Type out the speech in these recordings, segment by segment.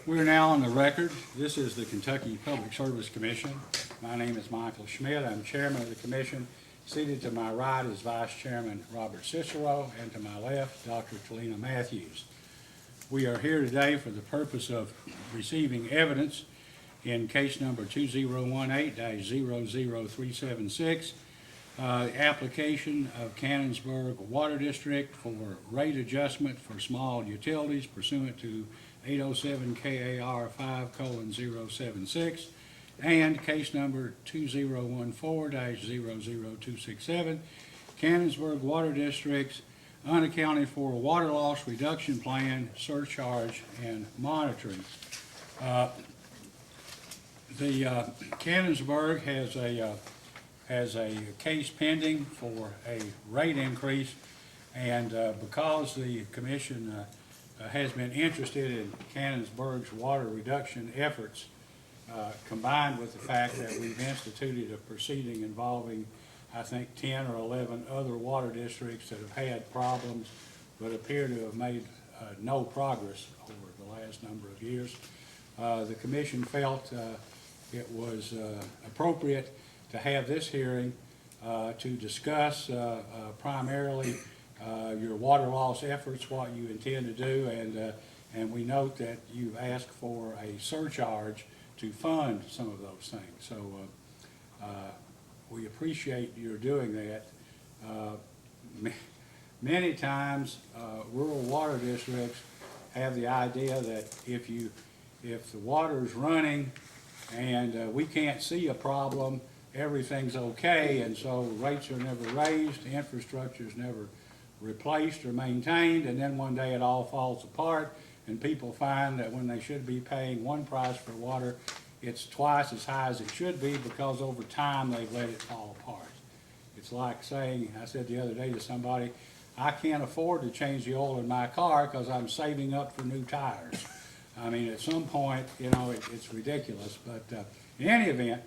We're now on the record. This is the Kentucky Public Service Commission. My name is Michael Schmidt. I'm chairman of the commission. Seated to my right is Vice Chairman Robert Cicero, and to my left, Dr. Talina Matthews. We are here today for the purpose of receiving evidence in case number 2018-00376, application of Cannonsburg Water District for rate adjustment for small utilities pursuant to 807 KAR 5:076, and case number 2014-00267, Cannonsburg Water District's unaccounted for water loss reduction plan, surcharge, and monitoring. Cannonsburg has a case pending for a rate increase, and because the commission has been interested in Cannonsburg's water reduction efforts, combined with the fact that we've instituted a proceeding involving, I think, 10 or 11 other water districts that have had problems but appear to have made no progress over the last number of years. The commission felt it was appropriate to have this hearing to discuss primarily your water loss efforts, what you intend to do, and we note that you've asked for a surcharge to fund some of those things. So we appreciate your doing that. Many times rural water districts have the idea that if the water is running and we can't see a problem, everything's okay, and so rates are never raised, infrastructure is never replaced or maintained, and then one day it all falls apart and people find that when they should be paying one price for water, it's twice as high as it should be because over time they've let it fall apart. It's like saying, I said the other day to somebody, I can't afford to change the oil in my car because I'm saving up for new tires. I mean, at some point, you know, it's ridiculous, but in any event,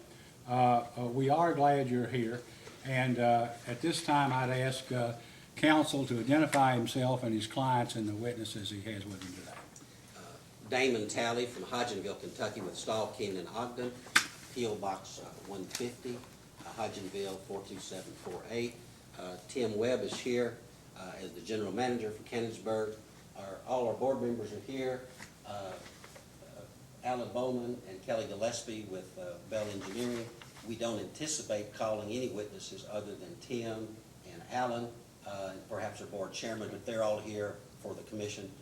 we are glad you're here, and at this time I'd ask counsel to identify himself and his clients and the witnesses he has with him today. Damon Talley from Hodgenville, Kentucky, with Stahl, Ken, and Ogden, P.O. Box 150, Hodgenville 42748. Tim Webb is here as the general manager for Cannonsburg. All our board members are here. Alan Bowman and Kelly Gillespie with Bell Engineering. We don't anticipate calling any witnesses other than Tim and Alan, and perhaps our board chairman, but they're all here for the commission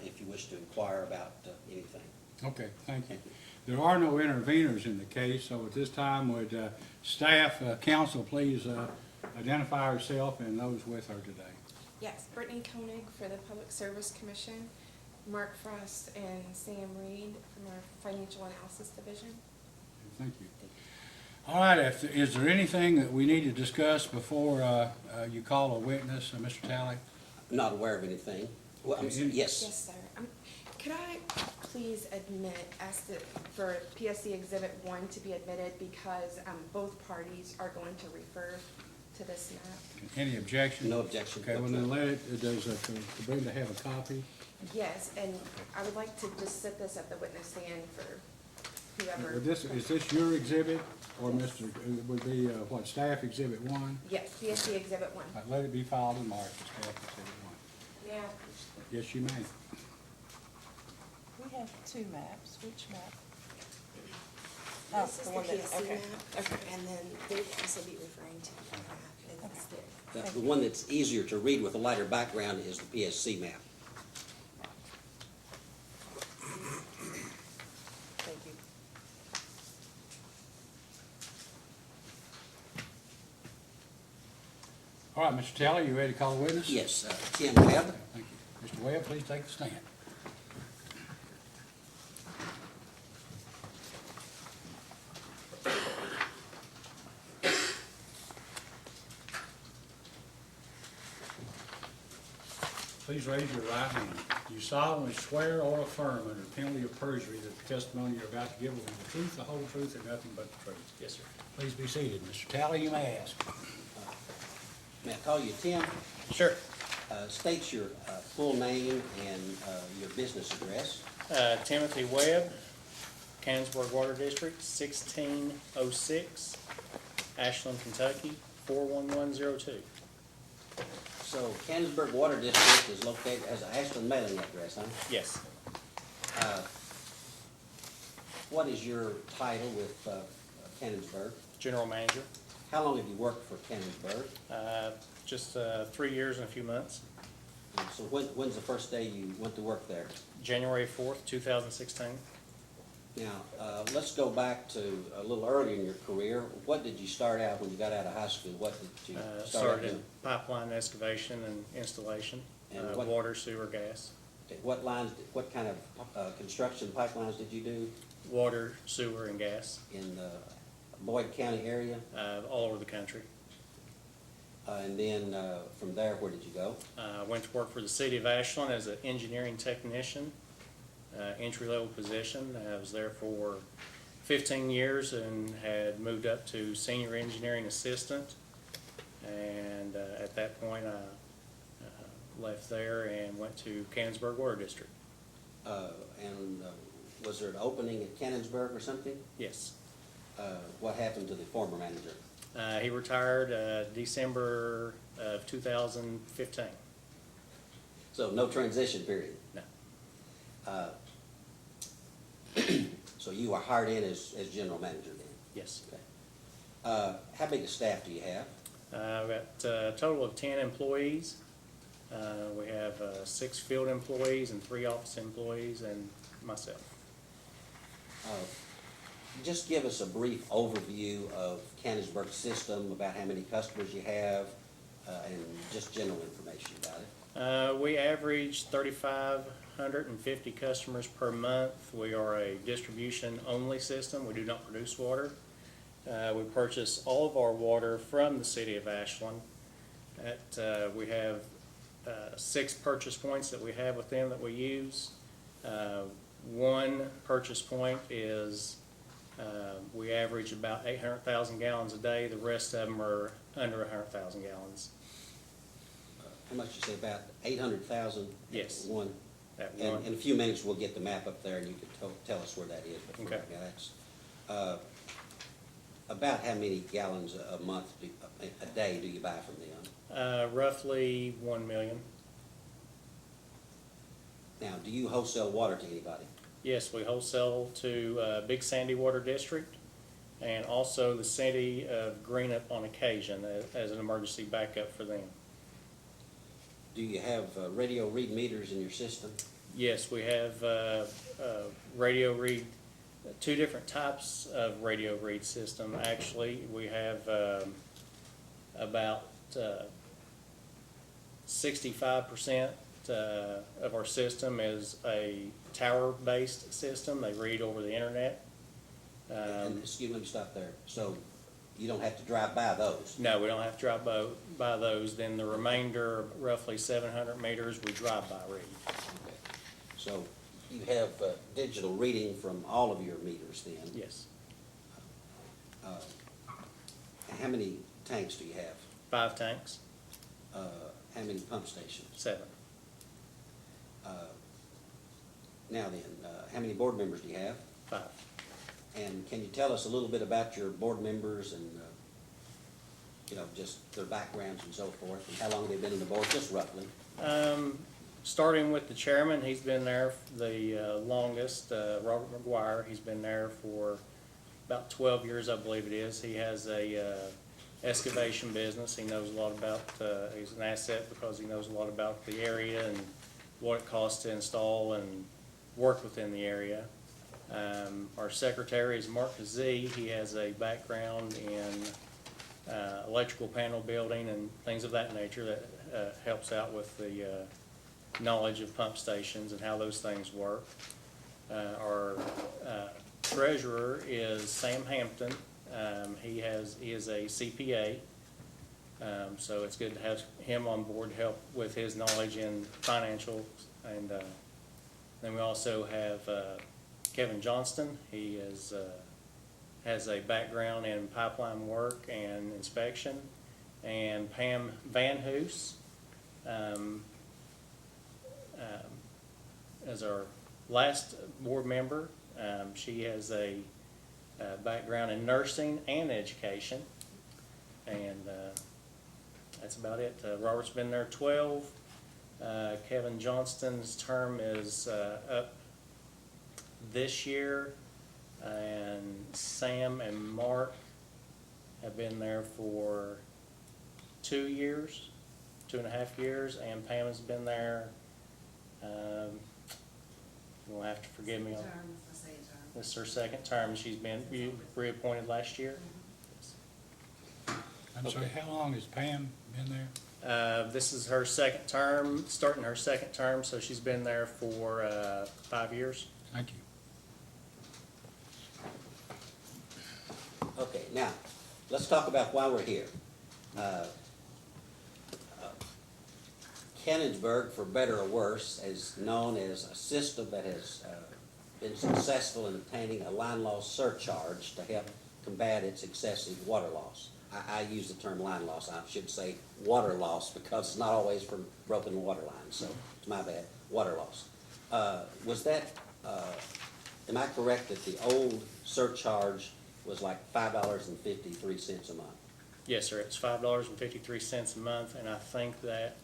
if you wish to inquire about anything. Okay, thank you. There are no interveners in the case, so at this time would staff, counsel, please identify herself and those with her today. Yes, Brittany Koenig for the Public Service Commission, Mark Frost and Sam Reed from our Financial Analysis Division. Thank you. All right, is there anything that we need to discuss before you call a witness, Mr. Talley? I'm not aware of anything. Well, yes. Yes, sir. Could I please ask for PSC Exhibit 1 to be admitted because both parties are going to refer to this map? Any objection? No objection. Okay, well then let it, does Sabrina have a copy? Yes, and I would like to just sit this at the witness stand for whoever. Is this your exhibit, or Mr., it would be, what, Staff Exhibit 1? Yes, PSC Exhibit 1. Let it be filed and marked as Staff Exhibit 1. Yeah. Yes, you may. We have two maps. Which map? This is the PSC map, okay, and then they would also be referring to the map. And that's it. The one that's easier to read with a lighter background is the PSC map. Thank you. All right, Mr. Talley, you ready to call a witness? Yes, Tim Webb. Thank you. Mr. Webb, please take the stand. Please raise your right hand. You solemnly swear or affirm under penalty of perjury that the testimony you're about to give will be the truth, the whole truth, and nothing but the truth. Yes, sir. Please be seated. Mr. Talley, you may ask. May I call you Tim? Sure. States your full name and your business address. Timothy Webb, Cannonsburg Water District, 1606, Ashland, Kentucky, 41102. So Cannonsburg Water District is located, as an Ashland mailing address, huh? Yes. What is your title with Cannonsburg? General Manager. How long have you worked for Cannonsburg? Just 3 years and a few months. And so when's the first day you went to work there? January 4th, 2016. Now, let's go back to a little earlier in your career. What did you start out when you got out of high school? What did you start out Started in doing? pipeline excavation and installation, And what- water, sewer, gas. What lines, what kind of construction pipelines did you do Water, sewer, and gas, in the Boyd County area? all over the country. And then from there, where did you go? Went to work for the city of Ashland as an engineering technician, entry-level position. I was there for 15 years and had moved up to senior engineering assistant. And at that point, I left there and went to Cannonsburg Water District. And was there an opening at Cannonsburg or something? Yes. What happened to the former manager? He retired December of 2015. So no transition period? No. So you were hired in as general manager then? Yes. Okay. How big a staff do you have? We've got a total of 10 employees. We have 6 field employees and 3 office employees and myself. Just give us a brief overview of Cannonsburg's system, about how many customers you have, and just general information about it. We average 3,550 customers per month. We are a distribution-only system. We do not produce water. We purchase all of our water from the city of Ashland. We have 6 purchase points that we have with them that we use. One purchase point is we average about 800,000 gallons a day. The rest of them are under 100,000 gallons. How much you say, about 800,000? Yes. One? At And one. in a few minutes, we'll get the map up there and you can tell us where that is. But for Okay. right now, that's, about how many gallons a month, a day do you buy from them? Roughly 1 million. Now, do you wholesale water to anybody? Yes, we wholesale to Big Sandy Water District and also the city of Greenup on occasion as an emergency backup for them. Do you have radio read meters in your system? Yes, we have radio read, 2 different types of radio read system. Actually, we have about 65% of our system is a tower-based system. They read over the internet. And excuse me, let me stop there. So you don't have to drive by those? No, we don't have to drive by those. Then the remainder, roughly 700 meters, we drive-by read. Okay. So you have digital reading from all of your meters then? Yes, And how many tanks do you have? 5 tanks, How many pump stations? 7. Now then, how many board members do you have? 5. And can you tell us a little bit about your board members and, just their backgrounds and so forth, and how long they've been on the board, just roughly? Starting with the chairman, he's been there the longest, Robert McGuire. He's been there for about 12 years, I believe it is. He has a excavation business. He knows a lot about, he's an asset because he knows a lot about the area and what it costs to install and work within the area. Our secretary is Mark Kazee. He has a background in electrical panel building and things of that nature that helps out with the knowledge of pump stations and how those things work. Our treasurer is Sam Hampton. He is a CPA, so it's good to have him on board to help with his knowledge in financial. And then we also have Kevin Johnston. He has a background in pipeline work and inspection. And Pam Van Hoos as our last board member. She has a background in nursing and education, and that's about it. Robert's been there 12. Kevin Johnston's term is up this year, and Sam and Mark have been there for 2 years, 2.5 years, and Pam has been there, you'll have to forgive me on, this is her second term. She's been reappointed last year. I'm sorry, how long has Pam been there? This is her second term, starting her second term, so she's been there for 5 years. Thank you. Okay, now, let's talk about why we're here. Cannonsburg, for better or worse, is known as a system that has been successful in obtaining a line loss surcharge to help combat its excessive water loss. I use the term line loss, I should say water loss, because it's not always from broken water lines, so it's my bad, water loss. Am I correct that the old surcharge was like $5.53 a month? Yes, sir, it's $5.53 a month, and I think that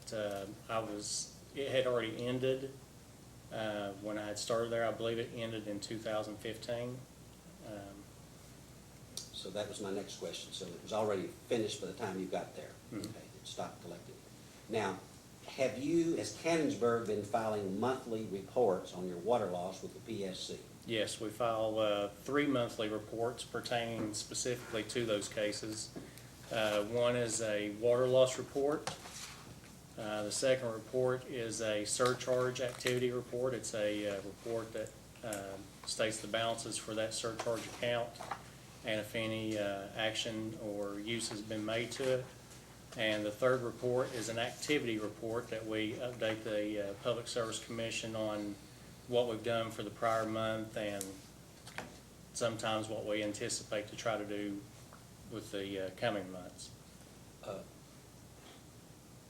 it had already ended when I had started there. I believe it ended in 2015. So that was my next question. So it was already finished by the time you got there? Mhm. Okay, it stopped collecting. Now, has Cannonsburg been filing monthly reports on your water loss with the PSC? Yes, we file 3 monthly reports pertaining specifically to those cases. One is a water loss report. The second report is a surcharge activity report. It's a report that states the balances for that surcharge account and if any action or use has been made to it. And the third report is an activity report that we update the Public Service Commission on what we've done for the prior month and sometimes what we anticipate to try to do with the coming months.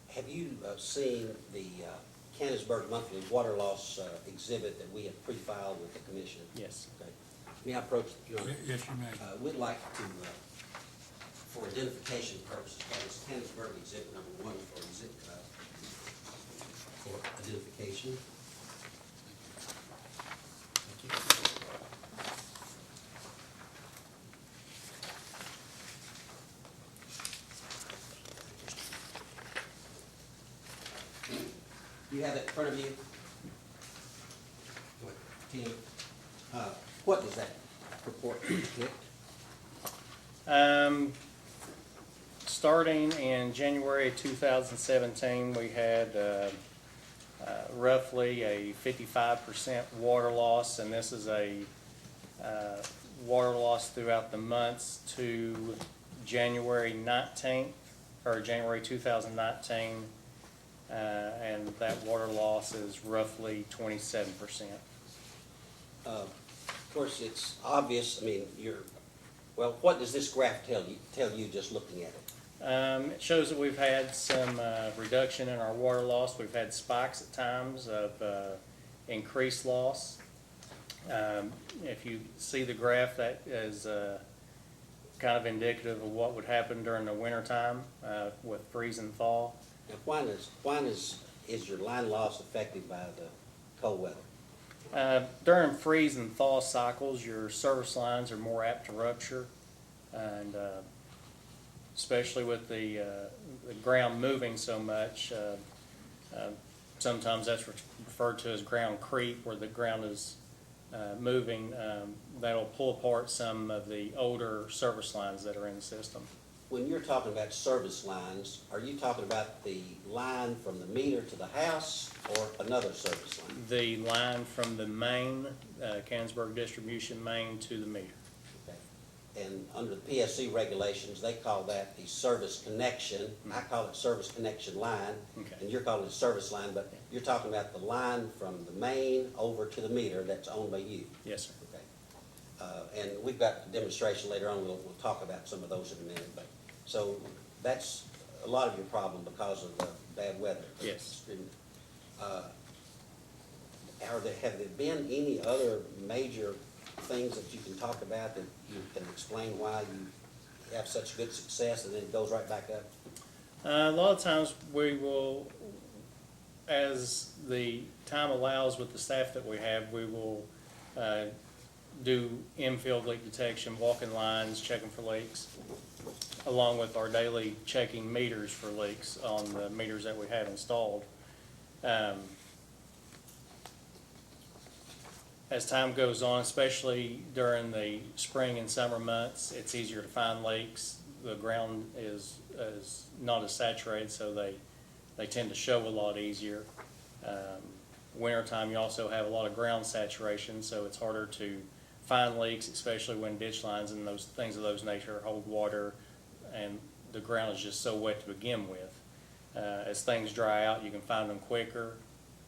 Have you seen the Cannonsburg monthly water loss exhibit that we have pre-filed with the commission? Yes. Okay. May I approach you? Yes, you may. We'd like to, for identification purposes, that is Cannonsburg exhibit number 1 for identification. You have it in front of you? Tim, what does that report depict? Starting in January 2017, we had roughly a 55% water loss, and this is a water loss throughout the months to January 19th, or January 2019, and that water loss is roughly 27%. Of course, it's obvious, I mean, well, what does this graph tell you just looking at it? It shows that we've had some reduction in our water loss. We've had spikes at times of increased loss. If you see the graph, that is kind of indicative of what would happen during the winter time with freeze and thaw. Now, when is your line loss affected by the cold weather? During freeze and thaw cycles, your service lines are more apt to rupture, and especially with the ground moving so much, sometimes that's referred to as ground creep, where the ground is moving. That'll pull apart some of the older service lines that are in the system. When you're talking about service lines, are you talking about the line from the meter to the house or another service line? The line from the main, Cannonsburg distribution main, to the meter. Okay. And under the PSC regulations, they call that the service connection. I call it service connection line, Okay. and you're calling it service line, but you're talking about the line from the main over to the meter that's owned by you. Yes, sir. Okay. And we've got a demonstration later on, we'll talk about some of those in a minute, but, so that's a lot of your problem because of the bad weather. Yes. have there been any other major things that you can talk about that you can explain why you have such good success and then it goes right back up? A lot of times we will, as the time allows with the staff that we have, we will do in-field leak detection, walking lines, checking for leaks, along with our daily checking meters for leaks on the meters that we have installed. As time goes on, especially during the spring and summer months, it's easier to find leaks. The ground is not as saturated, so they tend to show a lot easier. Wintertime, you also have a lot of ground saturation, so it's harder to find leaks, especially when ditch lines and those things of those nature hold water and the ground is just so wet to begin with. As things dry out, you can find them quicker.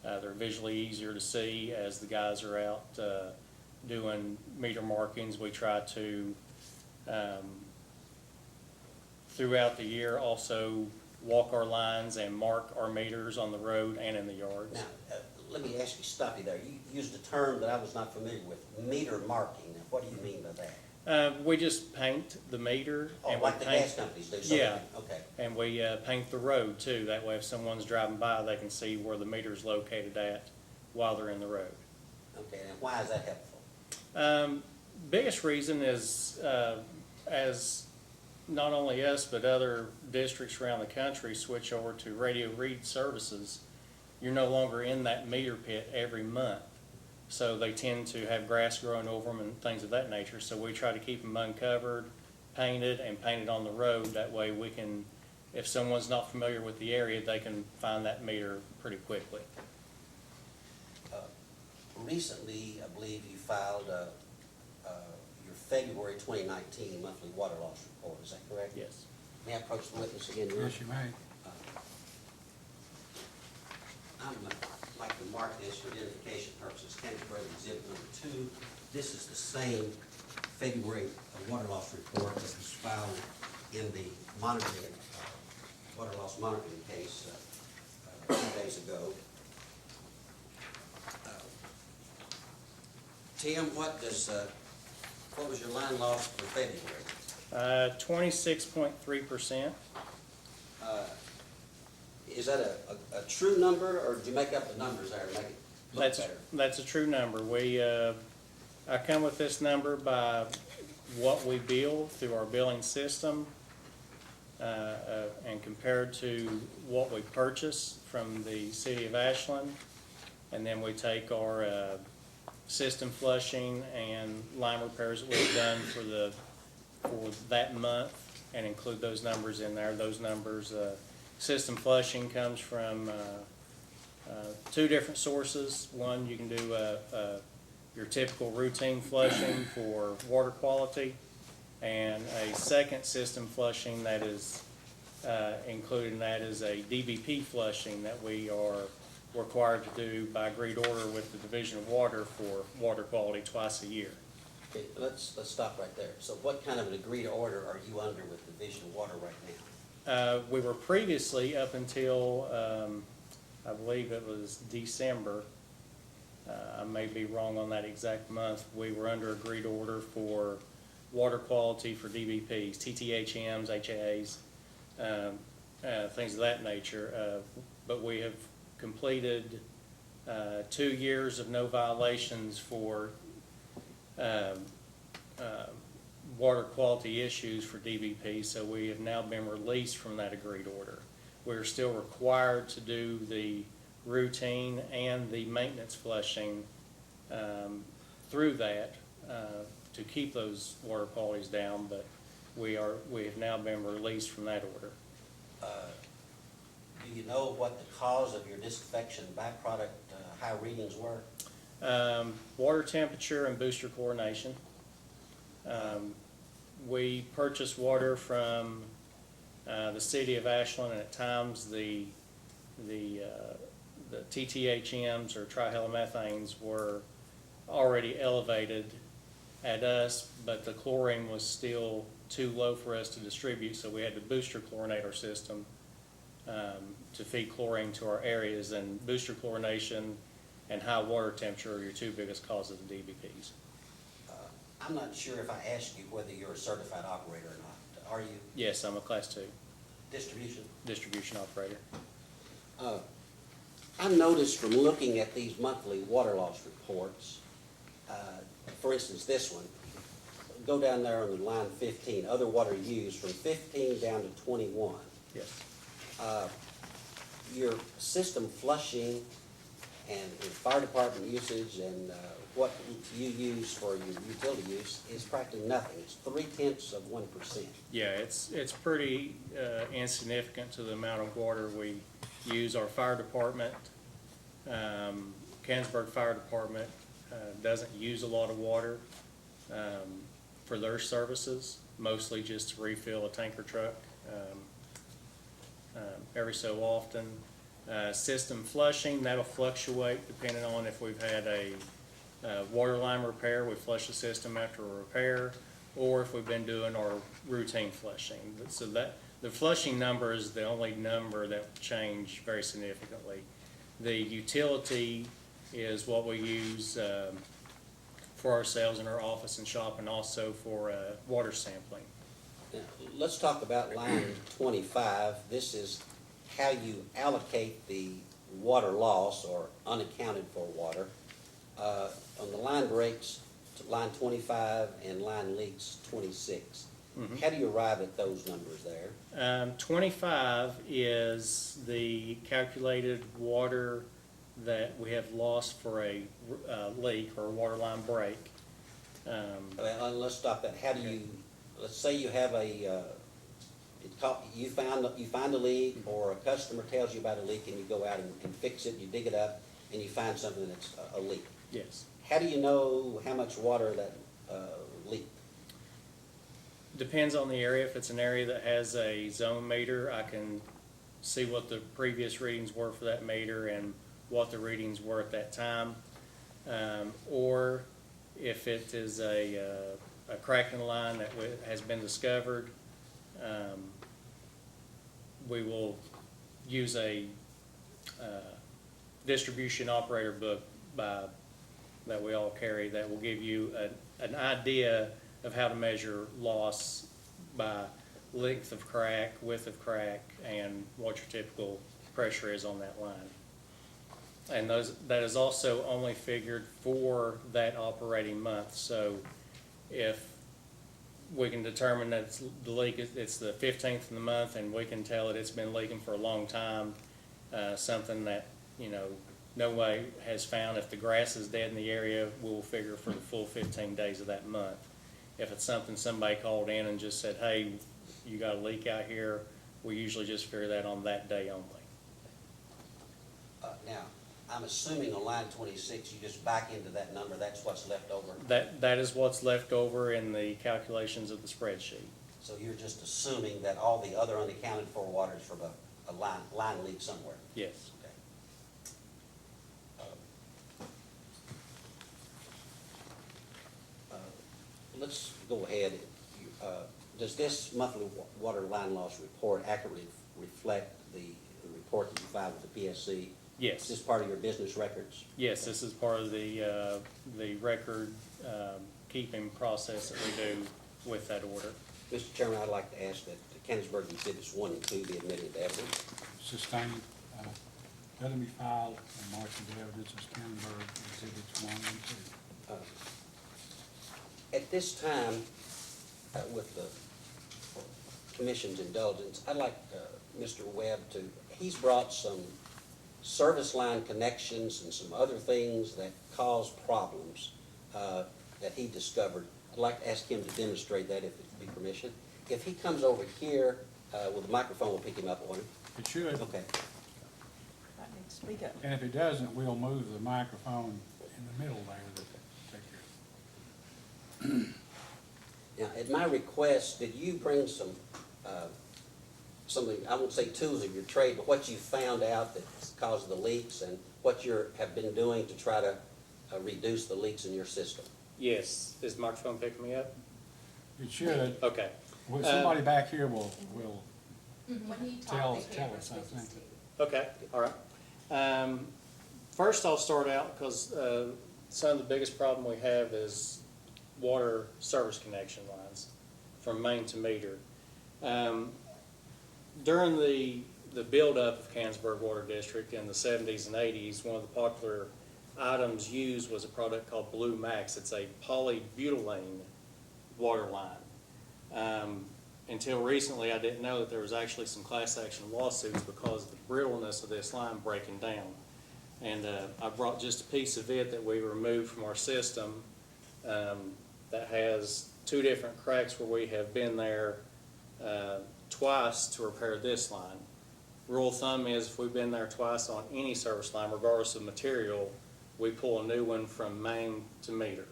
They're visually easier to see as the guys are out doing meter markings. We try to, throughout the year, also walk our lines and mark our meters on the road and in the yards. Now, let me ask you, stop you there. You used a term that I was not familiar with, meter marking. Now, what do you mean by that? We just paint the meter. Oh, and like we the paint, gas companies do? So Yeah. Okay. And we paint the road too. That way if someone's driving by, they can see where the meter's located at while they're in the road. Okay, and why is that helpful? Biggest reason is as not only us but other districts around the country switch over to radio read services, you're no longer in that meter pit every month. So they tend to have grass growing over them and things of that nature. So we try to keep them uncovered, painted, and painted on the road. That way we can, if someone's not familiar with the area, they can find that meter pretty quickly. Recently, I believe you filed your February 2019 monthly water loss report. Is that correct? Yes. May I approach the witness again? Yes, you may. I'm like to mark this for identification purposes, Cannonsburg Exhibit Number 2. This is the same February water loss report that was filed in the monitoring, water loss monitoring case a few days ago. Tim, what was your line loss for February? 26.3%. Is that a true number, or did you make up the numbers there to make it look better? That's a true number. I come with this number by what we bill through our billing system, and compared to what we purchase from the city of Ashland, and then we take our system flushing and line repairs that we've done for that month and include those numbers in there. Those numbers, system flushing comes from two different sources. One, you can do your typical routine flushing for water quality, and a second system flushing that is included in that is a DBP flushing that we are required to do by agreed order with the Division of Water for water quality twice a year. Okay, let's stop right there. So what kind of an agreed order are you under with the Division of Water right now? We were previously, up until I believe it was December, I may be wrong on that exact month, we were under agreed order for water quality for DBPs, TTHMs, HAAs, things of that nature. But we have completed 2 years of no violations for water quality issues for DBP, so we have now been released from that agreed order. We're still required to do the routine and the maintenance flushing through that to keep those water qualities down, but we have now been released from that order. Do you know what the cause of your disinfection byproduct high readings were? Water temperature and booster chlorination. We purchase water from the city of Ashland, and at times the TTHMs or trihalomethanes were already elevated at us, but the chlorine was still too low for us to distribute, so we had to booster chlorinate our system to feed chlorine to our areas. And booster chlorination and high water temperature are your two biggest causes of DVPs. I'm not sure if I asked you whether you're a certified operator or not. Are you Yes, I'm a Class 2 distribution? operator. I noticed from looking at these monthly water loss reports, for instance, this one, go down there on the line 15, other water used, from 15 down to 21. Yes. Your system flushing and fire department usage and what you use for your utility use is practically nothing. It's 0.3%. Yeah, it's pretty insignificant to the amount of water we use. Our fire department, Cannonsburg Fire Department, doesn't use a lot of water for their services, mostly just to refill a tanker truck every so often. System flushing, that'll fluctuate depending on if we've had a water line repair, we flush the system after a repair, or if we've been doing our routine flushing. So that, the flushing number is the only number that will change very significantly. The utility is what we use for ourselves in our office and shop, and also for water sampling. Now, let's talk about line 25. This is how you allocate the water loss or unaccounted for water. On the line breaks, to line 25 and line leaks 26. How do you arrive at those numbers there? 25 is the calculated water that we have lost for a leak or a water line break. Well, let's stop that. How do you, let's say you have a, you find a leak, or a customer tells you about a leak and you go out and fix it, you dig it up, and you find something that's a leak. Yes. How do you know how much water that leaked? Depends on the area. If it's an area that has a zone meter, I can see what the previous readings were for that meter and what the readings were at that time. Or if it is a crack in the line that has been discovered, we will use a distribution operator book that we all carry that will give you an idea of how to measure loss by length of crack, width of crack, and what your typical pressure is on that line. And that is also only figured for that operating month. So if we can determine that the leak it's the 15th of the month, and we can tell that it's been leaking for a long time, something that, you know, nobody has found. If the grass is dead in the area, we'll figure for the full 15 days of that month. If it's something somebody called in and just said, hey, you got a leak out here, we usually just figure that on that day only. Now, I'm assuming on line 26, you just back into that number, that's what's left over. That is what's left over in the calculations of the spreadsheet. So you're just assuming that all the other unaccounted for water is from a line leak somewhere? Yes. Let's go ahead. Does this monthly water line loss report accurately reflect the report that you filed with the PSC? Yes. Is this part of your business records? Yes, this is part of the record keeping process that we do with that order. Mr. Chairman, I'd like to ask that the Cannonsburg Exhibits 1 and 2 be admitted to evidence. Sustained, let me file and mark the evidence as Cannonsburg Exhibits 1 and 2. At this time, with the Commission's indulgence, I'd like Mr. Webb to, he's brought some service line connections and some other things that cause problems that he discovered. I'd like to ask him to demonstrate that, if it be permission. If he comes over here, well, the microphone will pick him up on it. It should. Okay. I need to speak up. And if it doesn't, we'll move the microphone in the middle there to take care of it. Now, at my request, did you bring some, something, I won't say tools of your trade, but what you found out that caused the leaks, and what you have been doing to try to reduce the leaks in your system? Yes. Is the microphone picking me up? It should. Okay. Well, somebody back here will When he tell talked, the us, cameras I faces think. to you. Okay, all right. First, I'll start out because some of the biggest problem we have is water service connection lines from main to meter. During the buildup of Cannonsburg Water District in the 70s and 80s, one of the popular items used was a product called Blue Max. It's a polybutylene water line. Until recently, I didn't know that there was actually some class action lawsuits because of the brittleness of this line breaking down. And I brought just a piece of it that we removed from our system that has two different cracks where we have been there twice to repair this line. Rule of thumb is if we've been there twice on any service line, regardless of material, we pull a new one from main to meter.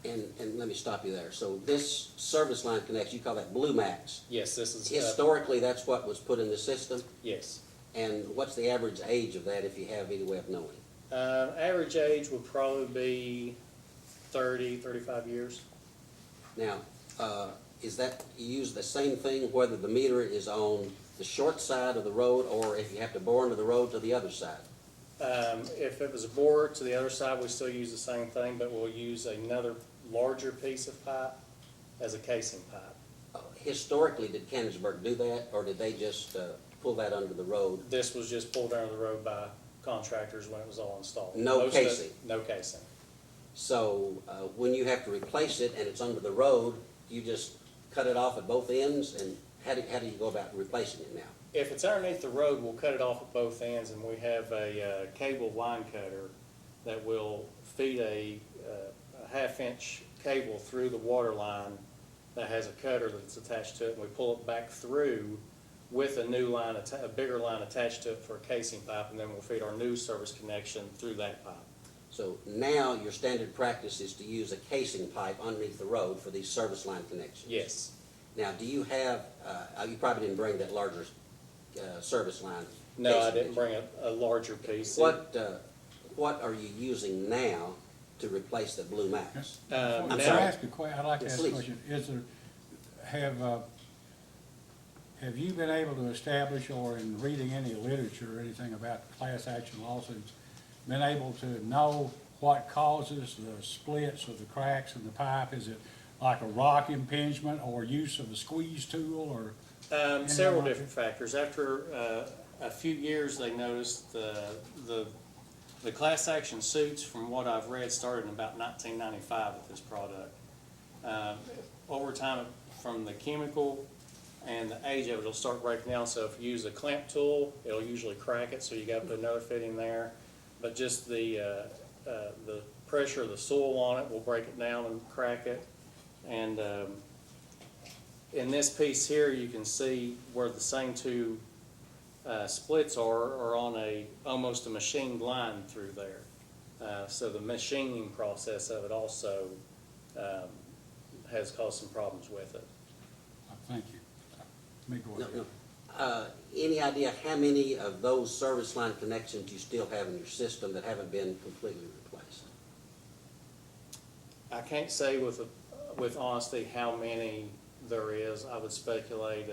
And let me stop you there. So this service line connection, you call that Blue Max. Yes, this is. Historically, that's what was put in the system? Yes. And what's the average age of that, if you have any way of knowing? Average age would probably be 30, 35 years. Now, is that, you use the same thing whether the meter is on the short side of the road or if you have to bore into the road to the other side? If it was a bore to the other side, we still use the same thing, but we'll use another larger piece of pipe as a casing pipe. Historically, did Cannonsburg do that, or did they just pull that under the road? This was just pulled under the road by contractors when it was all installed. No Most of it- casing? No casing. So when you have to replace it and it's under the road, you just cut it off at both ends, and how do you go about replacing it now? If it's underneath the road, we'll cut it off at both ends, and we have a cable line cutter that will feed a half-inch cable through the water line that has a cutter that's attached to it, and we pull it back through with a new line, a bigger line attached to it for a casing pipe, and then we'll feed our new service connection through that pipe. So now your standard practice is to use a casing pipe underneath the road for these service line connections? Yes. Now, do you have, you probably didn't bring that larger service line? No, I casing, didn't did you? bring a larger piece. What are you using now to replace the Blue Max? Before I'm you sorry. ask I'd like to Yes, ask a please. question. Is there, have you been able to establish, or in reading any literature or anything about class action lawsuits, been able to know what causes the splits or the cracks in the pipe? Is it like a rock impingement or use of a squeeze tool, or? Several different factors. After a few years, they noticed the class action suits, from what I've read, started in about 1995 with this product. Over time, from the chemical and the age of it, it'll start breaking down. So if you use a clamp tool, it'll usually crack it, so you got to put another fitting there. But just the pressure of the soil on it will break it down and crack it. And in this piece here, you can see where the same two splits are on almost a machined line through there. So the machining process of it also has caused some problems with it. Thank you. Let me go ahead. No. Any idea how many of those service line connections you still have in your system that haven't been completely replaced? I can't say with honesty how many there is. I would speculate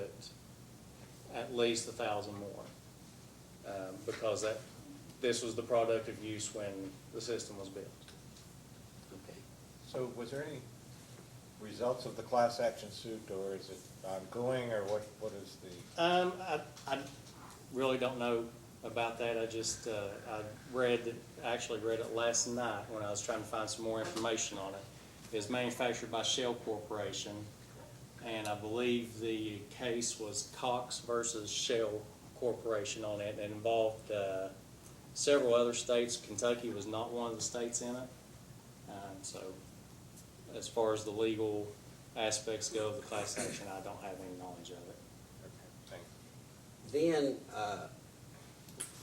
at least 1,000 more, because this was the product of use when the system was built. Okay. So was there any results of the class action suit, or is it ongoing, or what is the? I really don't know about that. I just, actually read it last night when I was trying to find some more information on it. It's manufactured by Shell Corporation, and I believe the case was Cox versus Shell Corporation on it, and it involved several other states. Kentucky was not one of the states in it. So as far as the legal aspects go of the class action, I don't have any knowledge of it. Okay, thanks. Then,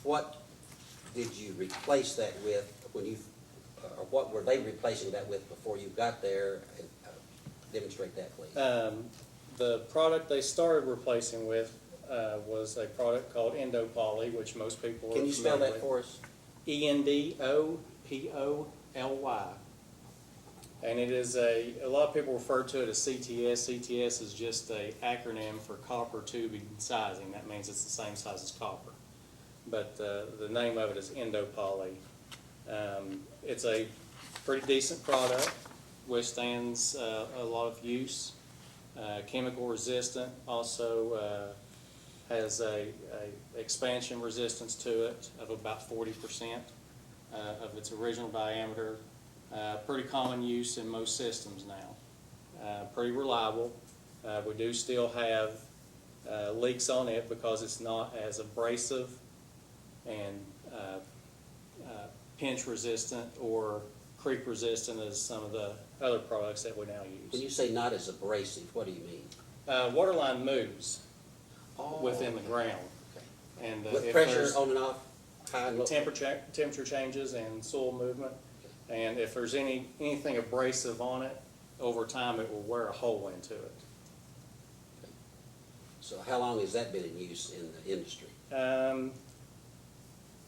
what did you replace that with when you, or what were they replacing that with before you got there? And, demonstrate that, please. The product they started replacing with was a product called Endopoly, which most people are Can you spell familiar that for us? ENDOPOLY. And it is a lot of people refer to it as CTS. CTS is just an acronym for copper tubing sizing. That means it's the same size as copper. But the name of it is Endopoly. It's a pretty decent product, withstands a lot of use, chemical resistant, also has a expansion resistance to it of about 40% of its original diameter. Pretty common use in most systems now. Pretty reliable. We do still have leaks on it because it's not as abrasive and pinch resistant or creep resistant as some of the other products that we now When you use. say not as abrasive, what do you mean? Water line moves Oh, within the okay. ground. Okay. And With if pressure there's on and off, high and low? temperature changes and soil movement, and if there's anything abrasive on it, over time it will wear a hole into it. So how long has that been in use in the industry?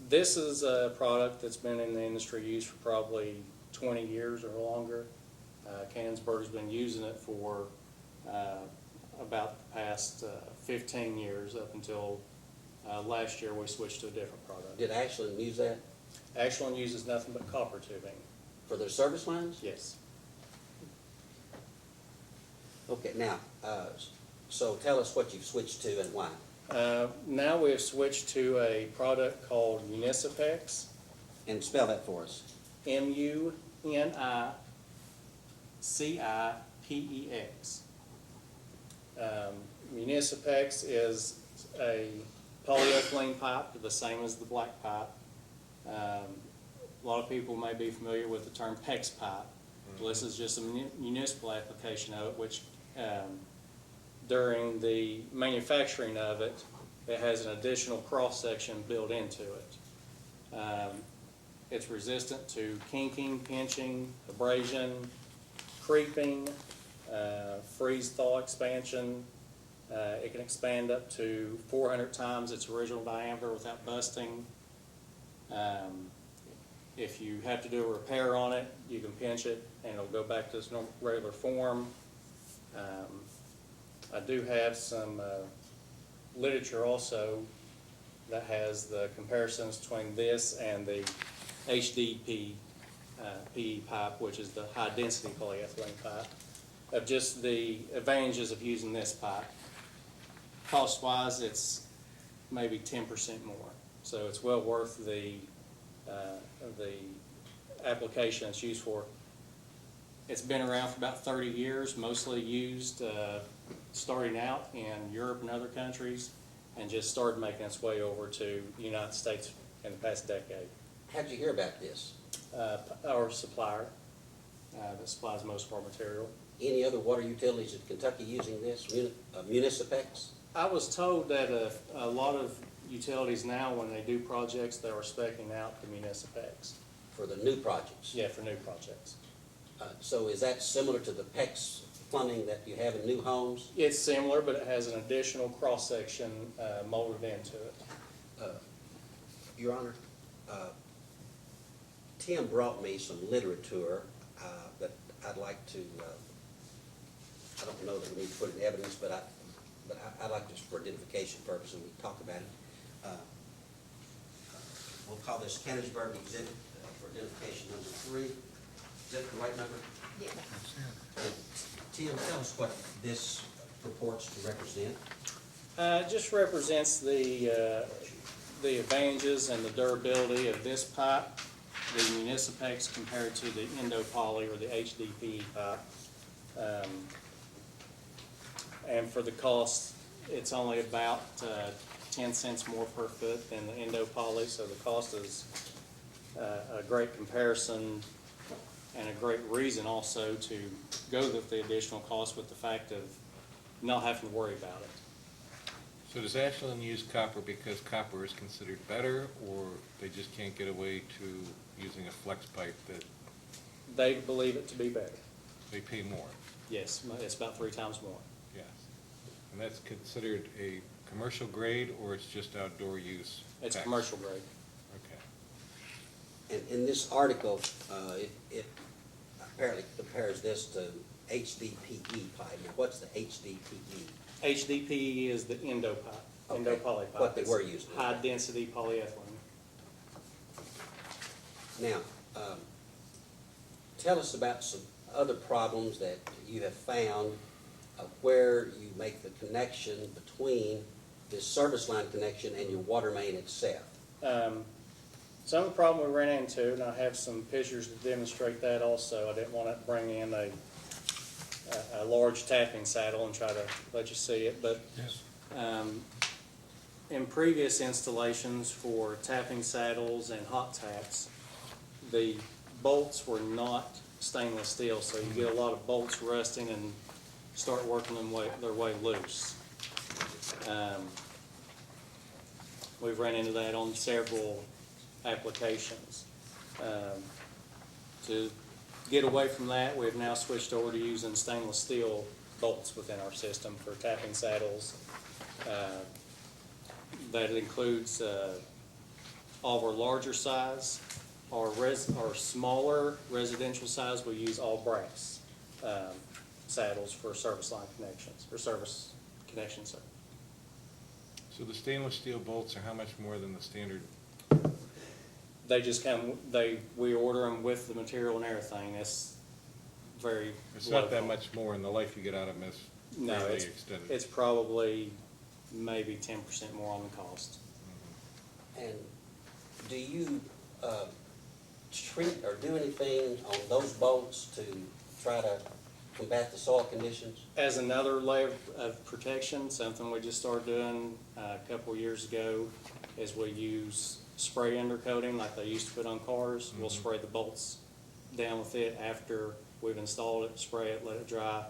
This is a product that's been in the industry used for probably 20 years or longer. Cannonsburg's been using it for about the past 15 years, up until last year we switched to a different product. Did Ashland use that Ashland uses nothing but copper tubing. for their service lines? Yes. Okay, now, so tell us what you've switched to and why. Now we have switched to a product called Municipex, And spell that for us. Municipex. Municipex is a polyethylene pipe, the same as the black pipe. A lot of people may be familiar with the term PEX pipe. Well, this is just a municipal application of it, which during the manufacturing of it, it has an additional cross-section built into it. It's resistant to kinking, pinching, abrasion, creeping, freeze-thaw expansion. It can expand up to 400 times its original diameter without busting. If you have to do a repair on it, you can pinch it and it'll go back to its regular form. I do have some literature also that has the comparisons between this and the HDP PE pipe, which is the high-density polyethylene pipe, of just the advantages of using this pipe. Cost-wise, it's maybe 10% more, so it's well worth the application it's used for. It's been around for about 30 years, mostly used starting out in Europe and other countries, and just started making its way over to the United States in the past decade. How'd you hear about this? Our supplier that supplies most of our material. Any other water utilities in Kentucky using this, Municipex? I was told that a lot of utilities now, when they do projects, they are speccing out the Municipex. For the new projects? Yeah, for new projects. So is that similar to the PEX plumbing that you have in new homes? It's similar, but it has an additional cross-section molded into it. Your Honor, Tim brought me some literature that I'd like to, I don't know that we need to put in evidence, but I'd like this for identification purposes, we talk about it. We'll call this Cannonsburg exhibit for identification number 3. Is that the right number? Yeah. Tim, tell us what this purports to represent. It just represents the advantages and the durability of this pipe, the Municipex, compared to the Indo-Poly or the HDPE pipe. And for the cost, it's only about 10 cents more per foot than the Indo-Poly, so the cost is a great comparison and a great reason also to go with the additional cost, with the fact of not having to worry about it. So does Ashland use copper because copper is considered better, or they just can't get away to using a flex pipe that They believe it to be better. they pay more? Yes, it's about 3 times more. Yes. And that's considered a commercial grade, or it's just outdoor use? It's tax? commercial grade. Okay. And in this article, it apparently compares this to HDPE pipe. Now, what's the HDPE? HDPE is the Indo-pipe, Okay. Indo-Poly pipe. What they It's were using. high-density polyethylene. Now, Tell us about some other problems that you have found where you make the connection between this service line connection and your water main itself. Some of the problem we ran into, and I have some pictures to demonstrate that also. I didn't want to bring in a large tapping saddle and try to let you see it, but in previous installations for tapping saddles and hot taps, the bolts were not stainless steel, so you get a lot of bolts rusting and start working their way loose. We've run into that on several applications. To get away from that, we've now switched over to using stainless steel bolts within our system for tapping saddles. That includes all of our larger size. Our smaller residential size, we use all brass saddles for service line connections, or service connections. So the stainless steel bolts are how much more than the standard? They just come, we order them with the material and everything. It's very It's not that local. much more, and the life you get out of them is No, fairly it's, extended. it's probably maybe 10% more on the cost. And do you treat or do anything on those bolts to try to combat the soil conditions? As another layer of protection, something we just started doing a couple of years ago is we use spray undercoating like they used to put on cars. We'll spray the bolts down with it after we've installed it, spray it, let it dry,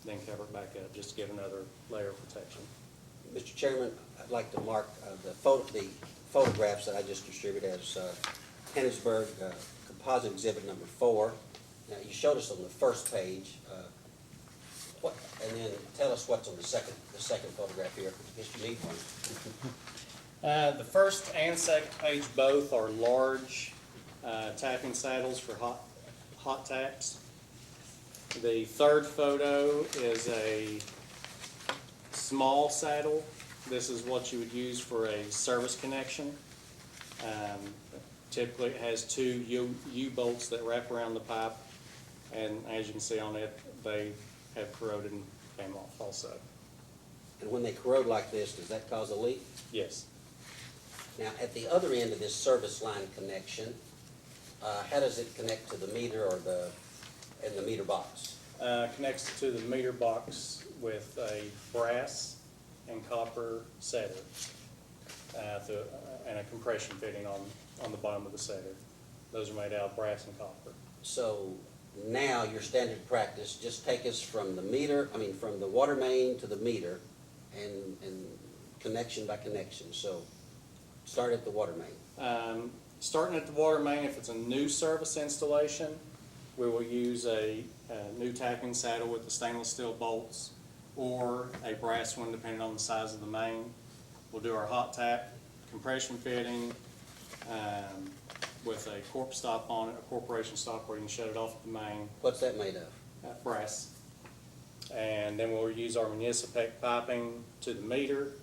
then cover it back up, just to give another layer of protection. Mr. Chairman, I'd like to mark the photographs that I just distributed as Cannonsburg composite exhibit number 4. Now, you showed us on the first page, and then tell us what's on the second photograph here, because you need one. The first and second page both are large tapping saddles for hot taps. The third photo is a small saddle. This is what you would use for a service connection. Typically it has 2 U-bolts that wrap around the pipe, and as you can see on it, they have corroded and came off also. And when they corrode like this, does that cause a leak? Yes. Now, at the other end of this service line connection, how does it connect to the meter or the meter box? Connects to the meter box with a brass and copper setter and a compression fitting on the bottom of the setter. Those are made out of brass and copper. So now your standard practice, just take us from from the water main to the meter and connection by connection. So start at the water main. Starting at the water main, if it's a new service installation, we will use a new tapping saddle with the stainless steel bolts or a brass one depending on the size of the main. We'll do our hot tap, compression fitting with a corp stop on it, a corporation stop where you can shut it off at the main. What's that made of? Brass. And then we'll use our municipec piping to the meter,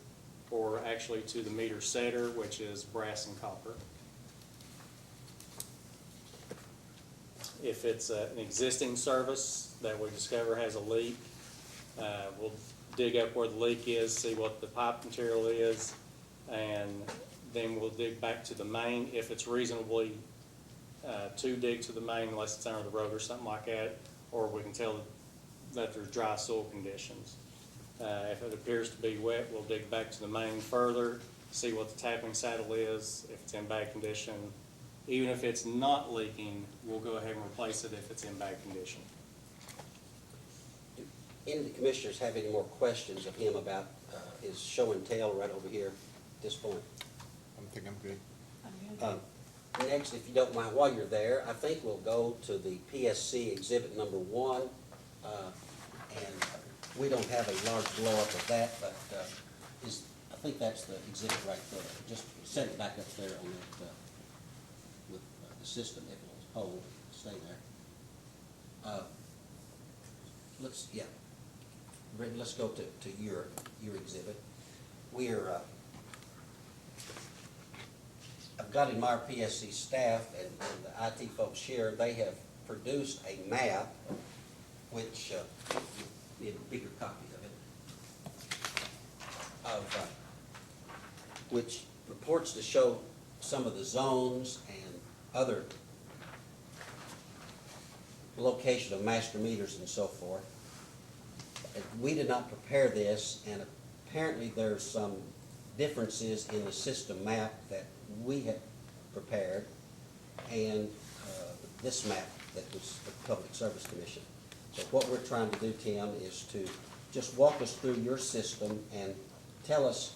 or actually to the meter setter, which is brass and copper. If it's an existing service that we discover has a leak, we'll dig up where the leak is, see what the pipe material is, and then we'll dig back to the main. If it's reasonably to dig to the main, unless it's under the road or something like that, or we can tell that there's dry soil conditions. If it appears to be wet, we'll dig back to the main further, see what the tapping saddle is, if it's in bad condition. Even if it's not leaking, we'll go ahead and replace it if it's in bad condition. Do any of the commissioners have any more questions of him about his show and tell right over here at this point? I think I'm good. Next, if you don't mind, while you're there, I think we'll go to the PSC exhibit number 1. And we don't have a large blow-up of that, but I think that's the exhibit right there. Just set it back up there on that, with the system, if it will hold, stay there. Let's go to your exhibit. I've Meyer PSC staff and the IT folks here, they have produced a map, which, need a bigger copy of it, which purports to show some of the zones and other location of master meters and so forth. We did not prepare this, and apparently there's some differences in the system map that we had prepared and this map that was the Public Service Commission. So what we're trying to do, Tim, is to just walk us through your system and tell us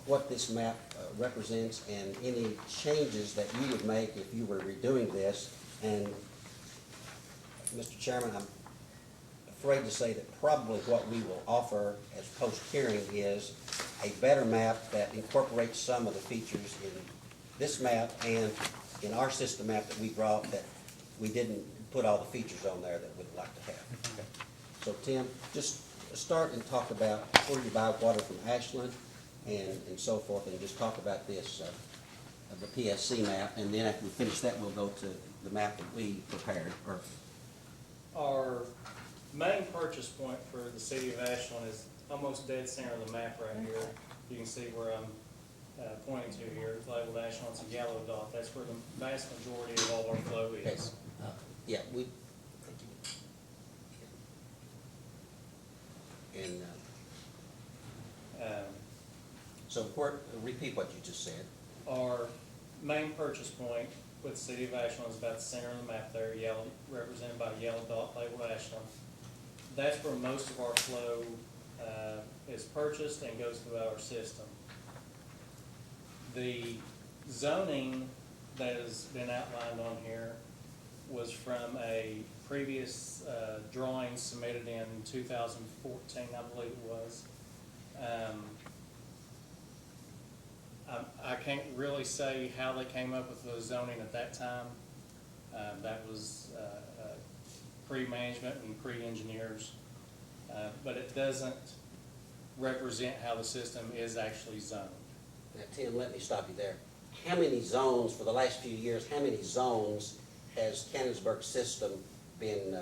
what this map represents and any changes that you would make if you were redoing this. And, Mr. Chairman, I'm afraid to say that probably what we will offer as post-hearing is a better map that incorporates some of the features in this map and in our system map that we brought, that we didn't put all the features on there that we'd like to have. So Tim, just start and talk about where you buy water from Ashland and so forth, and just talk about this, the PSC map, and then after we finish that, we'll go to the map that we prepared, or Our main purchase point for the city of Ashland is almost dead center of the map right here. You can see where I'm pointing to here. It's labeled Ashland, it's a yellow dot. That's where the vast majority of all our flow okay, is. yeah, we, and, so repeat what you just said. Our main purchase point with the city of Ashland is about the center of the map there, yellow, represented by a yellow dot labeled Ashland. That's where most of our flow is purchased and goes through our system. The zoning that has been outlined on here was from a previous drawing submitted in 2014, I believe it was. I can't really say how they came up with the zoning at that time. That was pre-management and pre-engineers. But it doesn't represent how the system is actually zoned. Now, Tim, let me stop you there. How many zones, for the last few years, how many zones has Cannonsburg system been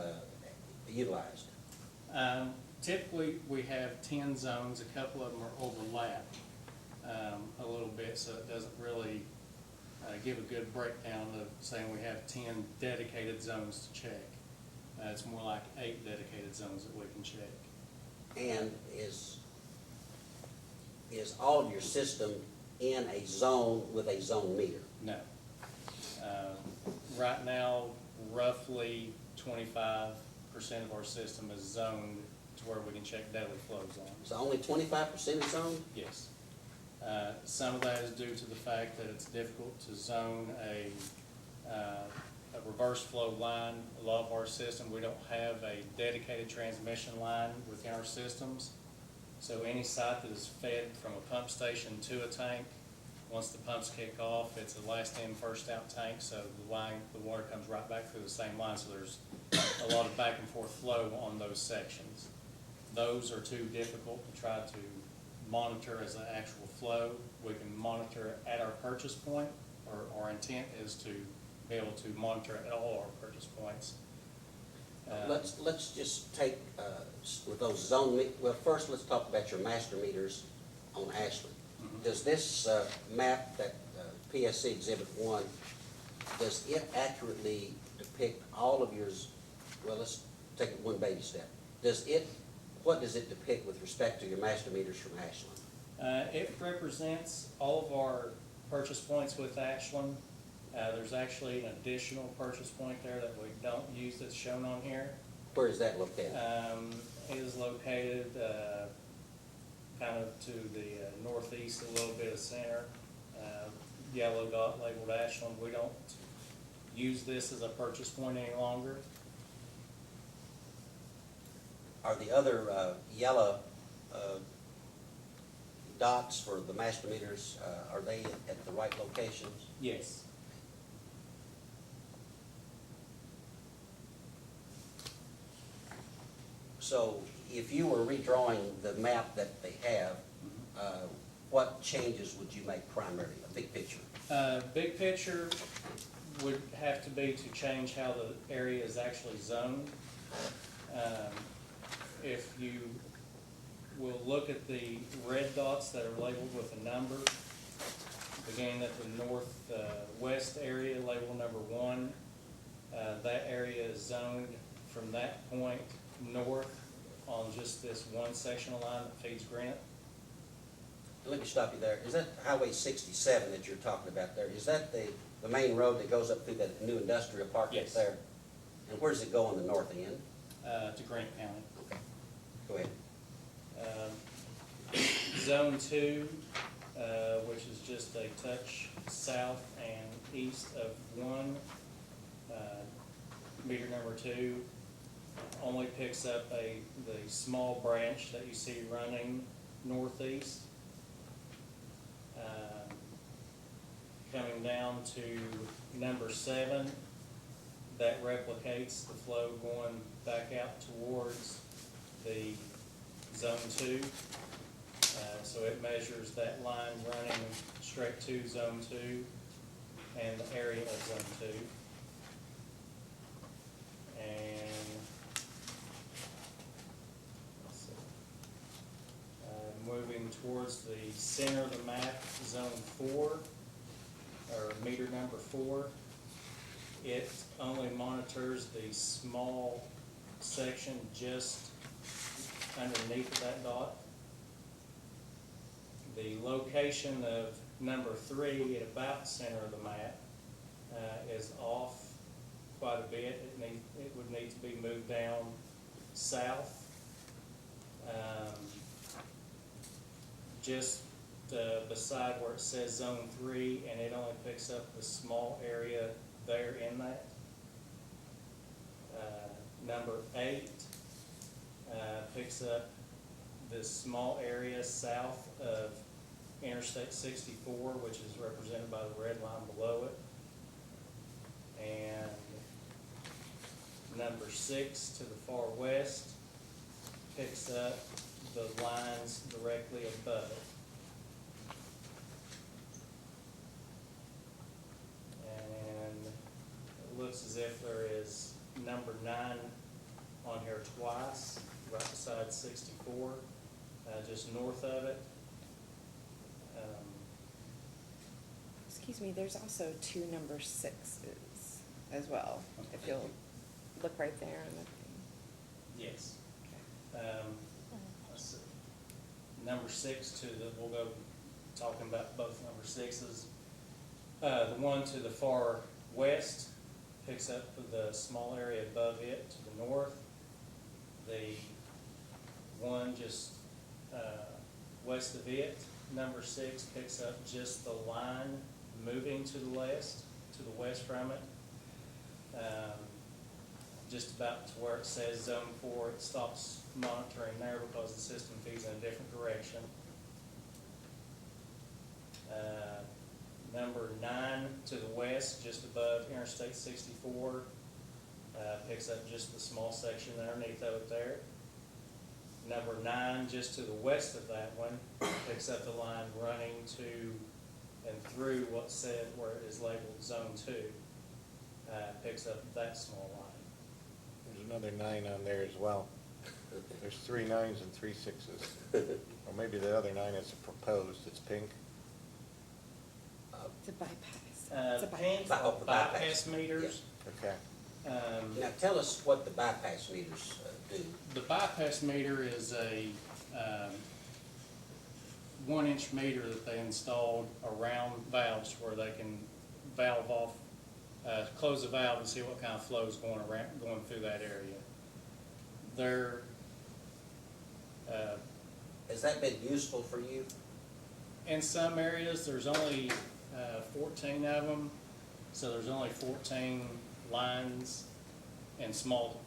utilized? Typically, we have 10 zones. A couple of them are overlapped a little bit, so it doesn't really give a good breakdown of saying we have 10 dedicated zones to check. It's more like 8 dedicated zones that we can check. And is all of your system in a zone with a zone meter? No. Right now, roughly 25% of our system is zoned to where we can check daily flow zones. So only 25% is zoned? Yes. Some of that is due to the fact that it's difficult to zone a reverse flow line. A lot of our system, we don't have a dedicated transmission line within our systems. So any site that is fed from a pump station to a tank, once the pumps kick off, it's a last in, first out tank, so the water comes right back through the same line, so there's a lot of back and forth flow on those sections. Those are too difficult to try to monitor as an actual flow. We can monitor at our purchase point, or our intent is to be able to monitor at all our purchase points. Let's just take, with those zone, well, first let's talk about your master meters on Ashland. Mhm. Does this map, that PSC Exhibit 1, does it accurately depict all of yours? Well, let's take it one baby step. What does it depict with respect to your master meters from Ashland? It represents all of our purchase points with Ashland. There's actually an additional purchase point there that we don't use that's shown on here. Where is that located? It is located kind of to the northeast, a little bit of center. Yellow dot labeled Ashland. We don't use this as a purchase point any longer. Are the other yellow dots for the master meters, are they at the right locations? Yes. So if you were redrawing the map that they have, what changes would you make primarily, a big picture? Big picture would have to be to change how the area is actually zoned. If you will look at the red dots that are labeled with a number, beginning at the northwest area, label number 1, that area is zoned from that point north on just this one sectional line that feeds Grant. Let me stop you there. Is that Highway 67 that you're talking about there? Is that the main road that goes up through that new industrial park Yes. up there? And where does it go on the north end? To Grant County. Okay, go ahead. Zone 2, which is just a touch south and east of 1, meter number 2, only picks up the small branch that you see running northeast. Coming down to number 7, that replicates the flow going back out towards the zone 2. So it measures that line running straight to zone 2 and the area of zone 2. And let's see. Moving towards the center of the map, zone 4, or meter number 4, it only monitors the small section just underneath that dot. The location of number 3 at about center of the map is off quite a bit. It would need to be moved down south. Just beside where it says zone 3, and it only picks up the small area there in that. Number 8 picks up this small area south of Interstate 64, which is represented by the red line below it. And number 6 to the far west picks up the lines directly above it. And it looks as if there is number 9 on here twice, right beside 64, just north of it. Excuse me, there's also 2 number 6s as well, if you'll look right there on the thing. Yes. Let's see. Number 6 we'll go talking about both number 6s. The one to the far west picks up the small area above it to the north. The one just west of it, number 6, picks up just the line moving to the west from it. Just about to where it says zone 4, it stops monitoring there because the system feeds in a different direction. Number 9 to the west, just above Interstate 64, picks up just the small section underneath of it there. Number 9, just to the west of that one, picks up the line running to and through what's said where it is labeled zone 2, picks up that small line. There's another 9 on there as well. There's 3 9s and 3 6s. Or maybe the other 9 is proposed, it's pink. It's a bypass. It's a Pink bypass. Oh, the bypass. bypass meters. Okay. Now, tell us what the bypass meters do. The bypass meter is a 1-inch meter that they installed around valves where they can valve off, close the valve and see what kind of flow is going through that area. They're Has that been useful for you? in some areas, there's only 14 of them, so there's only 14 lines and small,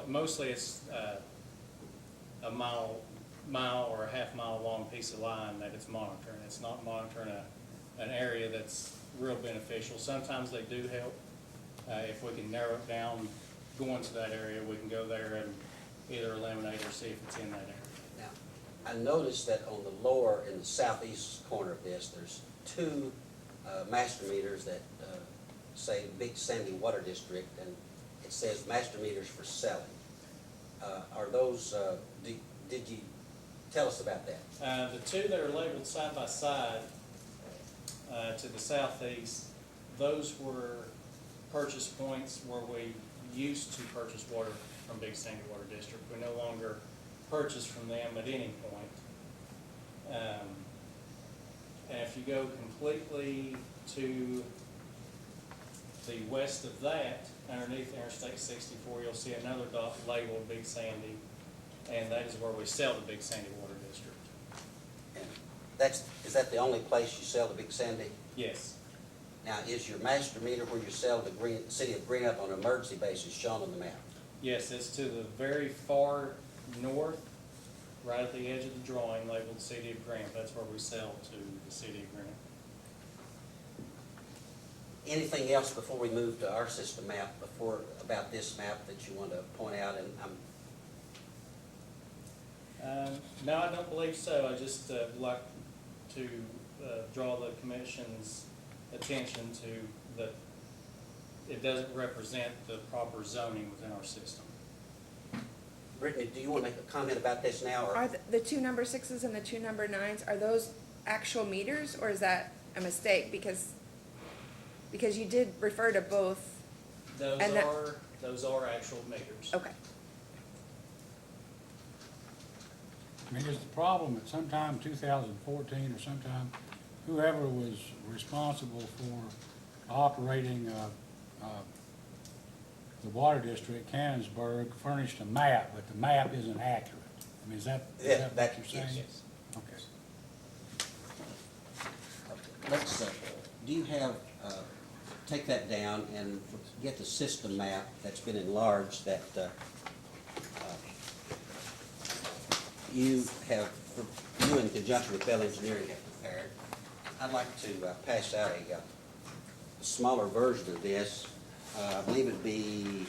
mostly it's a mile or a half-mile long piece of line that it's monitoring. It's not monitoring an area that's real beneficial. Sometimes they do help. If we can narrow it down, going to that area, we can go there and either eliminate or see if it's in that area. Now, I noticed that on the lower, in the southeast corner of this, there's 2 master meters that say Big Sandy Water District, and it says master meters for selling. Are those, did you tell us about that? The two that are labeled side by side to the southeast, those were purchase points where we used to purchase water from Big Sandy Water District. We no longer purchase from them at any point. And if you go completely to the west of that, underneath Interstate 64, you'll see another dot labeled Big Sandy, and that is where we sell to Big Sandy Water District. And is that the only place you sell to Big Sandy? Yes. Now, is your master meter where you sell to City of Greenup on an emergency basis shown on the map? Yes, it's to the very far north, right at the edge of the drawing, labeled City of Greenup. That's where we sell to the City of Greenup. Anything else before we move to our system map, about this map that you want to point out? And No, I don't believe so. I just would like to draw the commission's attention to that it doesn't represent the proper zoning within our system. Brittany, do you want to make a comment about this now? Or? Are the two number 6s and the two number 9s, are those actual meters, or is that a mistake? Because you did refer to both. Those And that- are actual meters. Okay. I mean, is the problem that sometime 2014 or sometime whoever was responsible for operating the water district, Cannonsburg, furnished a map, but the map isn't accurate? I mean, is that what you're saying? Yes. Okay. Let's, do you have, take that down and get the system map that's been enlarged that you in conjunction with Bell Engineering have prepared. I'd like to pass out a smaller version of this. I believe it'd be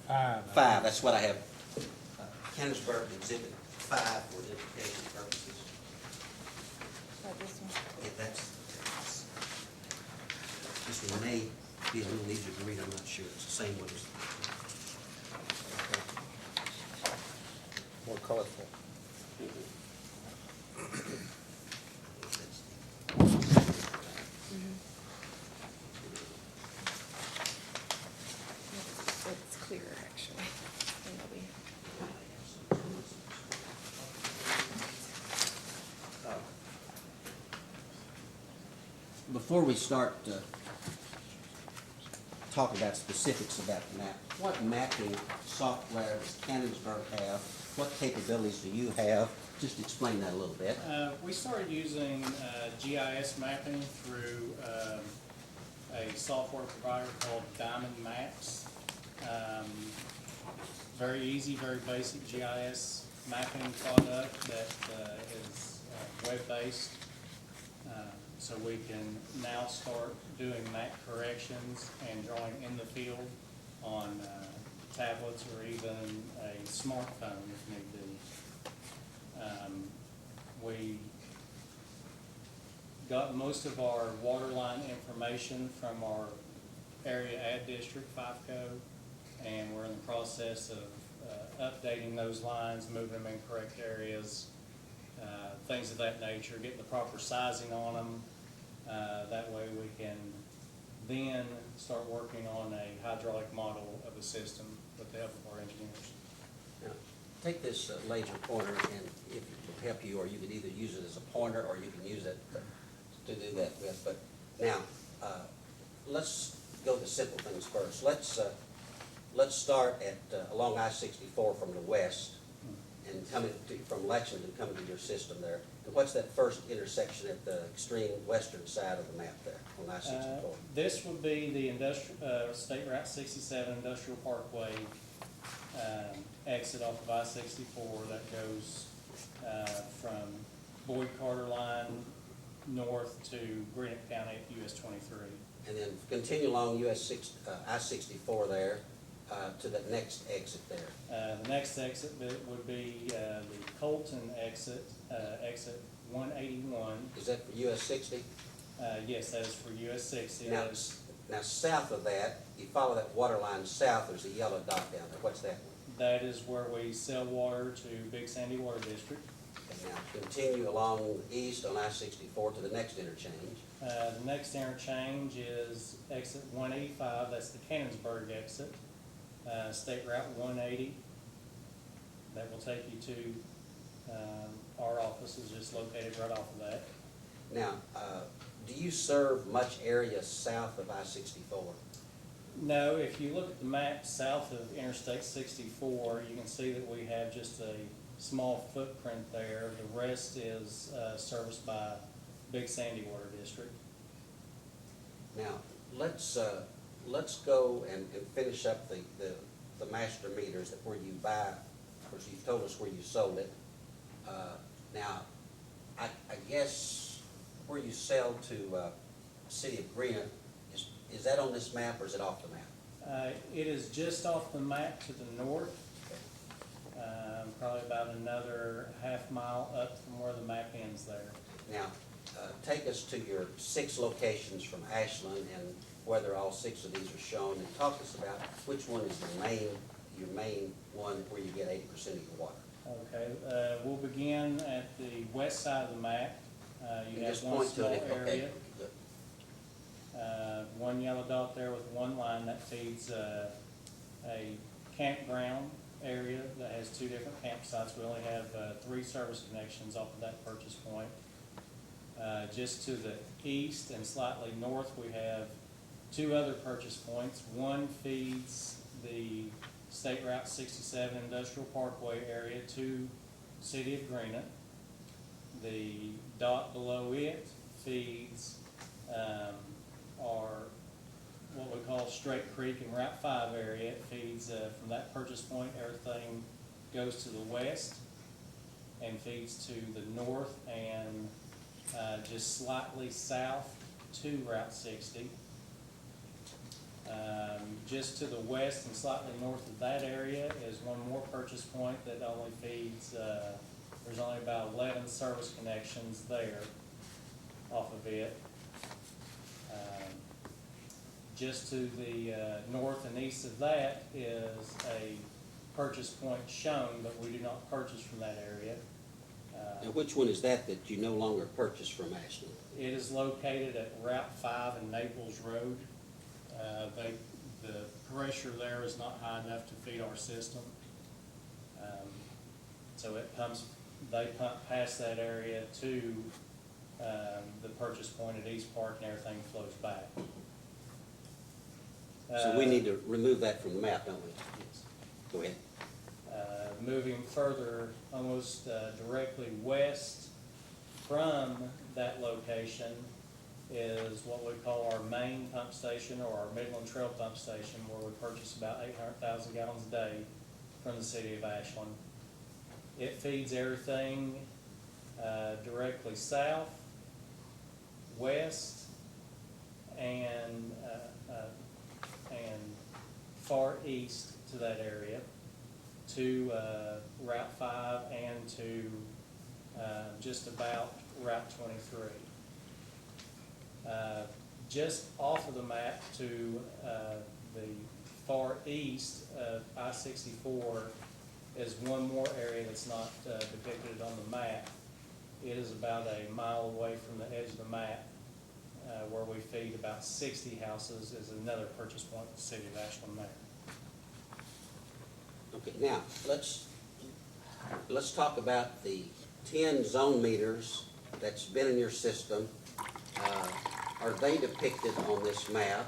5. 5. That's what I have. Cannonsburg Exhibit 5 for identification purposes. This one. Yeah, this one may be a little easier to read, I'm not sure. It's the same one as. More colorful. It's clearer, actually. And it'll be- Before we start talking about specifics about the map, what mapping software does Cannonsburg have? What capabilities do you have? Just explain that a little bit. We started using GIS mapping through a software provider called Diamond Maps. Very easy, very basic GIS mapping product that is web-based. So we can now start doing map corrections and drawing in the field on tablets or even a smartphone if need be. We got most of our water line information from our area ad district, 5Co, and we're in the process of updating those lines, moving them in correct areas, things of that nature, getting the proper sizing on them. That way we can then start working on a hydraulic model of a system with the help of our engineers. Now, take this laser pointer, and if it will help you, or you could either use it as a pointer or you can use it to do that with. But now, let's go to simple things first. Let's start at along I-64 from the west and coming from Lexington, coming to your system there. And what's that first intersection at the extreme western side of the map there on I-64? This would be the State Route 67 Industrial Parkway exit off of I-64 that goes from Boyd Carter line north to Greenup County at US 23. And then continue along I-64 there to the next exit there. The next exit would be the Colton exit, exit 181. Is that for US 60? Yes, that is for US 60. Now, That is- now south of that, you follow that water line south, there's a yellow dot down there. What's that one? That is where we sell water to Big Sandy Water District. And now continue along east on I-64 to the next interchange. The next interchange is exit 185, that's the Cannonsburg exit. State Route 180. That will take you to, our office is just located right off of that. Now, do you serve much area south of I-64? No, if you look at the map south of Interstate 64, you can see that we have just a small footprint there. The rest is serviced by Big Sandy Water District. Now, let's go and finish up the master meters that where you buy, of course, you've told us where you sold it. Now, I guess where you sell to City of Greenup, is that on this map or is it off the map? It is just off the map to the north, probably about another half mile up from where the map ends there. Now, take us to your 6 locations from Ashland and whether all 6 of these are shown, and talk to us about which one is your main one where you get 80% of your water. Okay, we'll begin at the west side of the map. You And have just one point to small it, okay, area, good. one yellow dot there with one line that feeds a campground area that has 2 different campsites. We only have 3 service connections off of that purchase point. Just to the east and slightly north, we have 2 other purchase points. One feeds the State Route 67 Industrial Parkway area to City of Greenup. The dot below it feeds our, what we call Straight Creek and Route 5 area. It feeds from that purchase point, everything goes to the west and feeds to the north and just slightly south to Route 60. Just to the west and slightly north of that area is one more purchase point that only feeds, there's only about 11 service connections there off of it. Just to the north and east of that is a purchase point shown, but we do not purchase from that area. Now, which one is that you no longer purchase from Ashland? It is located at Route 5 and Naples Road. The pressure there is not high enough to feed our system. So they pump past that area to the purchase point at East Park and everything flows back. So we need to remove that from the map, don't we? Yes. Go ahead. Moving further, almost directly west from that location is what we call our main pump station or our Midland Trail pump station, where we purchase about 800,000 gallons a day from the city of Ashland. It feeds everything directly south, west, and far east to that area, to Route 5 and to just about Route 23. Just off of the map to the far east of I-64 is one more area that's not depicted on the map. It is about a mile away from the edge of the map, where we feed about 60 houses, is another purchase point in the city of Ashland there. Okay, now, let's talk about the 10 zone meters that's been in your system. Are they depicted on this map?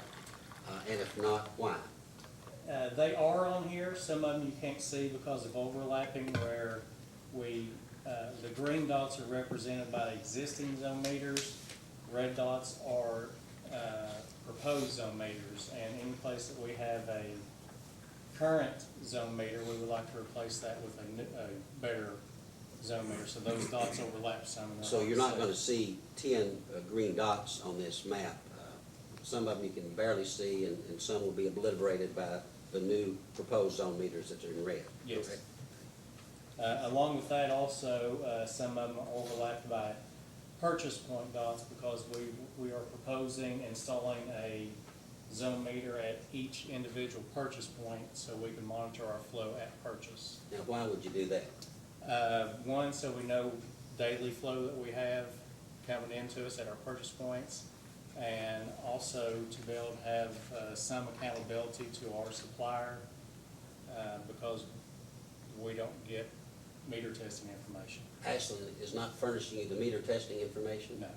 And if not, why? They are on here. Some of them you can't see because of overlapping, where the green dots are represented by existing zone meters. Red dots are proposed zone meters, and any place that we have a current zone meter, we would like to replace that with a better zone meter, so those dots overlap some. And they're So hard you're to not see. going to see 10 green dots on this map. Some of them you can barely see, and some will be obliterated by the new proposed zone meters that are in red. Yes. Correct? Along with that also, some of them are overlapped by purchase point dots because we are proposing installing a zone meter at each individual purchase point so we can monitor our flow at purchase. Now, why would you do that? One, so we know daily flow that we have coming into us at our purchase points, and also to be able to have some accountability to our supplier because we don't get meter testing information. Ashland is not furnishing you the meter testing information? No,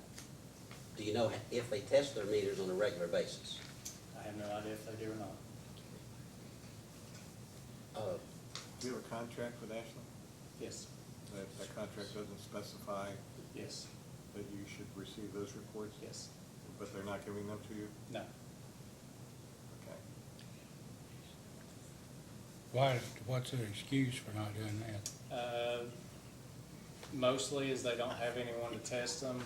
Do you know if they test their meters on a regular basis? I have no idea if they do or not. Do you have a contract with Ashland? Yes, That contract doesn't specify yes, that you should receive those reports? yes, But they're not giving them to you? no. Okay. What's their excuse for not doing that? Mostly is they don't have anyone to test them.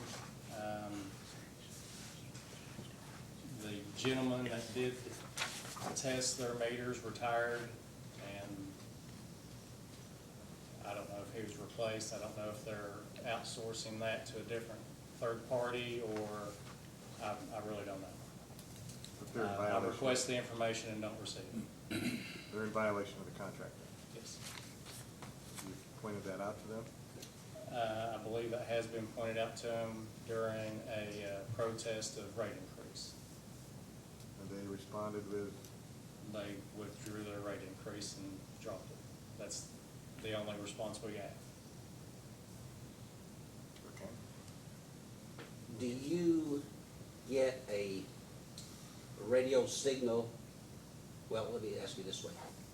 The gentleman that did test their meters retired, and I don't know if he was replaced. I don't know if they're outsourcing that to a different third party, or I really don't know. But they're in I violation. request the information and don't receive it. They're in violation of the contract. Yes. You pointed that out to them? I believe that has been pointed out to them during a protest of rate increase. And they responded with, They withdrew their rate increase and dropped it. That's the only response we have. okay. Do you get a radio signal? Well, let me ask you this way.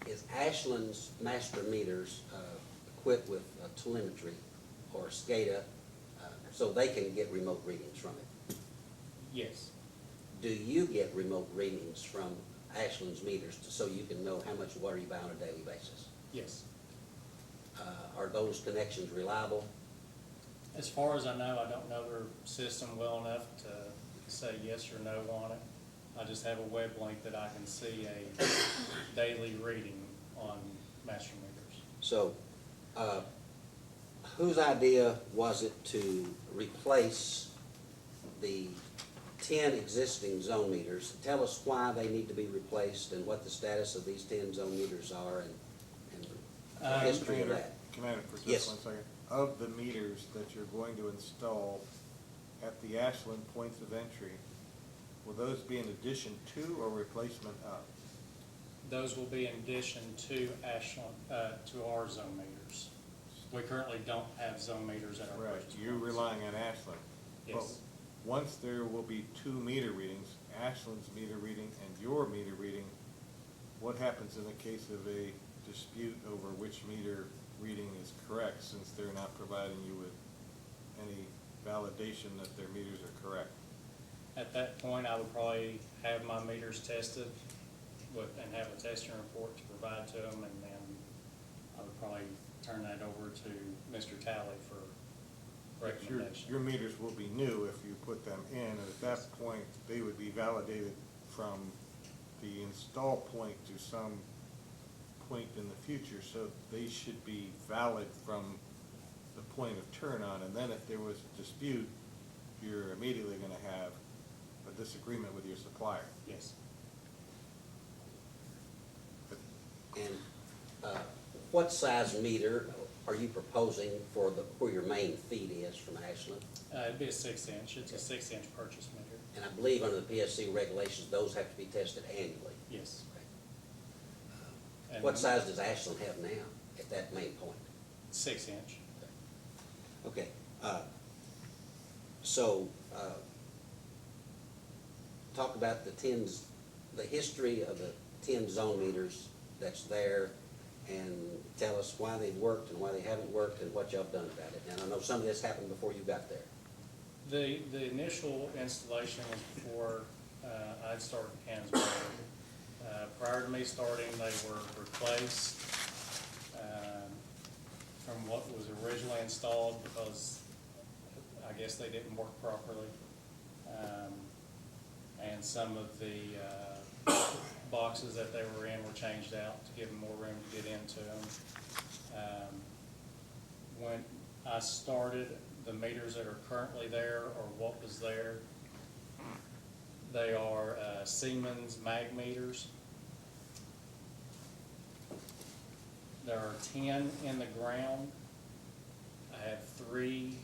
Is Ashland's master meters equipped with telemetry or SCADA so they can get remote readings from it? Yes, Do you get remote readings from Ashland's meters so you can know how much water you buy on a daily basis? yes. Are those connections reliable? As far as I know, I don't know their system well enough to say yes or no on it. I just have a web link that I can see a daily reading on master meters. So, whose idea was it to replace the 10 existing zone meters? Tell us why they need to be replaced and what the status of these 10 zone meters are and the history of that. Can I for Yes. just 1 second? Of the meters that you're going to install at the Ashland points of entry, will those be in addition to or replacement of? Those will be in addition to Ashland, to our zone meters. We currently don't have zone meters at our Right, purchase you're points. relying on Ashland. Yes. But once there will be 2 meter readings, Ashland's meter reading and your meter reading, what happens in the case of a dispute over which meter reading is correct, since they're not providing you with any validation that their meters are correct? At that point, I would probably have my meters tested and have a testing report to provide to them, and then I would probably turn that over to Mr. Talley for But recommendation. your meters will be new if you put them in, and at that point, they would be validated from the install point to some point in the future, so they should be valid from the point of turn on, and then if there was a dispute, you're immediately gonna have a disagreement with your supplier. Yes. And what size meter are you proposing for where your main feed is from Ashland? It'd be a 6-inch. It's a 6-inch purchase meter. And I believe under the PSC regulations, those have to be tested annually. Yes. And What size does Ashland have now at that main point? 6-inch. Okay, so, talk about the history of the 10 zone meters that's there, and tell us why they've worked and why they haven't worked and what y'all have done about it. And I know some of this happened before you got there. The initial installation was before I'd started in Cannonsburg. Prior to me starting, they were replaced from what was originally installed because I guess they didn't work properly. And some of the boxes that they were in were changed out to give them more room to get into them. When I started, the meters that are currently there or what was there. They are Siemens mag meters. There are 10 in the ground. I have 3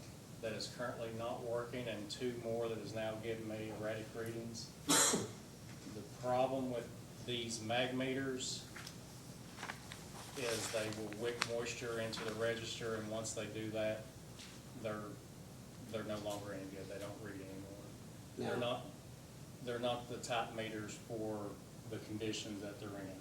that is currently not working and 2 more that is now giving me erratic readings. The problem with these mag meters is they will wick moisture into the register, and once they do that, they're no longer any good. They don't read anymore. Now- They're not the type meters for the conditions that they're in.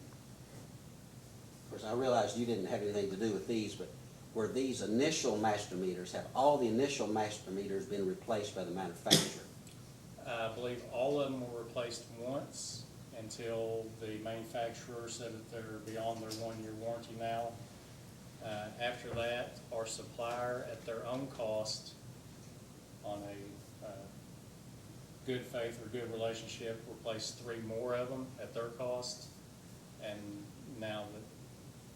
Of course, I realized you didn't have anything to do with these, but were these initial master meters, have all the initial master meters been replaced by the manufacturer? I believe all of them were replaced once until the manufacturer said that they're beyond their 1-year warranty now. After that, our supplier, at their own cost, on a good faith or good relationship, replaced 3 more of them at their cost. And now that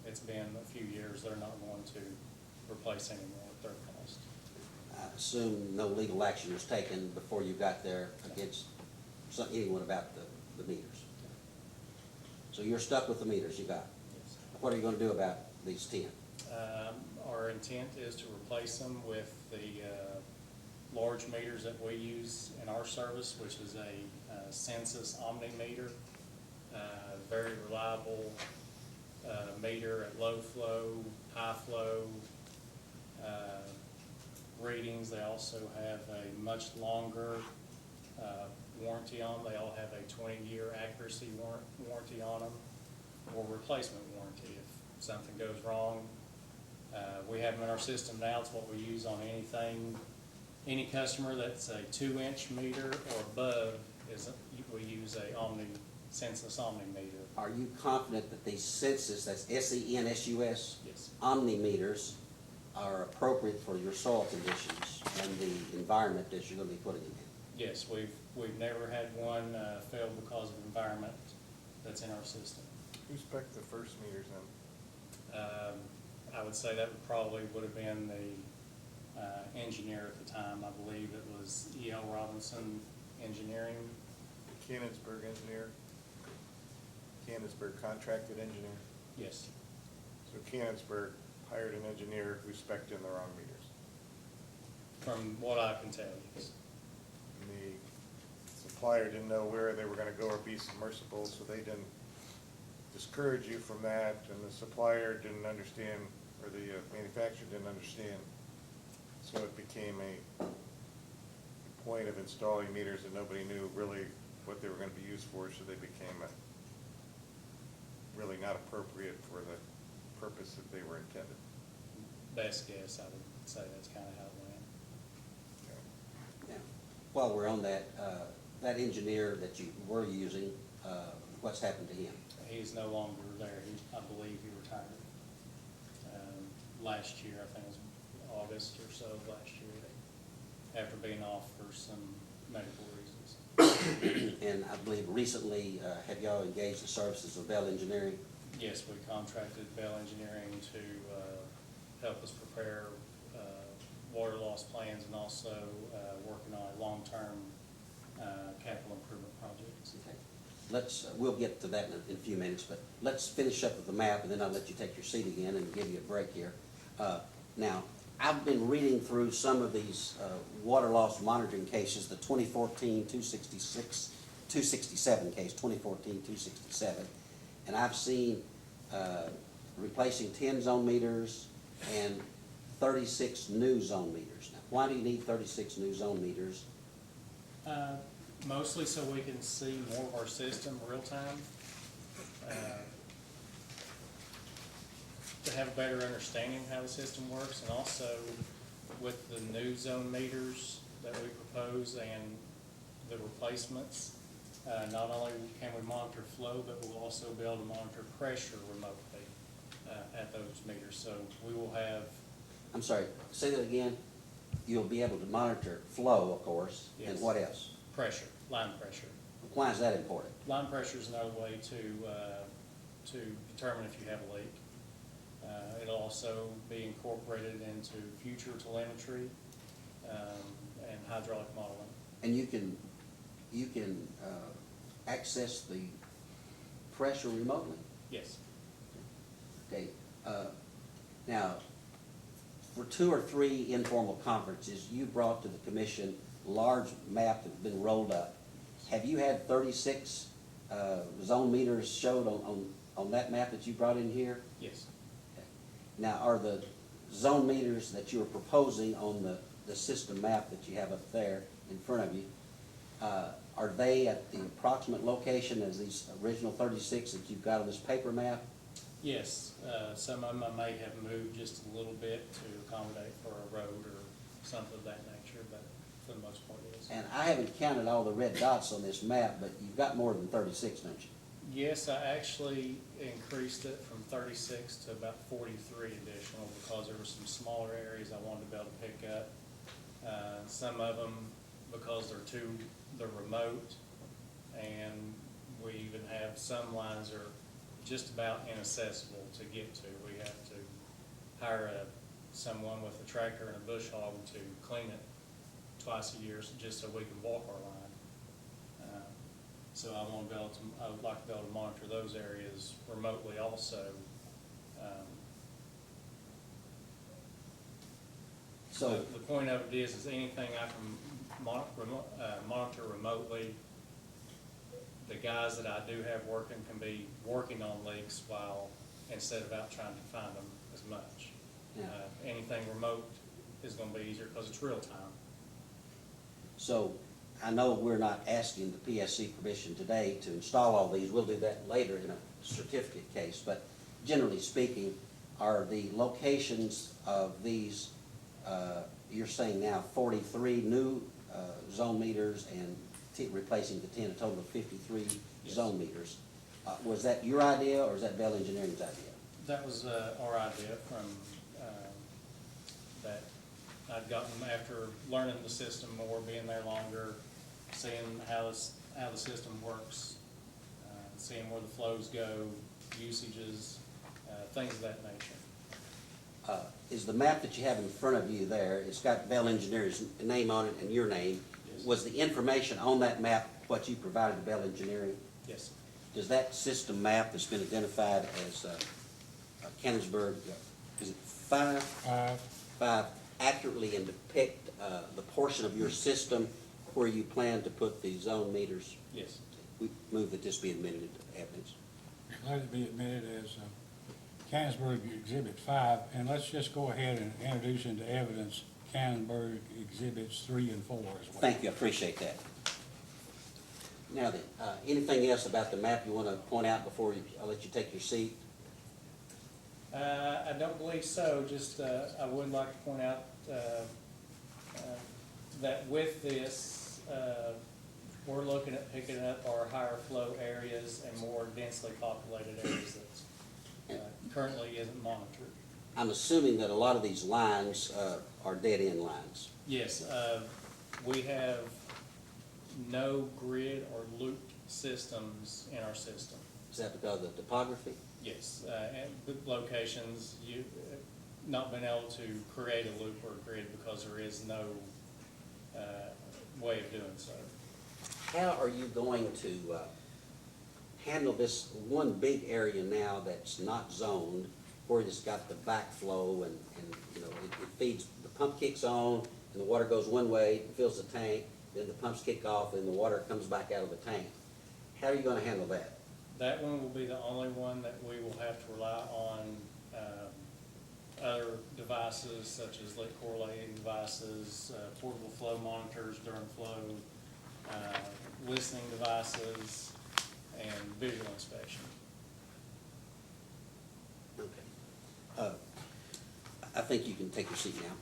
it's been a few years, they're not going to replace any more at their cost. I assume no legal action was taken before you got there against anyone about the meters. So you're stuck with the meters you got. Yes. What are you gonna do about these 10? Our intent is to replace them with the large meters that we use in our service, which is a Census Omni meter. Very reliable meter at low flow, high flow readings. They also have a much longer warranty on them. They all have a 20-year accuracy warranty on them, or replacement warranty if something goes wrong. We have them in our system now. It's what we use on anything. Any customer that's a 2-inch meter or above we use a Census Omni meter. Are you confident that these Census, that's SENSUS? Yes. Omni meters are appropriate for your soil conditions and the environment that you're gonna be putting them in? Yes, we've never had one fail because of environment that's in our system. Who spec'd the first meters in? I would say that would have been the engineer at the time. I believe it was E.L. Robinson Engineering. Cannonsburg engineer? Cannonsburg contracted engineer? Yes, So Cannonsburg hired an engineer who spec'd in the wrong meters. from what I can tell, yes. And the supplier didn't know where they were gonna go or be submersible, so they didn't discourage you from that, and the supplier didn't understand, or the manufacturer didn't understand. So it became a point of installing meters that nobody knew really what they were gonna be used for, so they became really not appropriate for the purpose that they were intended. Best guess, I would say that's kind of how it went. Okay. Now, while we're on that, that engineer that you were using, what's happened to him? He's no longer there. I believe he retired last year. I think it was August or so of last year, after being off for some medical reasons. And I believe recently, have y'all engaged the services of Bell Engineering? Yes, we contracted Bell Engineering to help us prepare water loss plans and also working on a long-term capital improvement projects. Okay. We'll get to that in a few minutes, but let's finish up with the map, and then I'll let you take your seat again and give you a break here. Now, I've been reading through some of these water loss monitoring cases, the 2014 267 case, 2014 267, and I've seen replacing 10 zone meters and 36 new zone meters. Now, why do you need 36 new zone meters? Mostly so we can see more of our system real time. To have a better understanding of how the system works, and also with the new zone meters that we propose and the replacements, not only can we monitor flow, but we'll also be able to monitor pressure remotely at those meters. So we will have, I'm sorry, say that again. You'll be able to monitor flow, of course, and Yes. what else? pressure, line pressure. Why is that important? Line pressure is another way to determine if you have a leak. It'll also be incorporated into future telemetry. and hydraulic modeling. And you can access the pressure remotely? Yes. Okay, now, for 2 or 3 informal conferences, you brought to the commission a large map that's been rolled up. Have you had 36 zone meters showed on that map that you brought in here? Yes. Now, are the zone meters that you are proposing on the system map that you have up there in front of you, are they at the approximate location as these original 36 that you've got on this paper map? Yes, some of them I may have moved just a little bit to accommodate for a road or something of that nature, but for the most part, yes. And I haven't counted all the red dots on this map, but you've got more than 36, don't you? Yes, I actually increased it from 36 to about 43 additional because there were some smaller areas I wanted to be able to pick up. Some of them, because they're remote, and we even have some lines are just about inaccessible to get to. We have to hire someone with a tractor and a bush hog to clean it twice a year just so we can walk our line. So I would like to be able to monitor those areas remotely also. So, The point of it is anything I can monitor remotely, the guys that I do have working can be working on leaks instead of out trying to find them as much. Yeah. Anything remote is gonna be easier because it's real time. so I know we're not asking the PSC permission today to install all these. We'll do that later in a certificate case. But generally speaking, are the locations of these, you're saying now 43 new zone meters and replacing the 10, a total of 53 Yes. zone meters. Was that your idea or is that Bell Engineering's idea? That was our idea from, that I'd gotten after learning the system more, being there longer, seeing how the system works, seeing where the flows go, usages, things of that nature. Is the map that you have in front of you there, it's got Bell Engineering's name on it and your name. Yes. Was the information on that map what you provided to Bell Engineering? Yes. Does that system map that's been identified as Cannonsburg, is it 5? 5 accurately and depict the portion of your system where you plan to put the zone meters? Yes. We move that this be admitted into evidence. Let it be admitted as Cannonsburg Exhibit 5, and let's just go ahead and introduce into evidence Cannonsburg Exhibits 3 and 4 as well. Thank you, I appreciate that. Now then, anything else about the map you want to point out before I let you take your seat? I don't believe so, just, I would like to point out, that with this, we're looking at picking up our higher flow areas and more densely populated areas that, currently isn't monitored. I'm assuming that a lot of these lines are dead-end lines. Yes, we have no grid or looped systems in our system. Is that because of the topography? Yes, and the locations, you, not been able to create a loop or a grid because there is no way of doing so. How are you going to handle this one big area now that's not zoned, where it's got the backflow and you know, it feeds, the pump kicks on and the water goes one way, fills the tank, then the pumps kick off and the water comes back out of the tank. How are you gonna handle that? That one will be the only one that we will have to rely on other devices such as leak correlating devices, portable flow monitors during flow, listening devices, and visual inspection. Okay. I think you can take your seat now.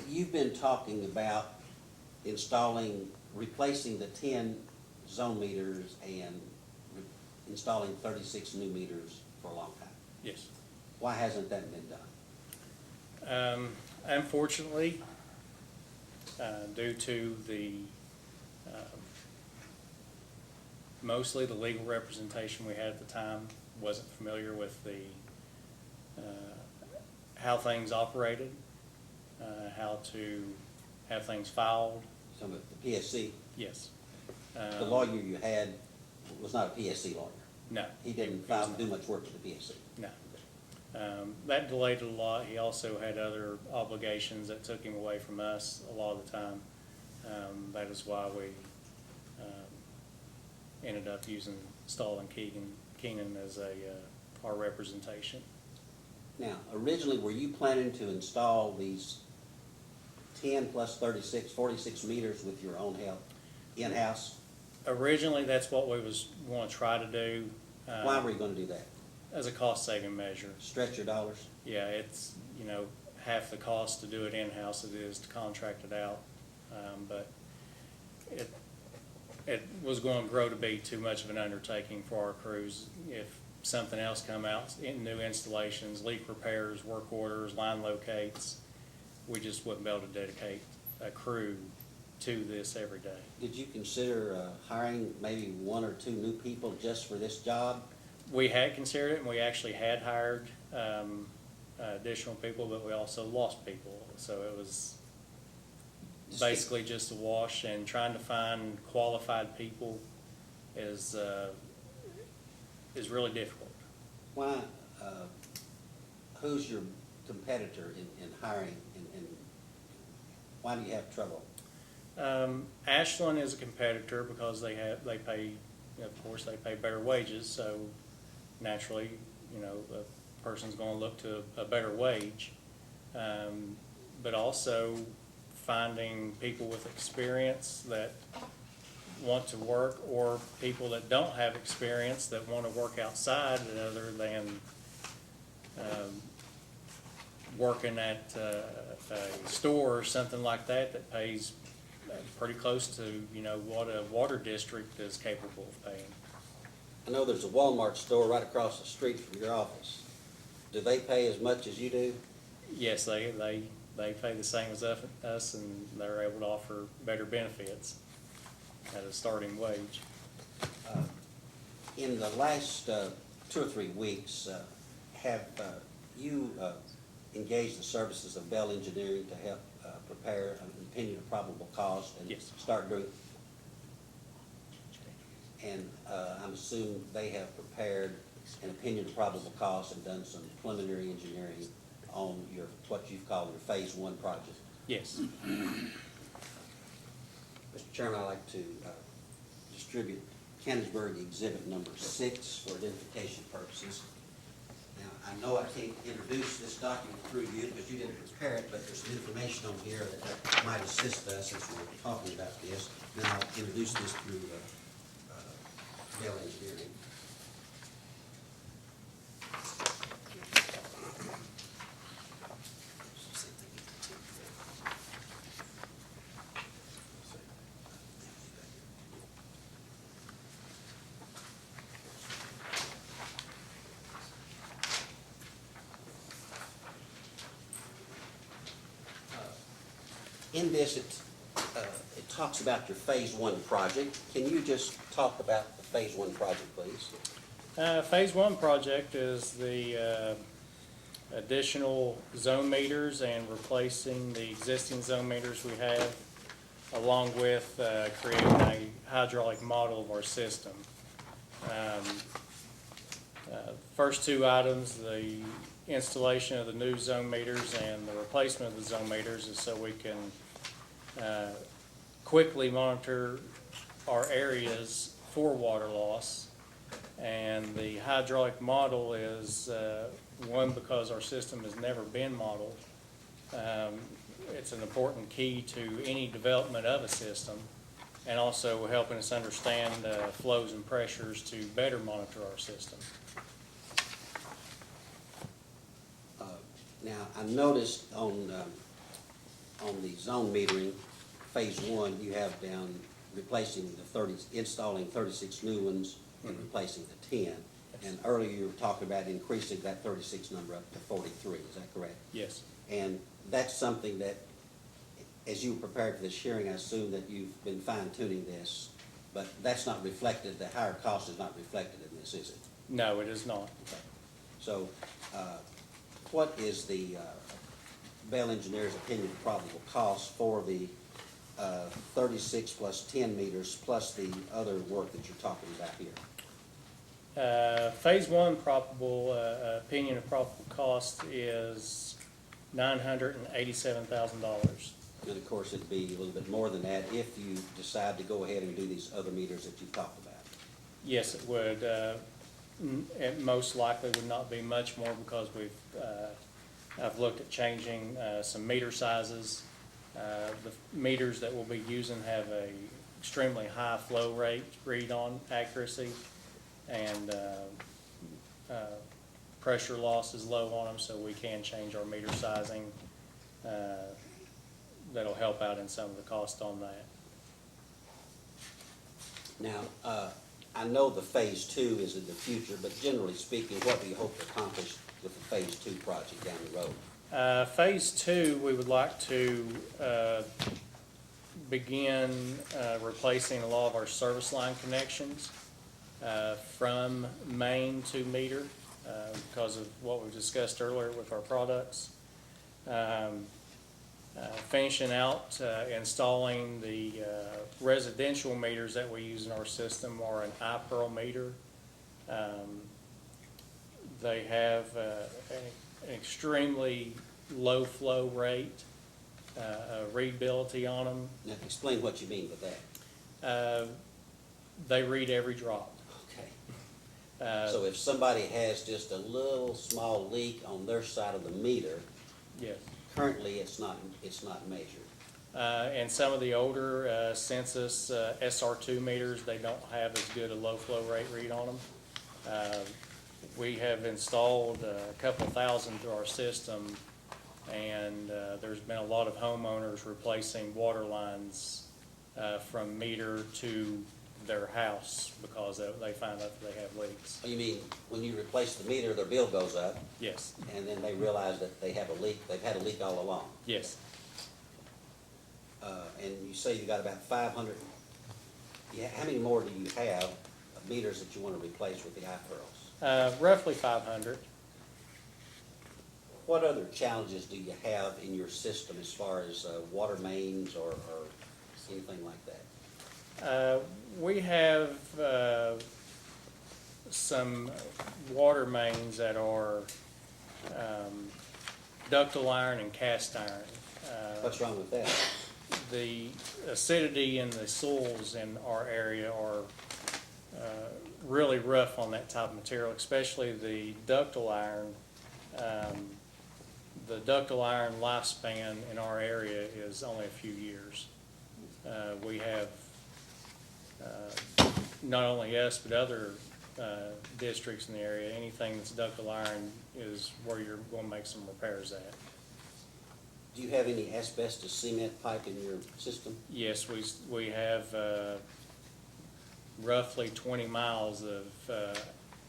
You've been talking about replacing the 10 zone meters and installing 36 new meters for a long time. Yes. Why hasn't that been done? Unfortunately, due to the, mostly the legal representation we had at the time, wasn't familiar with the, how things operated, how to have things filed. Some of the PSC, Yes. the lawyer you had was not a PSC lawyer. No. He didn't was do not. much work with the PSC. No. That delayed it a lot. He also had other obligations that took him away from us a lot of the time. That is why we ended up using Stahl and Keenan as our representation. Now, originally, were you planning to install these 10 plus 36, 46 meters with your own help, in-house? Originally, that's what we was going to try to do. Why were you going to do that? As a cost-saving measure. Stretch your dollars? Yeah, it's, half the cost to do it in-house it is to contract it out. But it was going to grow to be too much of an undertaking for our crews. If something else come out, new installations, leak repairs, work orders, line locates, we just wouldn't be able to dedicate a crew to this every day. Did you consider hiring maybe 1 or 2 new people just for this job? We had considered it, and we actually had hired additional people, but we also lost people. So it was basically just a wash, and trying to find qualified people is really difficult. Why, who's your competitor in hiring, and why do you have trouble? Ashland is a competitor because they pay, of course, they pay better wages, so naturally, a person's going to look to a better wage. But also finding people with experience that want to work, or people that don't have experience that want to work outside other than working at a store or something like that that pays pretty close to, what a water district is capable of paying. I know there's a Walmart store right across the street from your office. Do they pay as much as you do? Yes, they pay the same as us, and they're able to offer better benefits at a starting wage. In the last 2 or 3 weeks, have you engaged the services of Bell Engineering to help prepare an opinion of probable cost and Yes. start doing? And I'm assuming they have prepared an opinion of probable cost and done some preliminary engineering on what you've called your Phase 1 project. Yes. Mr. Chairman, I'd like to distribute Cannonsburg Exhibit Number 6 for identification purposes. Now, I know I can't introduce this document through you because you didn't prepare it, but there's some information on here that might assist us as we're talking about this. Then I'll introduce this through Bell Engineering. In this, it talks about your Phase 1 project. Can you just talk about the Phase 1 project, please? Phase 1 project is the additional zone meters and replacing the existing zone meters we have, along with creating a hydraulic model of our system. First 2 items, the installation of the new zone meters and the replacement of the zone meters, is so we can quickly monitor our areas for water loss. And the hydraulic model is, one, because our system has never been modeled. It's an important key to any development of a system, and also helping us understand flows and pressures to better monitor our system. Now, I noticed on the zone metering, Phase 1, you have down replacing installing 36 new ones and replacing the 10. And earlier you were talking about increasing that 36 number up to 43, is that correct? Yes. And that's something that, as you prepared for this hearing, I assume that you've been fine tuning this, but that's not reflected, the higher cost is not reflected in this, is it? No, it is not. Okay. So, what is the Bell Engineers' opinion of probable cost for the 36 plus 10 meters plus the other work that you're talking about here? Phase one probable, opinion of probable cost is $987,000. And of course, it'd be a little bit more than that if you decide to go ahead and do these other meters that you've talked about. Yes, it would. It most likely would not be much more because I've looked at changing some meter sizes. The meters that we'll be using have a extremely high flow rate read on accuracy, and pressure loss is low on them, so we can change our meter sizing. That'll help out in some of the cost on that. Now, I know the phase two is in the future, but generally speaking, what do you hope to accomplish with the phase two project down the road? Phase two, we would like to begin replacing a lot of our service line connections from main to meter because of what we discussed earlier with our products. Finishing out installing the residential meters that we use in our system are an iPearl meter. They have an extremely low flow rate, readability on them. Now, explain what you mean with that. They read every drop. Okay. So if somebody has just a little small leak on their side of the meter, Yes. currently it's not measured. And some of the older Census SR2 meters, they don't have as good a low flow rate read on them. We have installed a couple thousand through our system, and there's been a lot of homeowners replacing water lines from meter to their house because they find out that they have leaks. You mean, when you replace the meter, their bill goes up, Yes, and then they realize that they have a leak, they've had a leak all along? yes. And you say you got about 500, how many more do you have of meters that you want to replace with the iPearls? Roughly 500. What other challenges do you have in your system as far as water mains or anything like that? We have some water mains that are ductile iron and cast iron. What's wrong with that? The acidity in the soils in our area are really rough on that type of material, especially the ductile iron. The ductile iron lifespan in our area is only a few years. We have not only us, but other districts in the area, anything that's ductile iron is where you're going to make some repairs at. Do you have any asbestos cement pipe in your system? Yes, we have roughly 20 miles of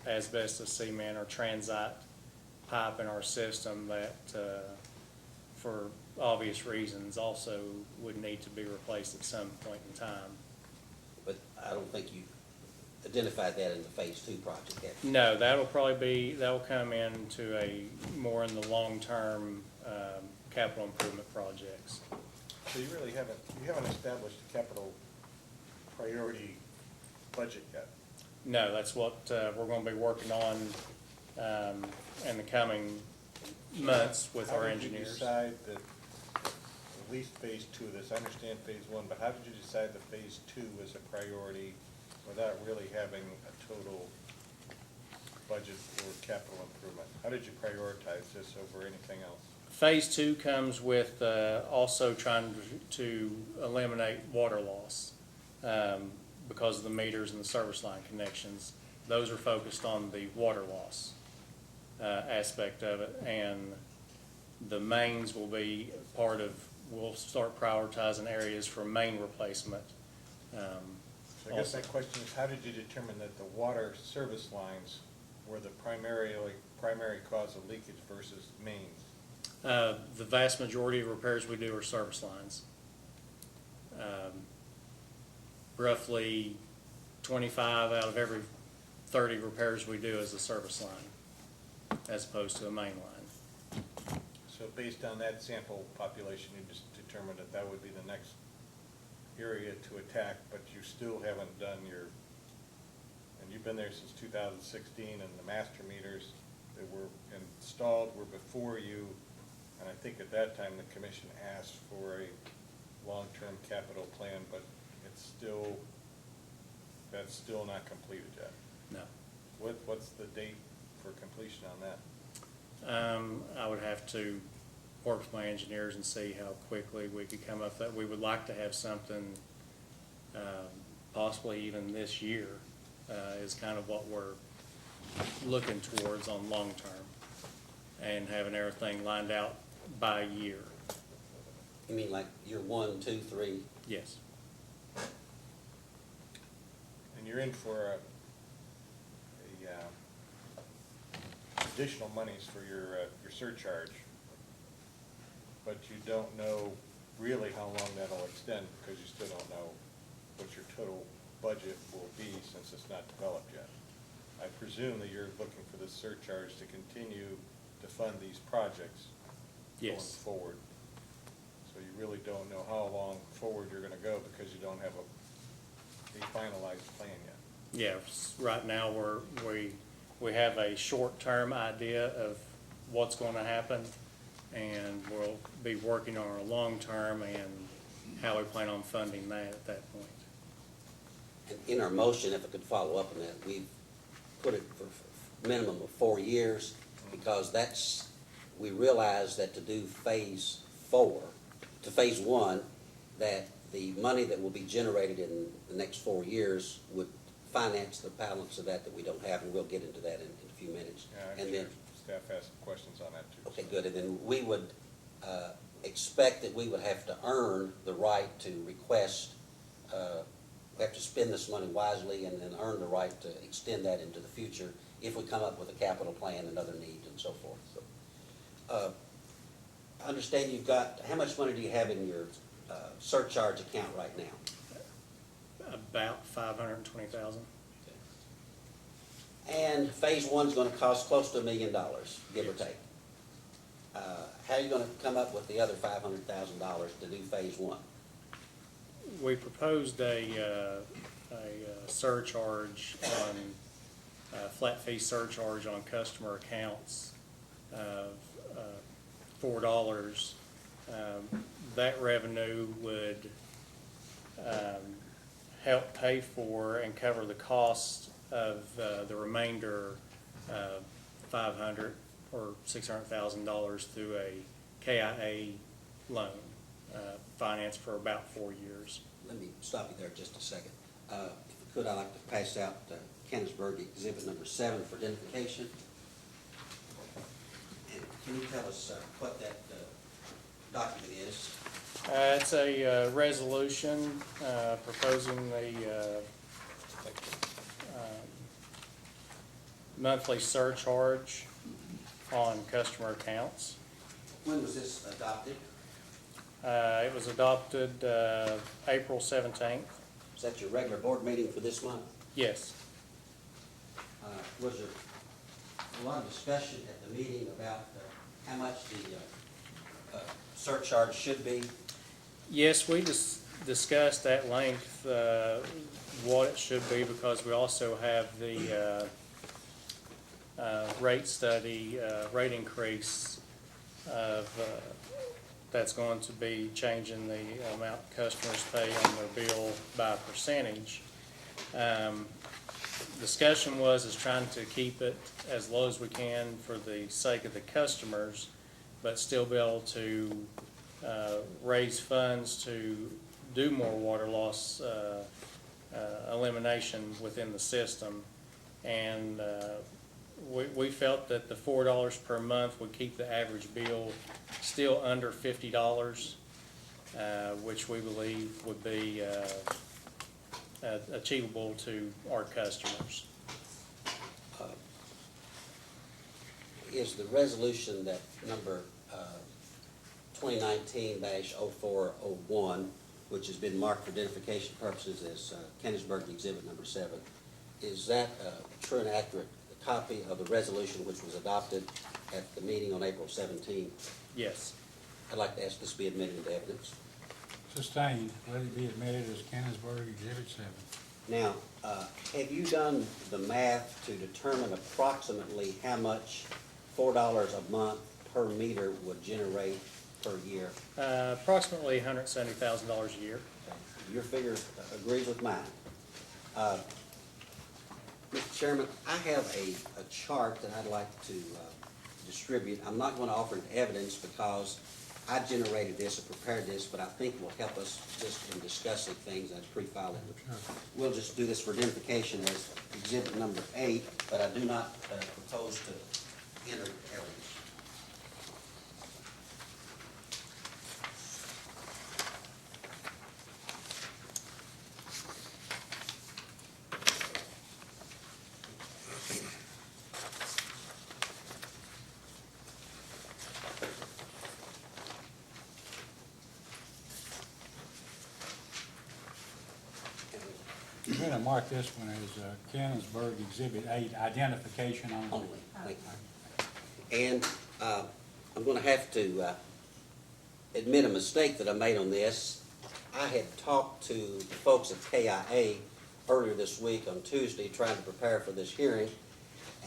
asbestos cement or transite pipe in our system that, for obvious reasons, also would need to be replaced at some point in time. But I don't think you identified that in the phase two project, have you? No, that'll come into more in the long-term capital improvement projects. So you really haven't established a capital priority budget yet? No, that's what we're going to be working on in the coming months with our engineers. How did you decide that at least phase two of this, I understand phase one, but how did you decide that phase two was a priority without really having a total budget for capital improvement? How did you prioritize this over anything else? Phase two comes with also trying to eliminate water loss because of the meters and the service line connections. Those are focused on the water loss aspect of it, and the mains will be we'll start prioritizing areas for main replacement So I guess that question is, how did you determine that the water service lines were the primary cause of leakage versus mains? The vast majority of repairs we do are service lines. Roughly 25 out of every 30 repairs we do is a service line, as opposed to a main line. So based on that sample population, you just determined that that would be the next area to attack, but you still haven't done your, and you've been there since 2016, and the master meters that were installed were before you, and I think at that time the commission asked for a long-term capital plan, but it's still, that's still not completed yet. No. What's the date for completion on that? I would have to work with my engineers and see how quickly we could come up that. We would like to have something, possibly even this year, is kind of what we're looking towards on long term, and having everything lined out by year. You mean like year 1, 2, 3? Yes. And you're in for additional monies for your surcharge, but you don't know really how long that'll extend, because you still don't know what your total budget will be since it's not developed yet. I presume that you're looking for this surcharge to continue to fund these projects going Yes. forward. So you really don't know how long forward you're gonna go, because you don't have a finalized plan yet. Yeah, right now we have a short-term idea of what's going to happen, and we'll be working on our long-term and how we plan on funding that at that point. And in our motion, if I could follow up on that, we've put it for a minimum of 4 years, because we realize that to do phase 4, to phase 1, that the money that will be generated in the next 4 years would finance the balance of that we don't have, and we'll get into that in a few minutes. Yeah, And then, staff has some questions on that too. okay, good, and then we would expect that we would have to earn the right to request, we have to spend this money wisely and then earn the right to extend that into the future if we come up with a capital plan and other needs and so forth. So, I understand you've got, how much money do you have in your surcharge account right now? About 520,000. And phase 1's gonna cost close to $1 million, give or Yes. take. How are you gonna come up with the other $500,000 to do phase 1? We proposed a surcharge on, flat fee surcharge on customer accounts of $4. That revenue would help pay for and cover the cost of the remainder $500,000 or $600,000 through a KIA loan, financed for about 4 years. Let me stop you there just a second. If you could, I'd like to pass out Cannonsburg Exhibit Number 7 for identification. And can you tell us what that document is? It's a resolution proposing the monthly surcharge on customer accounts. When was this adopted? It was adopted April 17th. Is that your regular board meeting for this month? Yes. Was there a lot of discussion at the meeting about how much the surcharge should be? Yes, we discussed at length what it should be, because we also have the rate study, rate increase of, that's going to be changing the amount customers pay on their bill by percentage. Discussion is trying to keep it as low as we can for the sake of the customers, but still be able to raise funds to do more water loss elimination within the system. And we felt that the $4 per month would keep the average bill still under $50, which we believe would be achievable to our customers. Is the resolution that number 2019-0401, which has been marked for identification purposes as Cannonsburg Exhibit Number 7, is that a true and accurate copy of the resolution which was adopted at the meeting on April 17? Yes. I'd like to ask this be admitted into evidence. Sustained, let it be admitted as Cannonsburg Exhibit 7. Now, have you done the math to determine approximately how much $4 a month per meter would generate per year? Approximately $170,000 a year. Your figure agrees with mine. Mr. Chairman, I have a chart that I'd like to distribute. I'm not going to offer it in evidence because I generated this and prepared this, but I think it will help us just in discussing things and pre-filing. We'll just do this for identification as Exhibit Number 8, but I do not propose to enter evidence. I'm going to mark this one as Cannonsburg Exhibit 8, identification only. Only. Thank you. And I'm going to have to admit a mistake that I made on this. I had talked to the folks at KIA earlier this week on Tuesday trying to prepare for this hearing.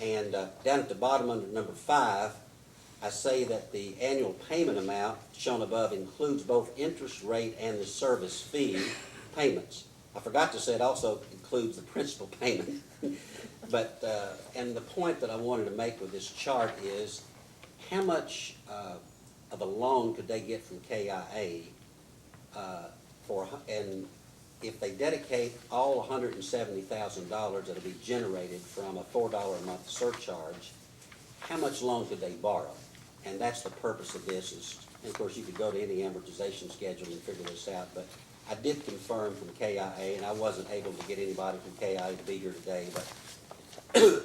And down at the bottom under number 5, I say that the annual payment amount shown above includes both interest rate and the service fee payments. I forgot to say it also includes the principal payment. But, and the point that I wanted to make with this chart is how much of a loan could they get from KIA and if they dedicate all $170,000 that'll be generated from a $4 a month surcharge, how much loan could they borrow? And that's the purpose of this is, and of course you could go to any amortization schedule and figure this out, but I did confirm from KIA, and I wasn't able to get anybody from KIA to be here today, but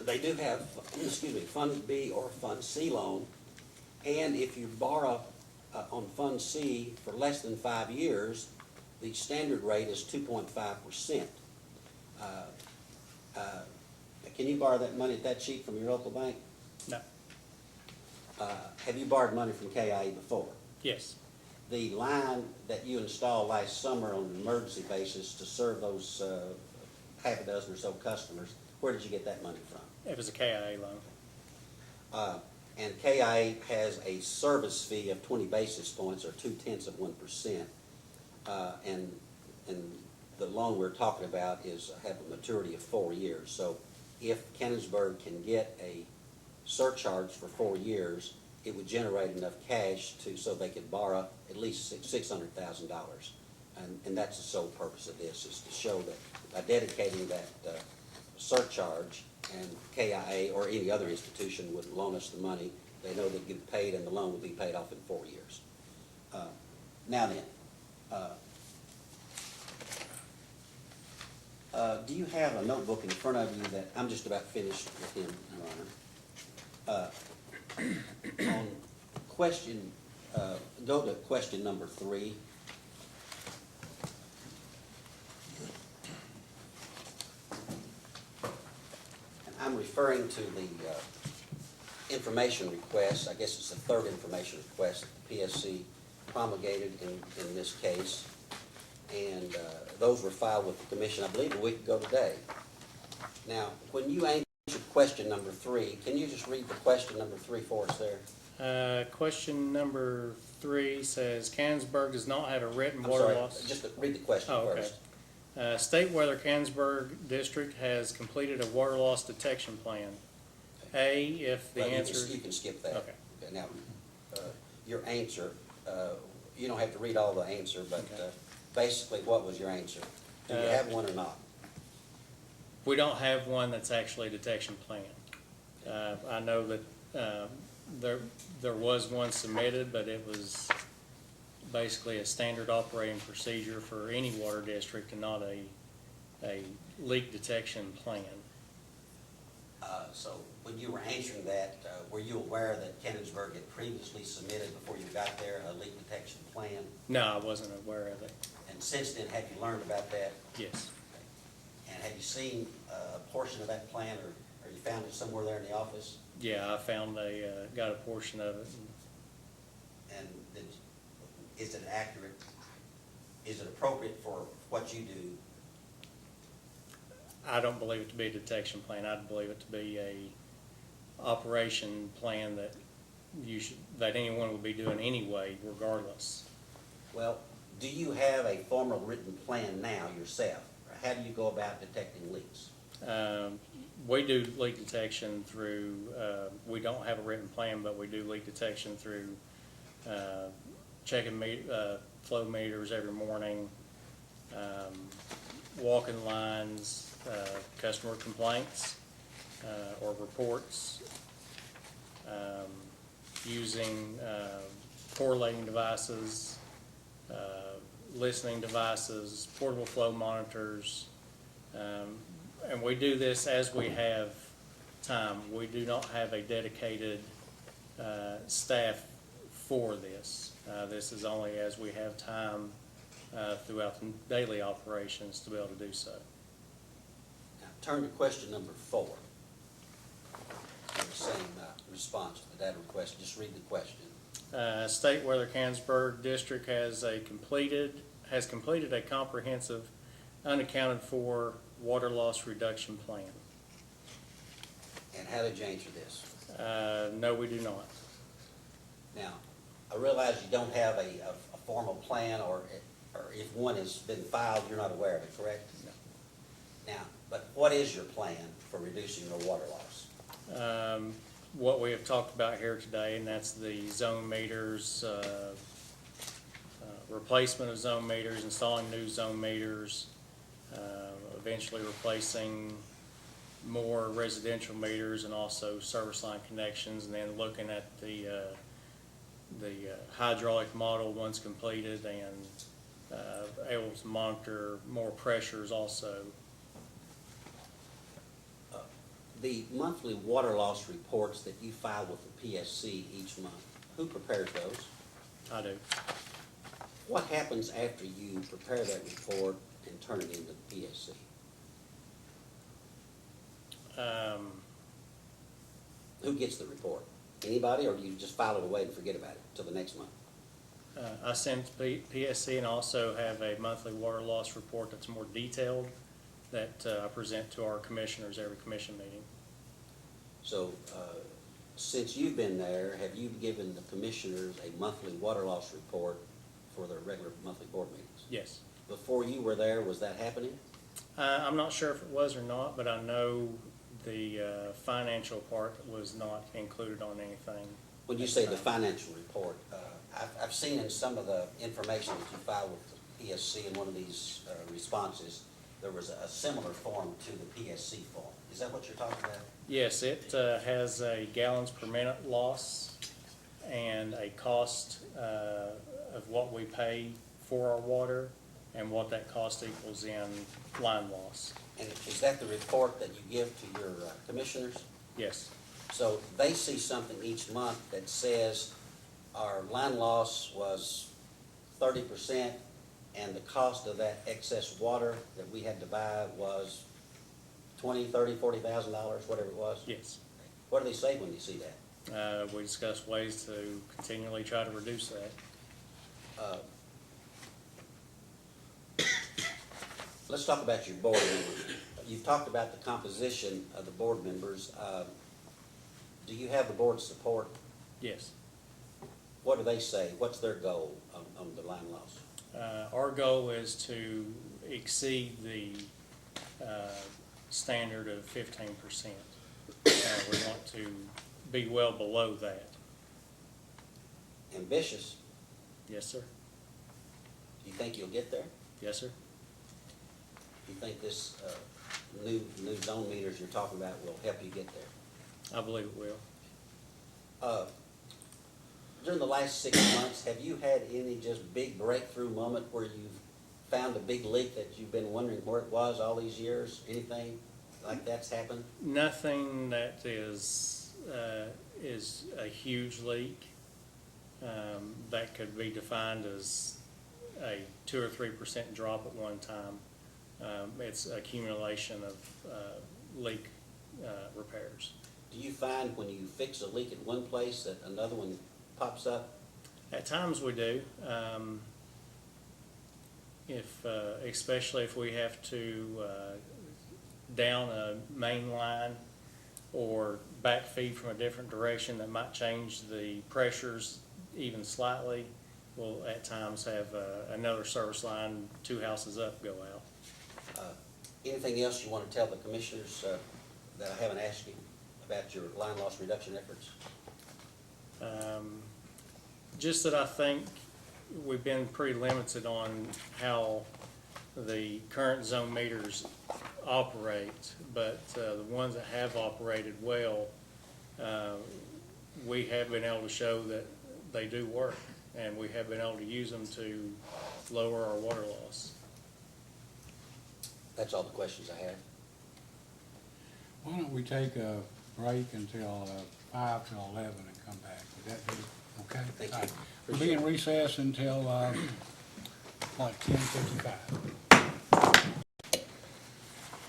they do have, excuse me, Fund B or Fund C loan, and if you borrow on Fund C for less than 5 years, the standard rate is 2.5%. Can you borrow that money at that cheap from your local bank? No. Have you borrowed money from KIA before? Yes. The line that you installed last summer on an emergency basis to serve those half a dozen or so customers, where did you get that money from? It was a KIA loan. And KIA has a service fee of 20 basis points or 0.2%. And the loan we're talking about have a maturity of 4 years. So if Cannonsburg can get a surcharge for 4 years, it would generate enough cash so they could borrow at least $600,000. And that's the sole purpose of this, is to show that by dedicating that surcharge, and KIA or any other institution would loan us the money, they know they'd get paid and the loan will be paid off in 4 years. Now then, do you have a notebook in front of you that, I'm just about finished with him, Your Honor. On question, go to question number 3. And I'm referring to the information request. I guess it's the third information request that the PSC promulgated in this case. And those were filed with the commission, I believe, a week ago today. Now, when you answered question number 3, can you just read the question number 3 for us there? Question number 3 says, Cannonsburg does not have a written I'm water sorry, loss. just read the question Okay. first. State whether Cannonsburg District has completed a water loss detection plan. A, if the Well, answer. you can skip that. Okay. Now, your answer, you don't have to read all the answer, but basically, what was your answer? Do you have one or not? We don't have one that's actually a detection plan. I know that there was one submitted, but it was basically a standard operating procedure for any water district and not a a leak detection plan. So when you were answering that, were you aware that Cannonsburg had previously submitted, before you got there, a leak detection plan? No, I wasn't aware of it. And since then, have you learned about that? Yes. And have you seen a portion of that plan, or you found it somewhere there in the office? Yeah, I found got a portion of it. And is it accurate? Is it appropriate for what you do? I don't believe it to be a detection plan. I'd believe it to be a operation plan that that anyone would be doing anyway, regardless. Well, do you have a formal written plan now yourself? Or how do you go about detecting leaks? We do leak detection through, we don't have a written plan, but we do leak detection through checking flow meters every morning, walking lines, customer complaints or reports, using correlating devices, listening devices, portable flow monitors. And we do this as we have time. We do not have a dedicated staff for this. This is only as we have time throughout the daily operations to be able to do so. Now, turn to question number 4. In the same response to the data request, just read the question. State whether Cannonsburg District has completed a comprehensive, unaccounted for water loss reduction plan. And how did you answer this? No, we do not. Now, I realize you don't have a formal plan, or if one has been filed, you're not aware of it, correct? No. Now, but what is your plan for reducing your water loss? What we have talked about here today, and that's the zone meters, replacement of zone meters, installing new zone meters, eventually replacing more residential meters and also service line connections, and then looking at the hydraulic model once completed, and able to monitor more pressures also. The monthly water loss reports that you file with the PSC each month, who prepares those? I do. What happens after you prepare that report and turn it into the PSC? Who gets the report? Anybody, or do you just file it away and forget about it till the next month? I send to PSC and also have a monthly water loss report that's more detailed that I present to our commissioners every commission meeting. So, since you've been there, have you given the commissioners a monthly water loss report for their regular monthly board meetings? Yes. Before you were there, was that happening? I'm not sure if it was or not, but I know the financial part was not included on anything. When you say the financial report, I've seen in some of the information that you filed with the PSC in one of these responses, there was a similar form to the PSC form. Is that what you're talking about? Yes, it has a gallons per minute loss and a cost of what we pay for our water and what that cost equals in line loss. And is that the report that you give to your commissioners? Yes. So they see something each month that says our line loss was 30%, and the cost of that excess water that we had to buy was $20,000, $30,000, $40,000, whatever it was? Yes. What do they say when you see that? We discuss ways to continually try to reduce that. Let's talk about your board members. You've talked about the composition of the board members. Do you have the board's support? Yes. What do they say? What's their goal on the line loss? Our goal is to exceed the standard of 15%. We want to be well below that. Ambitious. Yes, sir. Do you think you'll get there? Yes, sir. Do you think this new zone meters you're talking about will help you get there? I believe it will. During the last 6 months, have you had any just big breakthrough moment where you've found a big leak that you've been wondering where it was all these years? Anything like that's happened? Nothing that is a huge leak that could be defined as a 2 or 3% drop at one time. It's accumulation of leak repairs. Do you find when you fix a leak at one place that another one pops up? At times we do. Especially if we have to down a main line or backfeed from a different direction that might change the pressures even slightly, we'll at times have another service line 2 houses up go out. Anything else you want to tell the commissioners that I haven't asked you about your line loss reduction efforts? Just that I think we've been pretty limited on how the current zone meters operate, but the ones that have operated well, we have been able to show that they do work, and we have been able to use them to lower our water loss. That's all the questions I have. Why don't we take a break until 5 till 11 and come back? Would that be okay? Thank you. All right. We'll be in recess until like 10:55.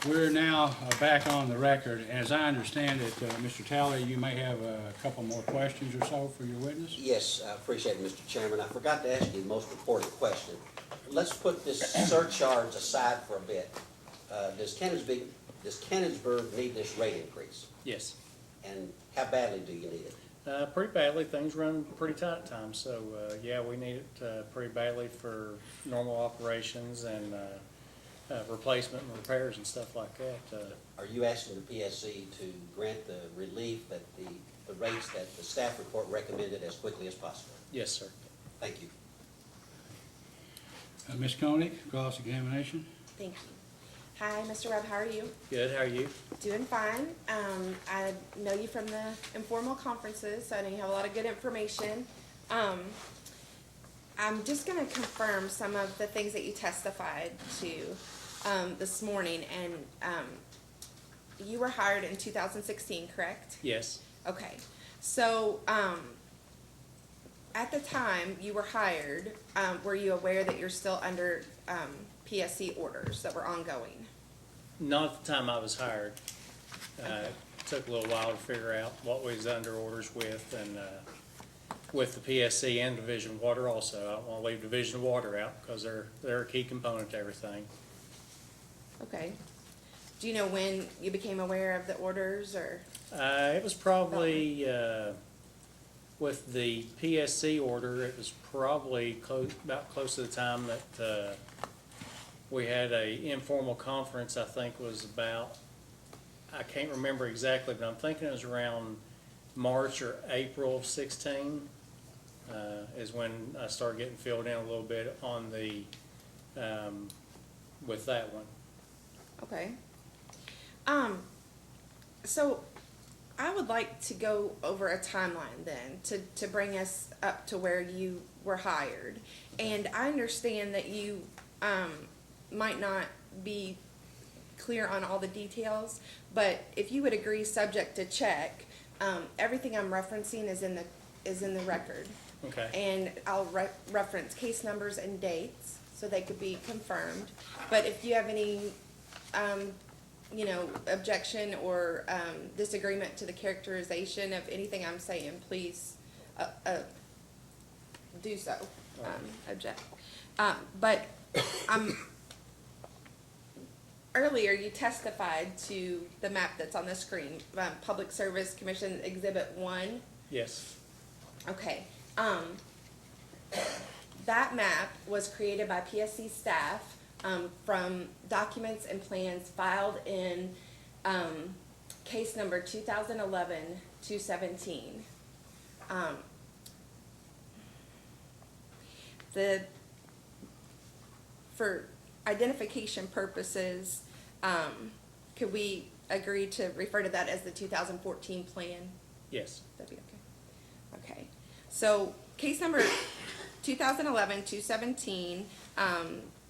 We're now back on the record. As I understand it, Mr. Talley, you may have a couple more questions or so for your witness? Yes, I appreciate it, Mr. Chairman. I forgot to ask you the most important question. Let's put this surcharge aside for a bit. Does Cannonsburg need this rate increase? Yes. And how badly do you need it? Pretty badly. Things run pretty tight at times, so yeah, we need it pretty badly for normal operations and replacement and repairs and stuff like that. Are you asking the PSC to grant the relief that the rates that the staff report recommended as quickly as possible? Yes, sir. Thank you. Ms. Koenig, cross-examination. Thank you. Hi, Mr. Webb, how are you? Good. How are you? Doing fine. I know you from the informal conferences, so I know you have a lot of good information. I'm just gonna confirm some of the things that you testified to this morning, and you were hired in 2016, correct? Yes. Okay, so, at the time you were hired, were you aware that you're still under, PSC orders that were ongoing? Not at the time I was hired. It took a little while to figure out what we was under orders with, and with the PSC and Division Water also. I don't want to leave Division Water out because they're a key component to everything. Okay. Do you know when you became aware of the orders, or? It was probably with the PSC order. It was probably about close to the time that we had a informal conference. I think was about, I can't remember exactly, but I'm thinking it was around March or April of 16 is when I started getting filled in a little bit on the with that one. Okay. So I would like to go over a timeline then to bring us up to where you were hired. And I understand that you might not be clear on all the details, but if you would agree, subject to check, everything I'm referencing is in the record. Okay. And I'll reference case numbers and dates so they could be confirmed. But if you have any, objection or disagreement to the characterization of anything I'm saying, please do so. Object. But earlier you testified to the map that's on the screen, Public Service Commission Exhibit 1. Yes. Okay. That map was created by PSC staff from documents and plans filed in case number 2011-217. For identification purposes, could we agree to refer to that as the 2014 plan? Yes. That'd be okay. Okay. So case number 2011-217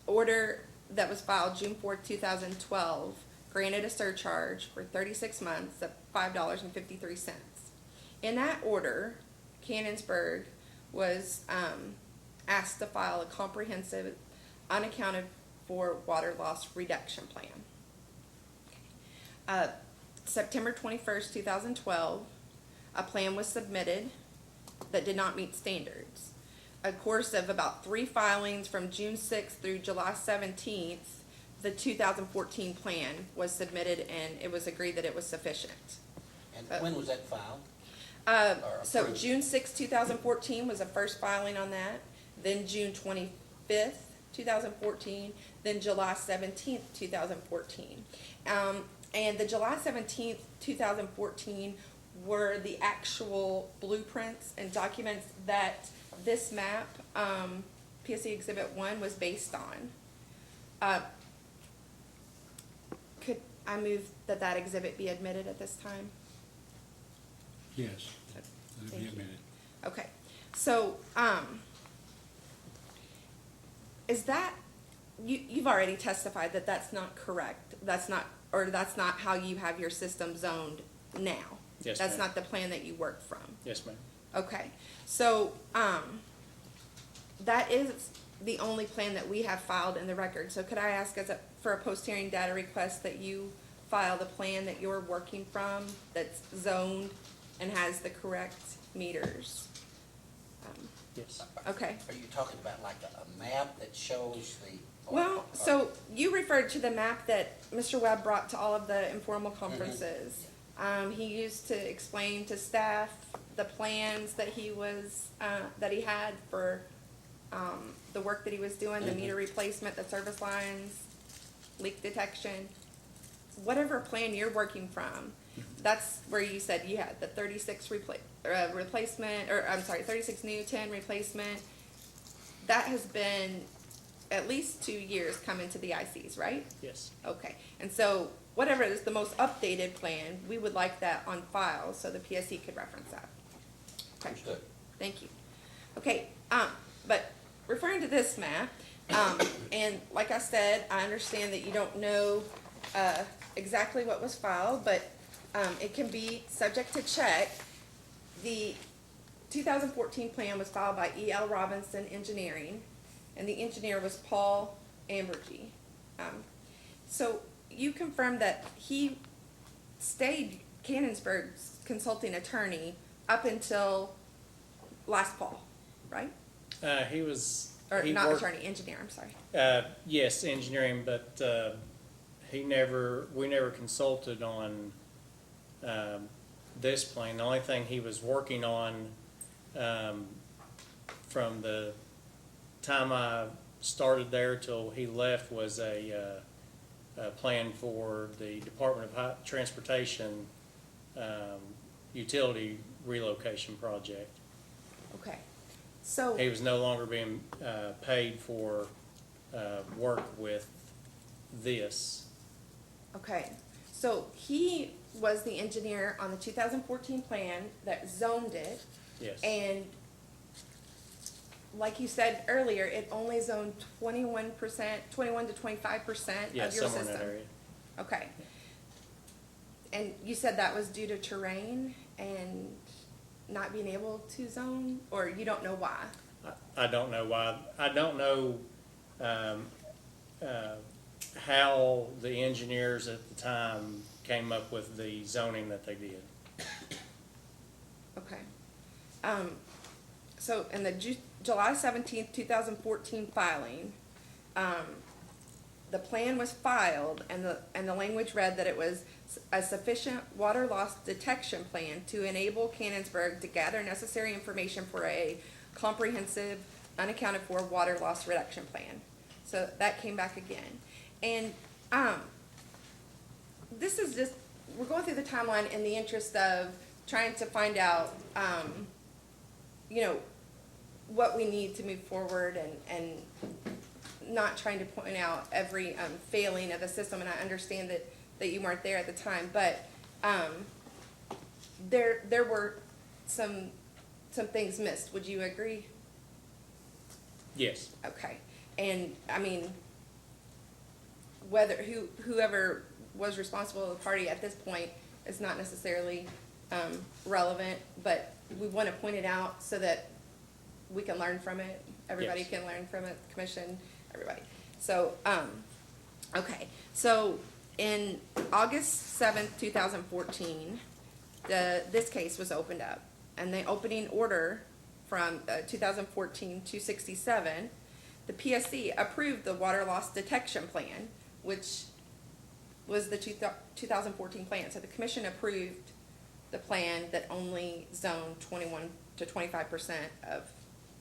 order that was filed June 4th, 2012, granted a surcharge for 36 months at $5.53. In that order, Cannonsburg was asked to file a comprehensive, unaccounted for water loss reduction plan. September 21st, 2012, a plan was submitted that did not meet standards. A course of about 3 filings from June 6th through July 17th, the 2014 plan was submitted and it was agreed that it was sufficient. And when was that filed? Or So approved? June 6th, 2014 was the first filing on that, then June 25th, 2014, then July 17th, 2014. And the July 17th, 2014 were the actual blueprints and documents that this map, PSC Exhibit 1, was based on. Could I move that that exhibit be admitted at this time? Yes, let it Thank be you. admitted. Okay, so, is that, you've already testified that that's not correct, that's not how you have your system zoned now? Yes, That's ma'am. not the plan that you work from? Yes, ma'am. Okay, so, that is the only plan that we have filed in the record, so could I ask for a post-hearing data request that you file the plan that you're working from, that's zoned and has the correct meters? Yes. Okay. Are you talking about like a map that shows the? Well, so you referred to the map that Mr. Webb brought to all of the informal conferences. He used to explain to staff the plans that he had for, the work that he was doing, the meter replacement, the service lines, leak detection. Whatever plan you're working from, that's where you said you had the 36 replacement, or I'm sorry, 36 new, 10 replacement. That has been at least 2 years coming to the ICs, right? Yes. Okay, and so whatever is the most updated plan, we would like that on file so the PSC could reference that. Okay. Understood. Thank you. Okay, but referring to this map, and like I said, I understand that you don't know, exactly what was filed, but, it can be subject to check. The 2014 plan was filed by E.L. Robinson Engineering, and the engineer was Paul Ambergy. So you confirmed that he stayed Cannonsburg's consulting attorney up until last fall, right? He was. Or he not worked- attorney, engineer, I'm sorry. Yes, engineering, but, we never consulted on, this plan. The only thing he was working on, from the time I started there till he left was a plan for the Department of Transportation, utility relocation project. Okay, so. He was no longer being, paid for, work with this. Okay, so he was the engineer on the 2014 plan that zoned it, Yes. and like you said earlier, it only zoned 21% to 25% of Yeah, your somewhere in that system. area. Okay. And you said that was due to terrain and not being able to zone, or you don't know why? I don't know why. I don't know how the engineers at the time came up with the zoning that they did. Okay. So in the July 17th, 2014 filing, the plan was filed and the language read that it was a sufficient water loss detection plan to enable Cannonsburg to gather necessary information for a comprehensive, unaccounted for water loss reduction plan. So that came back again. And, this is just, we're going through the timeline in the interest of trying to find out, you know, what we need to move forward and not trying to point out every, failing of the system, and I understand that you weren't there at the time, but, there were some things missed, would you agree? Yes. Okay, and, I mean, whoever was responsible of the party at this point is not necessarily, relevant, but we want to point it out so that we can learn from it. Everybody Yes. can learn from it, the commission, everybody. So, okay, so in August 7th, 2014, this case was opened up, and the opening order from 2014-267, the PSC approved the water loss detection plan, which was the 2014 plan. So the commission approved the plan that only zoned 21 to 25%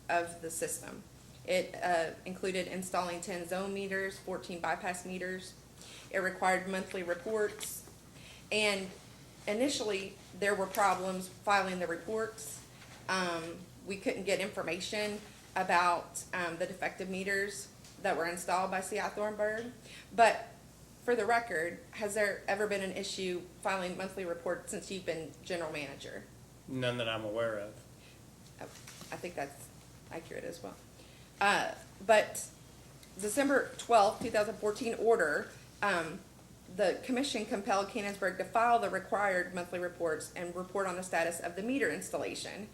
of the system. It included installing 10 zone meters, 14 bypass meters. It required monthly reports. And initially, there were problems filing the reports. We couldn't get information about the defective meters that were installed by CI Thornburg. But for the record, has there ever been an issue filing monthly reports since you've been general manager? None that I'm aware of. I think that's accurate as well. But December 12th, 2014 order, the commission compelled Cannonsburg to file the required monthly reports and report on the status of the meter installation.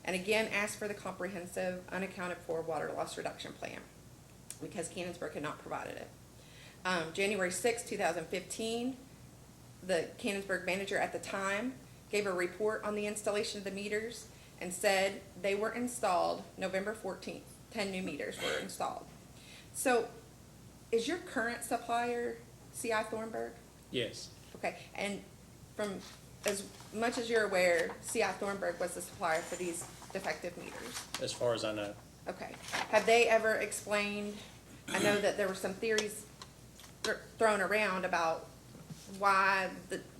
And again, asked for the comprehensive unaccounted for water loss reduction plan because Cannonsburg had not provided it. January 6, 2015, the Cannonsburg manager at the time gave a report on the installation of the meters and said they were installed November 14th. 10 new meters were installed. So is your current supplier CI Thornburg? Yes. Okay, and from as much as you're aware, CI Thornburg was the supplier for these defective meters. As far as I know. Okay. Have they ever explained, I know that there were some theories thrown around about why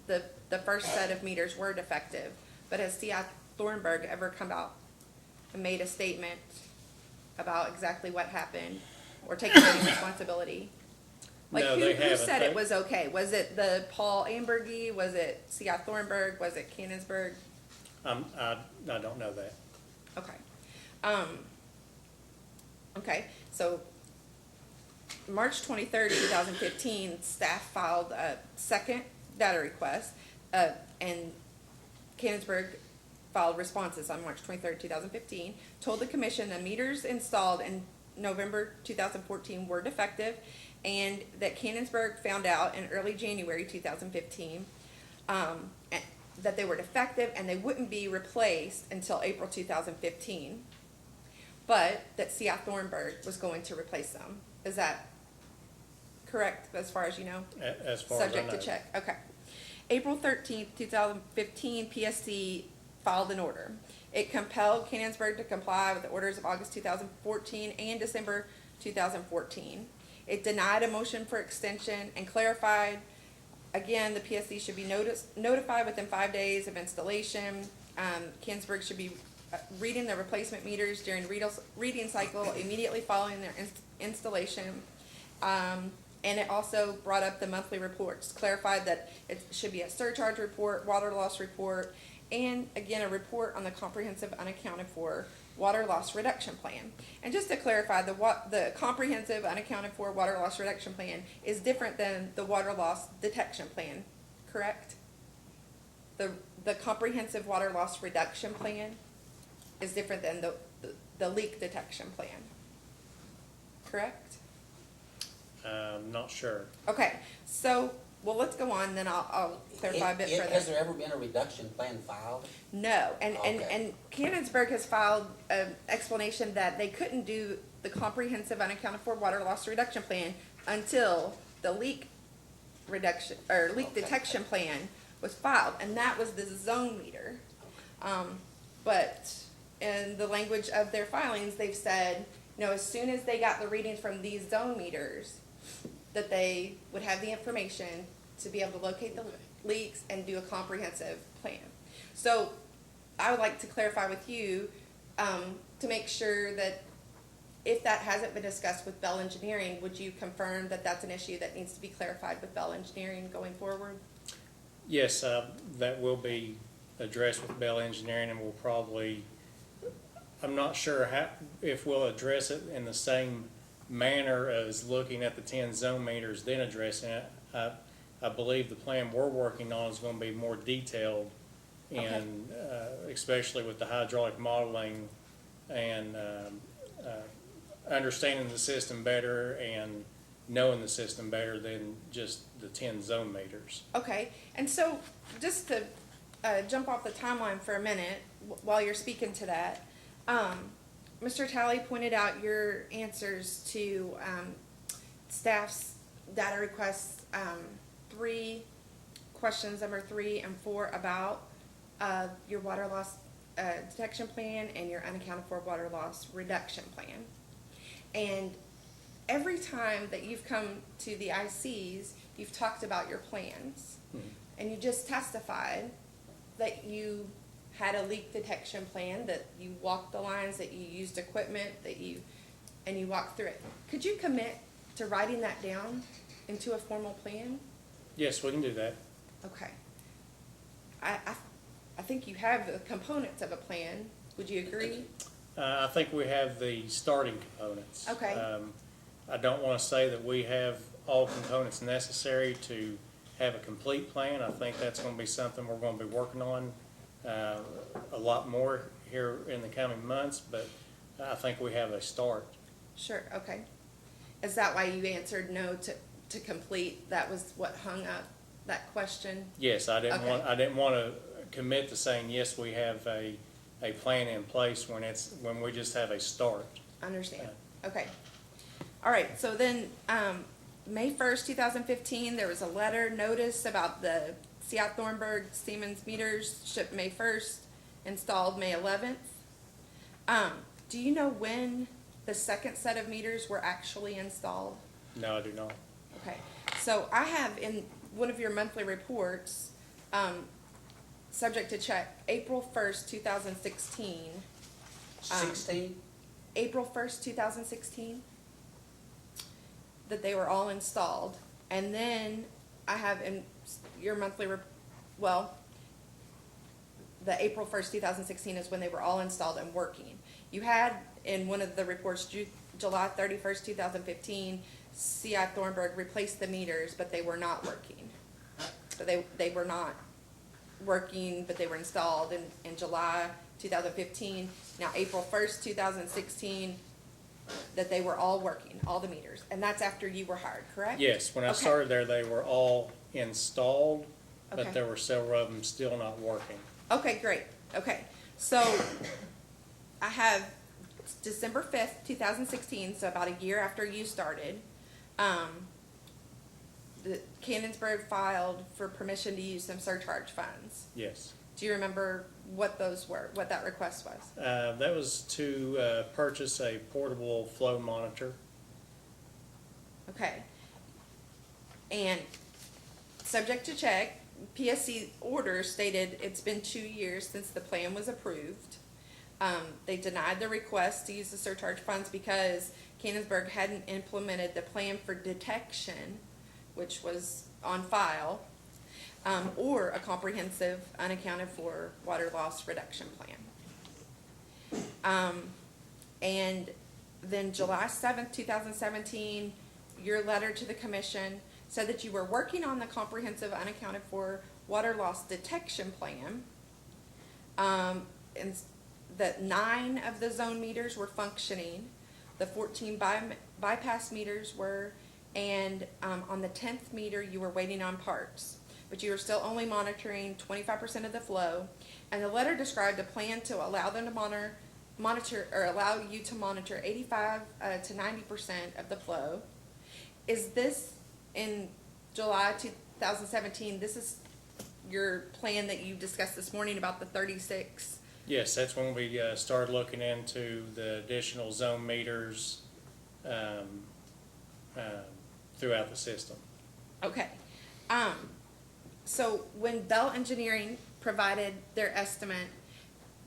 the first set of meters were defective, but has CI Thornburg ever come out and made a statement about exactly what happened or taken any responsibility? Like, No, who they haven't. said it was okay? Was it the Paul Ambergy? Was it CI Thornburg? Was it Cannonsburg? I don't know that. Okay. Okay, so March 23rd, 2015, staff filed a second data request, and Cannonsburg filed responses on March 23rd, 2015, told the commission the meters installed in November 2014 were defective, and that Cannonsburg found out in early January 2015 that they were defective and they wouldn't be replaced until April 2015, but that CI Thornburg was going to replace them. Is that correct, as far as you know? As far as I know. Subject to check, okay. April 13th, 2015, PSC filed an order. It compelled Cannonsburg to comply with the orders of August 2014 and December 2014. It denied a motion for extension and clarified, again, the PSC should be notified within 5 days of installation. Cannonsburg should be reading the replacement meters during reading cycle immediately following their installation. And it also brought up the monthly reports, clarified that it should be a surcharge report, water loss report, and again, a report on the comprehensive unaccounted for water loss reduction plan. And just to clarify, the comprehensive unaccounted for water loss reduction plan is different than the water loss detection plan, correct? The comprehensive water loss reduction plan is different than the leak detection plan, correct? Not sure. Okay, so, well, let's go on, then I'll clarify a bit further. Has there ever been a reduction plan filed? No, and Okay. Cannonsburg has filed an explanation that they couldn't do the comprehensive unaccounted for water loss reduction plan until the leak reduction, or leak Okay. detection plan was filed, and that was the zone meter. But in the language of their filings, they've said, you know, as soon as they got the readings from these zone meters, that they would have the information to be able to locate the leaks and do a comprehensive plan. So I would like to clarify with you, to make sure that if that hasn't been discussed with Bell Engineering, would you confirm that that's an issue that needs to be clarified with Bell Engineering going forward? Yes, that will be addressed with Bell Engineering, and we'll probably, I'm not sure if we'll address it in the same manner as looking at the 10 zone meters, then addressing it. I believe the plan we're working on is gonna be more detailed and, especially with the hydraulic modeling and, understanding the system better and knowing the system better than just the 10 zone meters. Okay, and so just to jump off the timeline for a minute while you're speaking to that, Mr. Talley pointed out your answers to staff's data requests, questions number 3 and 4 about your water loss detection plan and your unaccounted for water loss reduction plan. And every time that you've come to the ICs, you've talked about your plans. And you just testified that you had a leak detection plan, that you walked the lines, that you used equipment, and you walked through it. Could you commit to writing that down into a formal plan? Yes, we can do that. Okay. I think you have the components of a plan. Would you agree? I think we have the starting components. Okay. I don't want to say that we have all components necessary to have a complete plan. I think that's going to be something we're going to be working on a lot more here in the coming months, but I think we have a start. Sure, okay. Is that why you answered no to complete? That was what hung up that question? Yes, I didn't Okay. I didn't want to commit to saying, yes, we have a plan in place when we just have a start. Understand, okay. All right, so then, May 1st, 2015, there was a letter notice about the Seat Thornburg Siemens meters shipped May 1st, installed May 11th. Do you know when the second set of meters were actually installed? No, I do not. Okay, so I have in one of your monthly reports, subject to check, April 1st, 2016. 16? April 1st, 2016, that they were all installed. And then I have in your monthly, the April 1st, 2016 is when they were all installed and working. You had in one of the reports, July 31st, 2015, CI Thornburg replaced the meters, but they were not working. So they were not working, but they were installed in July 2015. Now, April 1st, 2016, that they were all working, all the meters. And that's after you were hired, correct? Yes, when I Okay. started there, they were all installed, Okay. but there were several of them still not working. Okay, great. Okay, so I have December 5th, 2016, so about a year after you started. The Cannonsburg filed for permission to use some surcharge funds. Yes. Do you remember what those were, what that request was? That was to purchase a portable flow monitor. Okay. And subject to check, PSC order stated it's been 2 years since the plan was approved. They denied the request to use the surcharge funds because Cannonsburg hadn't implemented the plan for detection, which was on file, or a comprehensive unaccounted for water loss reduction plan. And then July 7th, 2017, your letter to the commission said that you were working on the comprehensive unaccounted for water loss detection plan. And that 9 of the zone meters were functioning, the 14 bypass meters were, and on the 10th meter, you were waiting on parts. But you were still only monitoring 25% of the flow. And the letter described a plan to allow them to monitor or allow you to monitor 85 to 90% of the flow. Is this in July 2017? This is your plan that you discussed this morning about the 36? Yes, that's when we started looking into the additional zone meters throughout the system. Okay. So when Bell Engineering provided their estimate,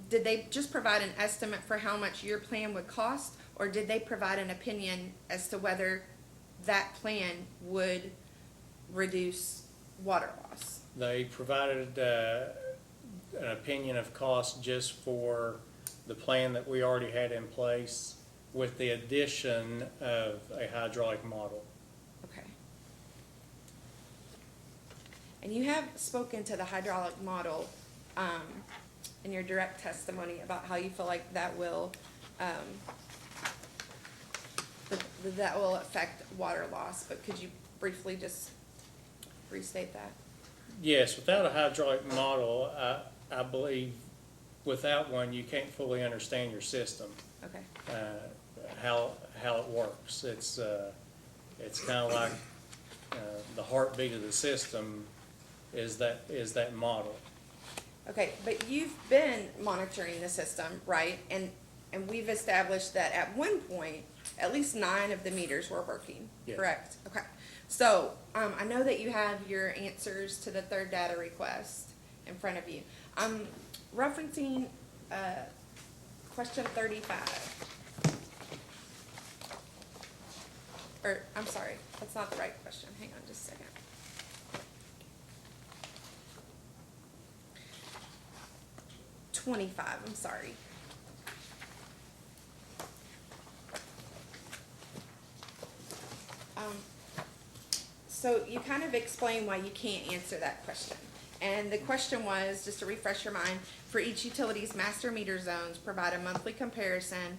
did they just provide an estimate for how much your plan would cost, or did they provide an opinion as to whether that plan would reduce water loss? They provided an opinion of cost just for the plan that we already had in place with the addition of a hydraulic model. Okay. And you have spoken to the hydraulic model, in your direct testimony about how you feel like that will, that will affect water loss, but could you briefly just restate that? Yes, without a hydraulic model, I believe without one, you can't fully understand your system, Okay, how it works. It's kind of like the heartbeat of the system is that model. okay, but you've been monitoring the system, right? And we've established that at one point, at least 9 of the meters were working, Yes. correct? Okay, so, I know that you have your answers to the third data request in front of you. I'm referencing, question 35. Or, I'm sorry, that's not the right question, hang on just a second. $25, I'm sorry. So you kind of explain why you can't answer that question. And the question was, just to refresh your mind, for each utility's master meter zones, provide a monthly comparison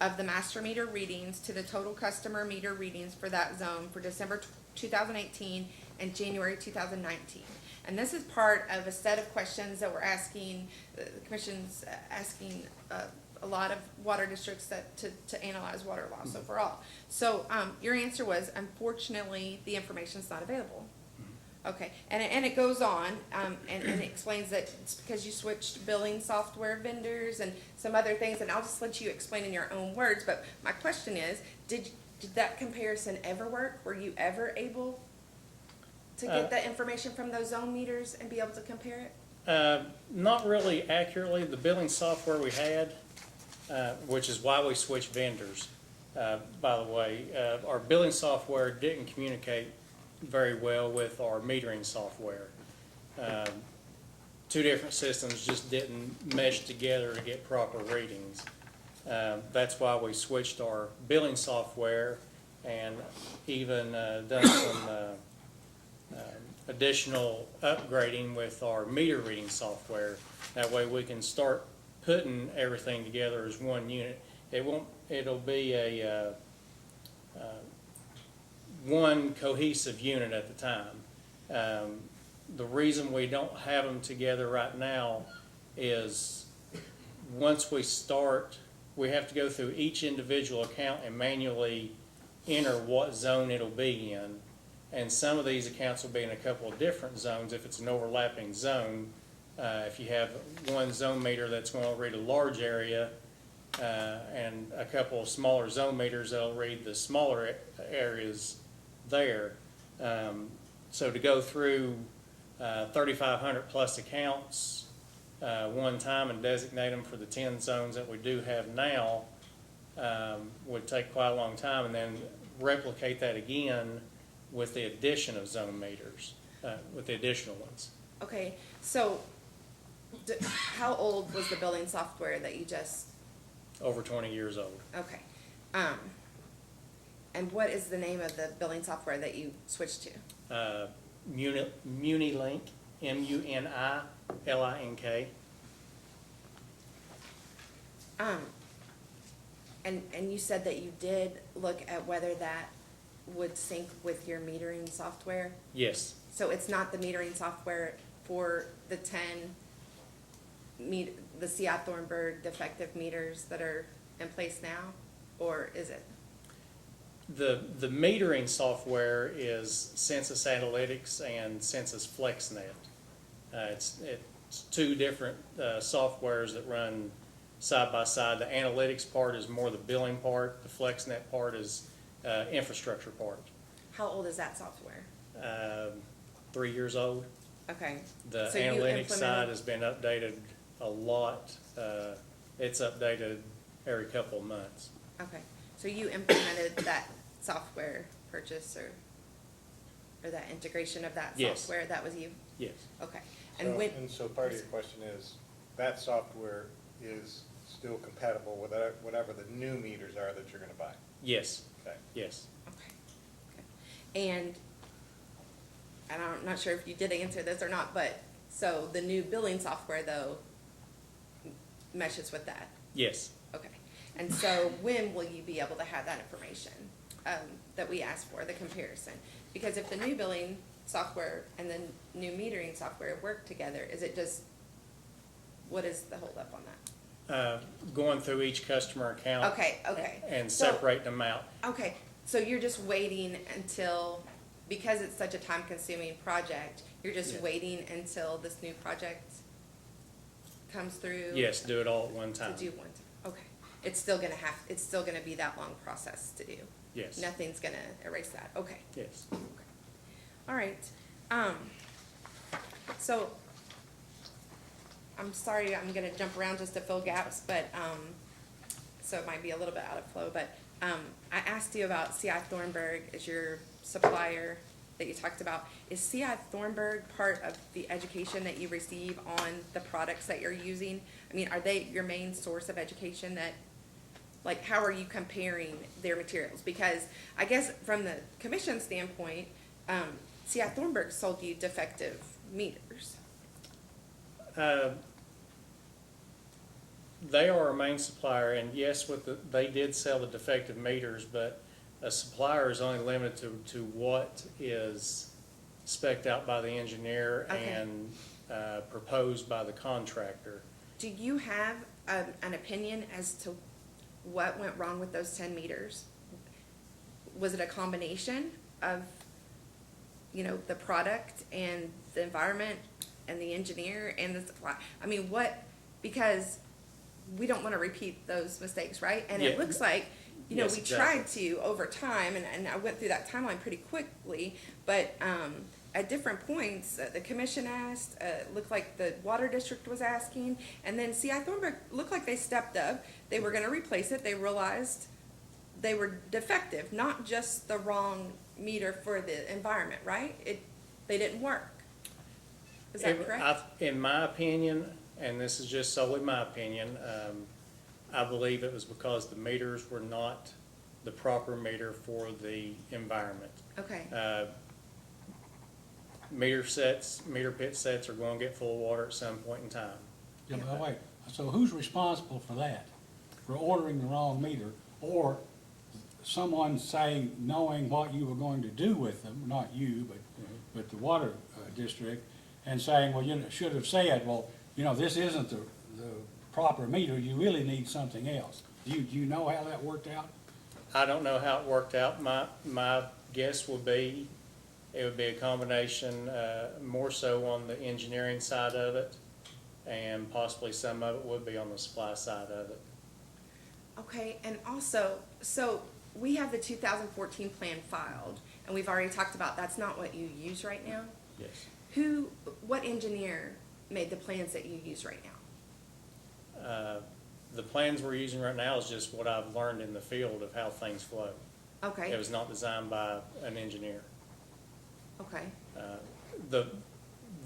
of the master meter readings to the total customer meter readings for that zone for December 2018 and January 2019. And this is part of a set of questions that we're asking, the commission's asking a lot of water districts to analyze water loss overall. So your answer was, unfortunately, the information's not available. Okay, and it goes on, and it explains that it's because you switched billing software vendors and some other things, and I'll just let you explain in your own words, but my question is, did that comparison ever work? Were you ever able to get that information from those zone meters and be able to compare it? Not really accurately. The billing software we had, which is why we switched vendors, by the way, our billing software didn't communicate very well with our metering software. 2 different systems just didn't mesh together to get proper readings. That's why we switched our billing software and even done some additional upgrading with our meter reading software. That way we can start putting everything together as one unit. It'll be a one cohesive unit at the time. The reason we don't have them together right now is once we start, we have to go through each individual account and manually enter what zone it'll be in. And some of these accounts will be in a couple of different zones if it's an overlapping zone. If you have one zone meter that's going to read a large area and a couple of smaller zone meters that'll read the smaller areas there. So to go through 3,500 plus accounts one time and designate them for the 10 zones that we do have now would take quite a long time, and then replicate that again with the addition of zone meters, with the additional ones. Okay, so how old was the billing software that you just, Over 20 years old. okay. And what is the name of the billing software that you switched to? Munilink, MUNILINK. And you said that you did look at whether that would sync with your metering software? Yes. So it's not the metering software for the 10 the CI Thornburg defective meters that are in place now, or is it? The metering software is Census Analytics and Census FlexNet. It's 2 different softwares that run side by side. The analytics part is more the billing part. The FlexNet part is infrastructure part. How old is that software? 3 years old. Okay. The So you analytics side implemented- has been updated a lot. It's updated every couple of months. Okay, so you implemented that software purchase or that integration of that Yes. software, that was you? Yes. Okay, and when, So part of your question is, that software is still compatible with whatever the new meters are that you're gonna buy. Yes, Okay. yes. Okay. Okay. And I'm not sure if you did answer this or not, but, so the new billing software though meshes with that? Yes. Okay. And so when will you be able to have that information, that we asked for, the comparison? Because if the new billing software and the new metering software work together, is it just, what is the holdup on that? Going through each customer account. Okay, okay. And So- separate them out. Okay, so you're just waiting until, because it's such a time-consuming project, you're just Yes. waiting until this new project comes through? Yes, do it all at one To time. do one time, okay. It's still gonna be that long process to do? Yes. Nothing's gonna erase that, okay. Yes. All right, so, I'm sorry, I'm gonna jump around just to fill gaps, but, so it might be a little bit out of flow, but, I asked you about CI Thornburg as your supplier that you talked about. Is CI Thornburg part of the education that you receive on the products that you're using? I mean, are they your main source of education that, like, how are you comparing their materials? Because I guess from the commission standpoint, CI Thornburg sold you defective meters. They are our main supplier, and yes, they did sell the defective meters, but a supplier is only limited to what is spec'd out by the engineer Okay. and proposed by the contractor. Do you have an opinion as to what went wrong with those 10 meters? Was it a combination of, the product and the environment and the engineer and the supply? I mean, because we don't want to repeat those mistakes, right? And it Yeah. looks like, Yes, we exactly. tried to over time, and I went through that timeline pretty quickly, but at different points, the commission asked, looked like the water district was asking, and then CI Thornburg looked like they stepped up. They were gonna replace it. They realized they were defective, not just the wrong meter for the environment, right? They didn't work. Is that correct? In my opinion, and this is just solely my opinion, I believe it was because the meters were not the proper meter for the environment. Okay, Meter pit sets are gonna get full of water at some point in time. Yeah, but wait, so who's responsible for that? For ordering the wrong meter, or someone saying, knowing what you were going to do with them, not you, but the water district, and saying, well, should have said, well, this isn't the proper meter, you really need something else. Do you know how that worked out? I don't know how it worked out. My guess would be, it would be a combination, more so on the engineering side of it, and possibly some of it would be on the supply side of it. okay, and also, so we have the 2014 plan filed, and we've already talked about that's not what you use right now. Yes. What engineer made the plans that you use right now? The plans we're using right now is just what I've learned in the field of how things flow. Okay, It was not designed by an engineer. okay,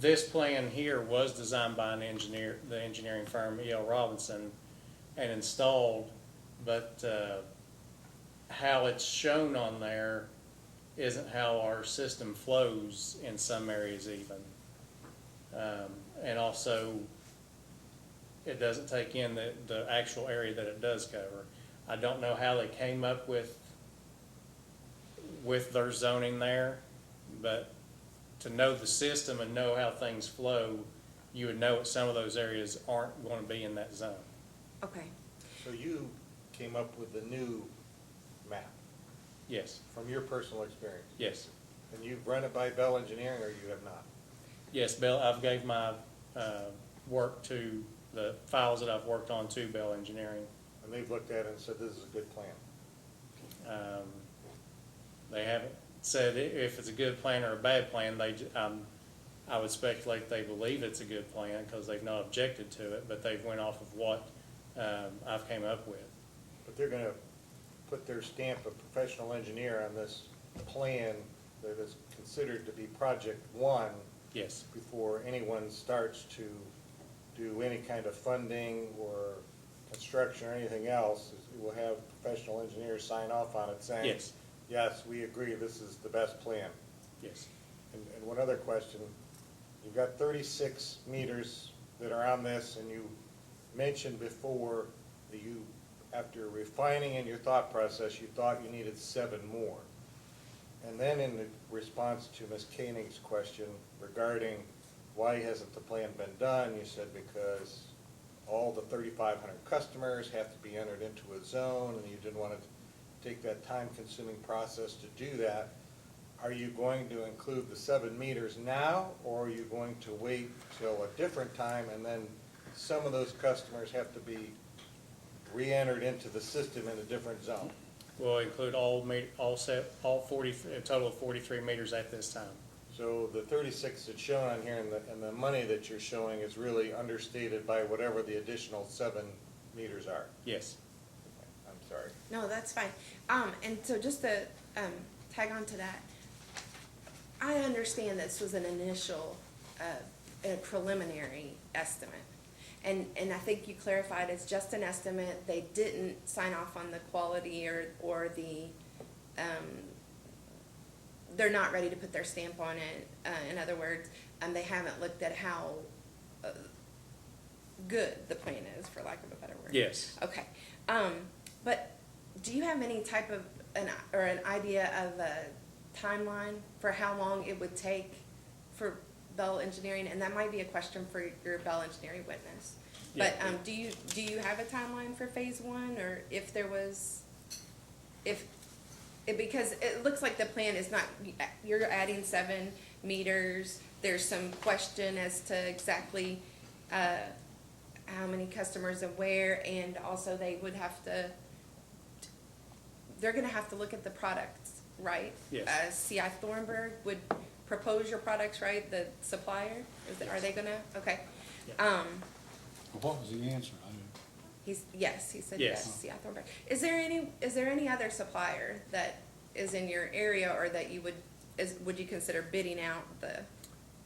This plan here was designed by an engineer, the engineering firm E.L. Robinson, and installed, but how it's shown on there isn't how our system flows in some areas even. And also, it doesn't take in the actual area that it does cover. I don't know how they came up with their zoning there, but to know the system and know how things flow, you would know that some of those areas aren't going to be in that zone. okay. So you came up with the new map Yes, from your personal experience? yes, And you've run it by Bell Engineering, or you have not? yes, Bill, I've gave my work to, the files that I've worked on to Bell Engineering. And they've looked at it and said, this is a good plan? They haven't said if it's a good plan or a bad plan. I would speculate they believe it's a good plan because they've not objected to it, but they've went off of what I've came up with. But they're gonna put their stamp of professional engineer on this plan that is considered to be project one Yes, before anyone starts to do any kind of funding or construction or anything else, is we'll have professional engineers sign off on it saying, Yes. yes, we agree, this is the best plan. Yes. And one other question, you've got 36 meters that are on this, and you mentioned before that you, after refining in your thought process, you thought you needed 7 more. And then in the response to Ms. Koenig's question regarding why hasn't the plan been done, you said because all the 3,500 customers have to be entered into a zone, and you didn't want to take that time-consuming process to do that. Are you going to include the 7 meters now, or are you going to wait till a different time, and then some of those customers have to be re-entered into the system in a different zone? We'll include all 40, a total of 43 meters at this time. So the 36 that's shown on here and the money that you're showing is really understated by whatever the additional 7 meters are. Yes. I'm sorry. No, that's fine. And so just to, tag on to that, I understand this was an initial, a preliminary estimate. And I think you clarified it's just an estimate. They didn't sign off on the quality or the, they're not ready to put their stamp on it. In other words, they haven't looked at how good the plan is, for lack of a better word. Yes. Okay. But do you have any type of, an idea of a timeline for how long it would take for Bell Engineering? And that might be a question for your Bell Engineering witness. But, Yeah. do you have a timeline for phase 1, or if there was, because it looks like the plan is not, you're adding 7 meters. There's some question as to exactly, how many customers and where, and also they would have to, they're gonna have to look at the products, right? Yes. CI Thornburg would propose your products, right, the supplier? Are they gonna, okay. Yeah. What was the answer? I didn't. He said Yes. yes, CI Thornburg. Is there any other supplier that is in your area, or that you would you consider bidding out the?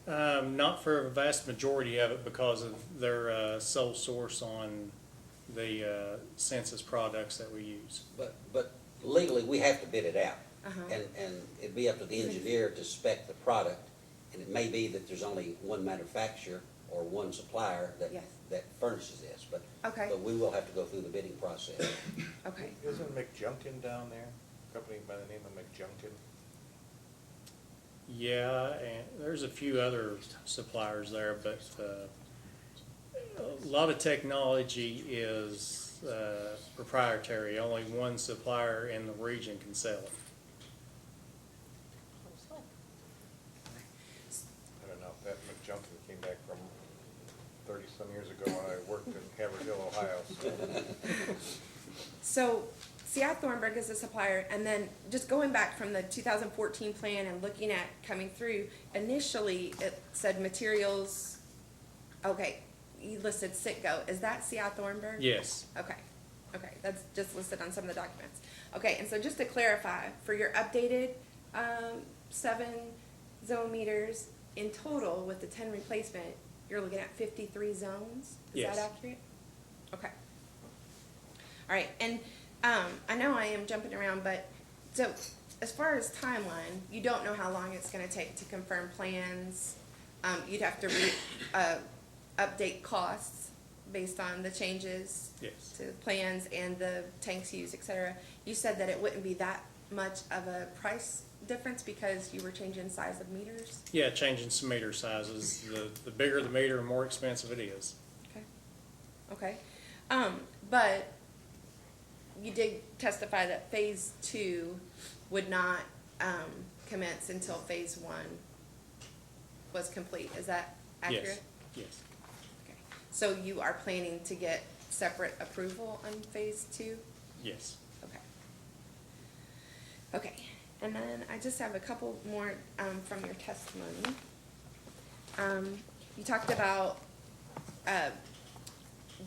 Not for a vast majority of it, because of their sole source on the census products that we use. But legally, we have to bid it out. Uh-huh. And it'd be up to the engineer to spec the product, and it may be that there's only one manufacturer or one supplier Yes. that furnishes this, but. Okay. But we will have to go through the bidding process. Okay. Isn't McJunkin down there? A company by the name of McJunkin? Yeah, and there's a few other suppliers there, but a lot of technology is proprietary. Only one supplier in the region can sell it. I don't know, that McJunkin came back from 30-some years ago when I worked in Haverhill, Ohio, so. So CI Thornburg is a supplier, and then just going back from the 2014 plan and looking at coming through, initially it said materials, okay, you listed Citgo. Is that CI Thornburg? Yes. Okay, that's just listed on some of the documents. Okay, and so just to clarify, for your updated 7 zone meters, in total with the 10 replacement, you're looking at 53 zones? Is Yes. that accurate? Okay. All right, and I know I am jumping around, but so as far as timeline, you don't know how long it's gonna take to confirm plans. You'd have to update costs based on the changes Yes. to the plans and the tanks used, et cetera. You said that it wouldn't be that much of a price difference because you were changing size of meters? Yeah, changing some meter sizes. The bigger the meter, the more expensive it is. Okay. But you did testify that phase 2 would not, commence until phase 1 was complete. Is that accurate? Yes. Okay. So you are planning to get separate approval on phase 2? Yes. Okay. Okay, and then I just have a couple more, from your testimony. You talked about,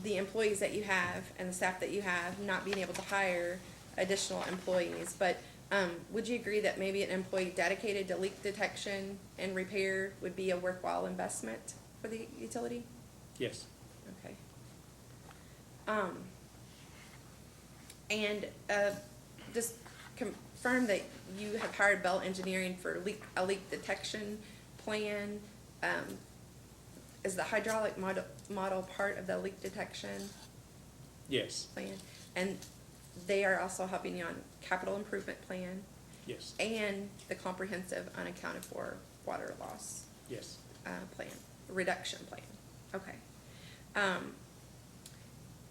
the employees that you have and the staff that you have not being able to hire additional employees, but, would you agree that maybe an employee dedicated to leak detection and repair would be a worthwhile investment for the utility? Yes. Okay. And, just confirm that you have hired Bell Engineering for a leak detection plan. Is the hydraulic model part of the leak detection Yes, plan? And they are also helping you on capital improvement plan yes, and the comprehensive unaccounted for water loss, yes. plan, reduction plan. Okay.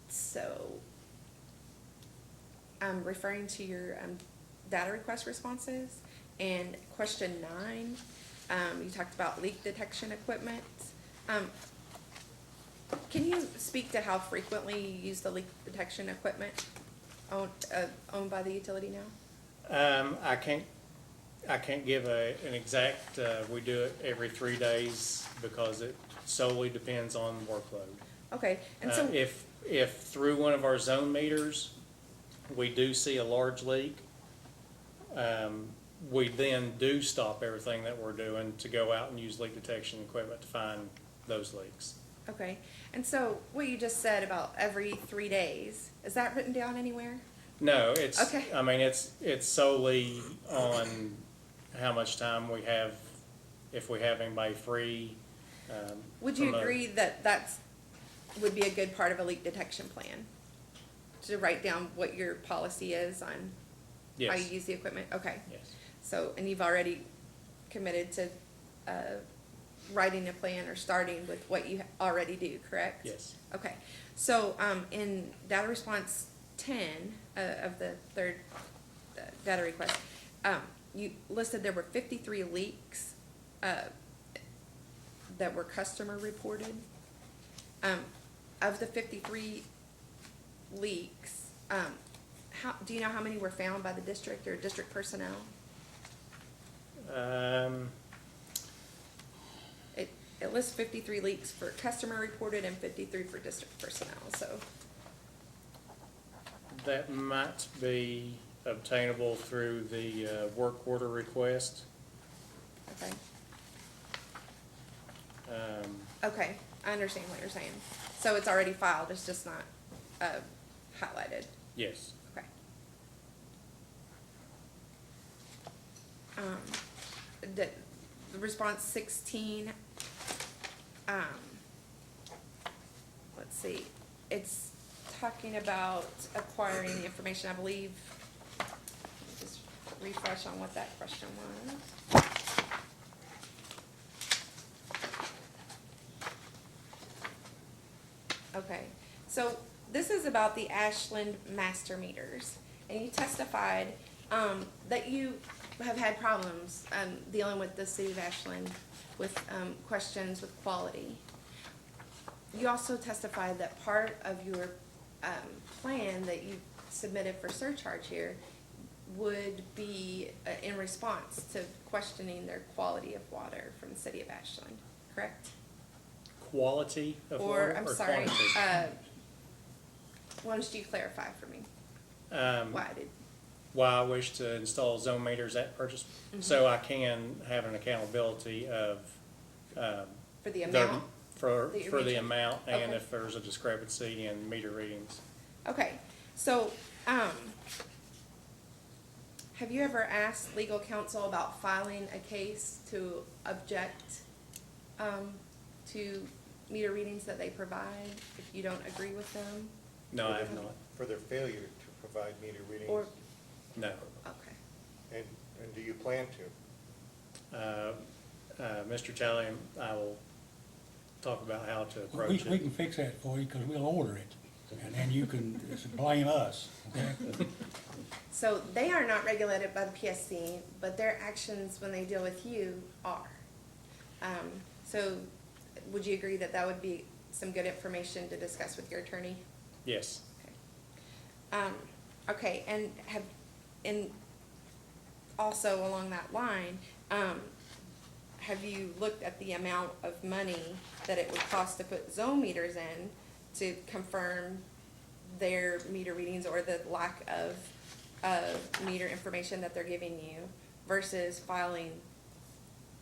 So, I'm referring to your, data request responses, and question 9, you talked about leak detection equipment. Can you speak to how frequently you use the leak detection equipment owned by the utility now? I can't give an exact, we do it every 3 days because it solely depends on workload. Okay, and so, If through one of our zone meters, we do see a large leak, we then do stop everything that we're doing to go out and use leak detection equipment to find those leaks. okay, and so what you just said about every 3 days, is that written down anywhere? No, it's, Okay. I mean, it's solely on how much time we have, if we have anybody free. Would you from a- agree that would be a good part of a leak detection plan? To write down what your policy is on how you Yes, use the equipment? Okay. yes, So, and you've already committed to, writing a plan or starting with what you already do, correct? yes. Okay, so, in data response 10, of the third data request, you listed there were 53 leaks, that were customer reported. Of the 53 leaks, do you know how many were found by the district or district personnel? It lists 53 leaks for customer reported and 53 for district personnel, so, That might be obtainable through the work order request. okay. Um, Okay, I understand what you're saying. So it's already filed, it's just not, highlighted, Yes. okay. The response 16, let's see, it's talking about acquiring the information, I believe. Just refresh on what that question was. Okay, so this is about the Ashland master meters, and you testified, that you have had problems, dealing with the city of Ashland with, questions with quality. You also testified that part of your, plan that you submitted for surcharge here would be, in response to questioning their quality of water from the city of Ashland, correct? Quality of Or, water I'm or sorry, quantity? why don't you clarify for me? Um, Why did, Why I wish to install zone meters at purchase, so I can have an accountability of, for the the- amount? For that you're the reaching? amount and Okay. if there's a discrepancy in meter readings. Okay, so, have you ever asked legal counsel about filing a case to object, to meter readings that they provide if you don't agree with them? No, I have not. For their failure to provide meter readings? Or, No. okay, And do you plan to? Mr. Talley, I will talk about how to We, approach we it. can fix that for you, because we'll order it, and then you can just blame us, okay? so they are not regulated by the PSC, but their actions when they deal with you are. So, would you agree that that would be some good information to discuss with your attorney? Yes. Okay, and also along that line, have you looked at the amount of money that it would cost to put zone meters in to confirm their meter readings or the lack of meter information that they're giving you versus filing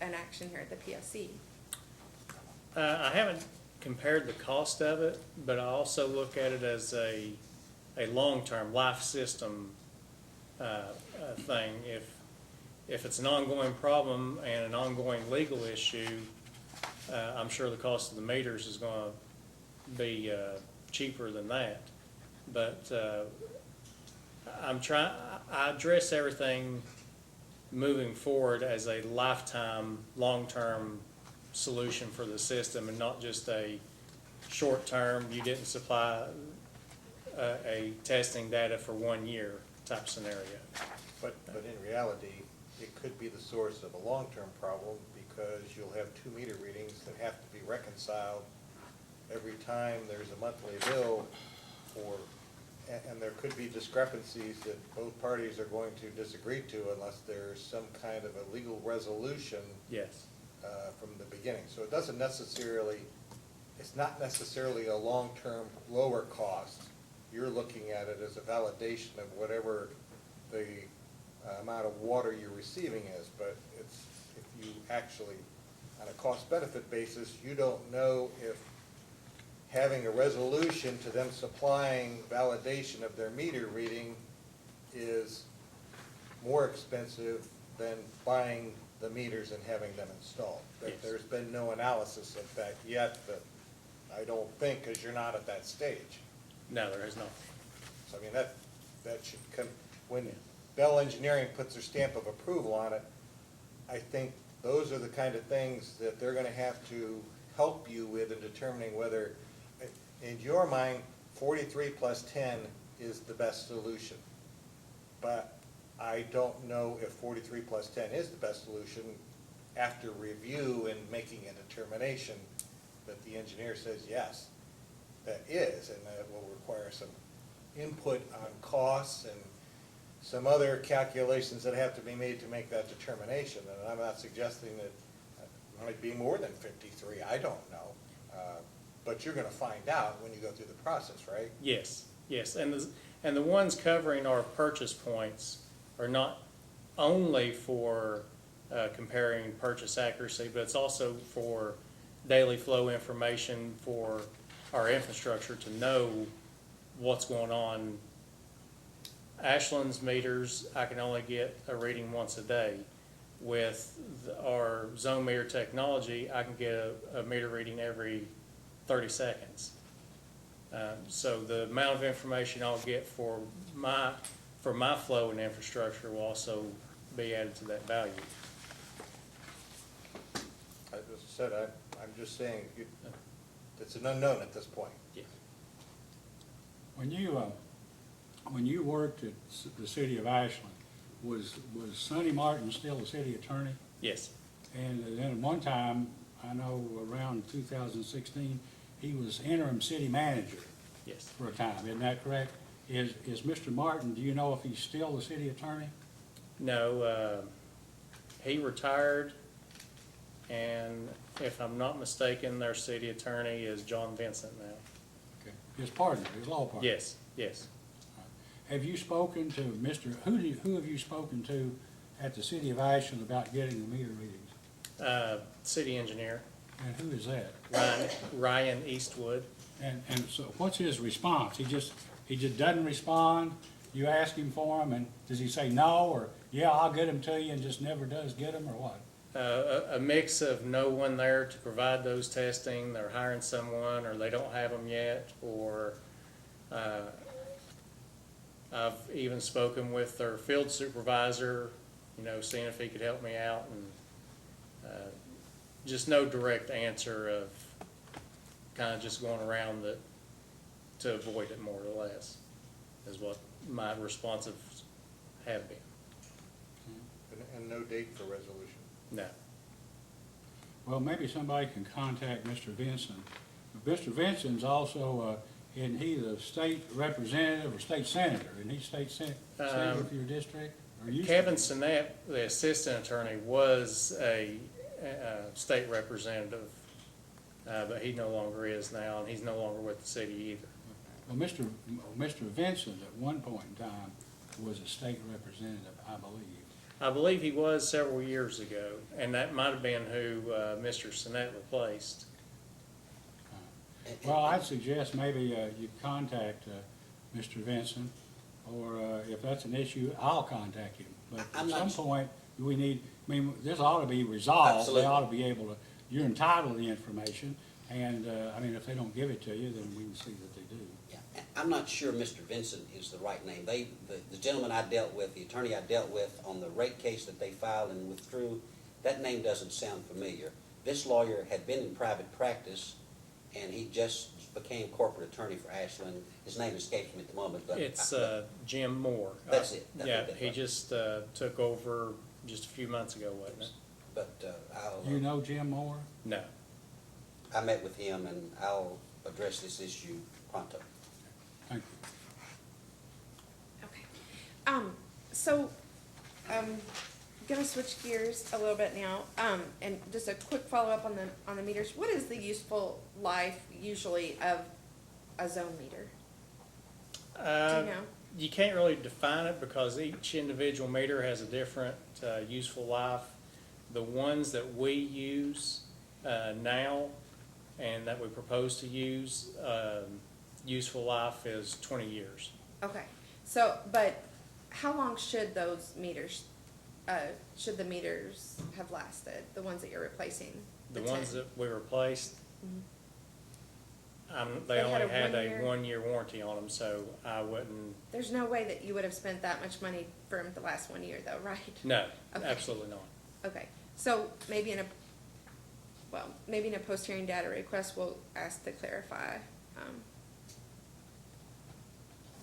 an action here at the PSC? I haven't compared the cost of it, but I also look at it as a long-term life system thing. If it's an ongoing problem and an ongoing legal issue, I'm sure the cost of the meters is gonna be cheaper than that. But I address everything moving forward as a lifetime, long-term solution for the system and not just a short-term, you didn't supply a testing data for 1 year type scenario. But in reality, it could be the source of a long-term problem because you'll have 2 meter readings that have to be reconciled every time there's a monthly bill for, and there could be discrepancies that both parties are going to disagree to unless there's some kind of a legal resolution Yes. from the beginning. So it doesn't necessarily, it's not necessarily a long-term lower cost. You're looking at it as a validation of whatever the amount of water you're receiving is, but it's, if you actually, on a cost-benefit basis, you don't know if having a resolution to them supplying validation of their meter reading is more expensive than buying the meters and having them installed. Yes. There's been no analysis of that yet, but I don't think, because you're not at that stage. No, there is not. So I mean, that should come, when Bell Engineering puts their stamp of approval on it, I think those are the kind of things that they're gonna have to help you with in determining whether, in your mind, 43 plus 10 is the best solution. But I don't know if 43 plus 10 is the best solution after review and making a determination that the engineer says, yes, that is, and that will require some input on costs and some other calculations that have to be made to make that determination. And I'm not suggesting that it might be more than 53, I don't know. But you're gonna find out when you go through the process, right? Yes, yes, and the ones covering our purchase points are not only for comparing purchase accuracy, but it's also for daily flow information for our infrastructure to know what's going on. Ashland's meters, I can only get a reading once a day. With our zone meter technology, I can get a meter reading every 30 seconds. So the amount of information I'll get for my flow and infrastructure will also be added to that value. As I said, I'm just saying, it's an unknown at this point. Yeah. When you worked at the city of Ashland, was Sonny Martin still the city attorney? Yes. And then at one time, I know around 2016, he was interim city manager Yes. for a time, isn't that correct? Is Mr. Martin, do you know if he's still the city attorney? No, he retired, and if I'm not mistaken, their city attorney is John Vincent now. Okay. His partner, his law partner? Yes, yes. Have you spoken to who have you spoken to at the city of Ashland about getting the meter readings? City engineer, And who is that? Ryan Eastwood. And so what's his response? He just doesn't respond? You ask him for him, and does he say no, or yeah, I'll get him to you, and just never does get him, or what? A mix of no one there to provide those testing, they're hiring someone, or they don't have them yet, or I've even spoken with their field supervisor, seeing if he could help me out, and just no direct answer of kind of just going around to avoid it more or less, is what my responses have been. And no date for resolution. No. Well, maybe somebody can contact Mr. Vincent. Mr. Vincent's also, isn't he the state representative or state senator? Isn't he state senator for your district? Or used to be? Kevin Sinnett, the assistant attorney, was a state representative, but he no longer is now, and he's no longer with the city either. Well, Mr. Vincent at one point in time was a state representative, I believe. I believe he was several years ago, and that might have been who Mr. Sinnett replaced. Well, I'd suggest maybe you contact Mr. Vincent, or if that's an issue, I'll contact him. But I'm at not some point, we need, I mean, this ought to be resolved. Absolutely. They ought to be able to, you're entitled to the information, and, I mean, if they don't give it to you, then we can see that they do. Yeah, I'm not sure Mr. Vincent is the right name. The gentleman I dealt with, the attorney I dealt with on the rate case that they filed and withdrew, that name doesn't sound familiar. This lawyer had been in private practice, and he just became corporate attorney for Ashland. His name escapes me at the moment, but. It's Jim Moore. That's it. Yeah, That's he right. just took over just a few months ago, wasn't it? But You know Jim Moore? No. I met with him, and I'll address this issue pronto. Thank you. Okay. So, gonna switch gears a little bit now, and just a quick follow-up on the meters. What is the useful life usually of a zone meter? Do you know? You can't really define it because each individual meter has a different useful life. The ones that we use now and that we propose to use, useful life is 20 years. Okay, so, but how long should those meters, should the meters have lasted, the ones that you're replacing? The ones 10? that we replaced, they They had only a had a 1-year? 1-year warranty on them, so I wouldn't, There's no way that you would have spent that much money for the last 1 year though, right? no, Okay. absolutely not. Okay, so maybe in a post-hearing data request, we'll ask to clarify,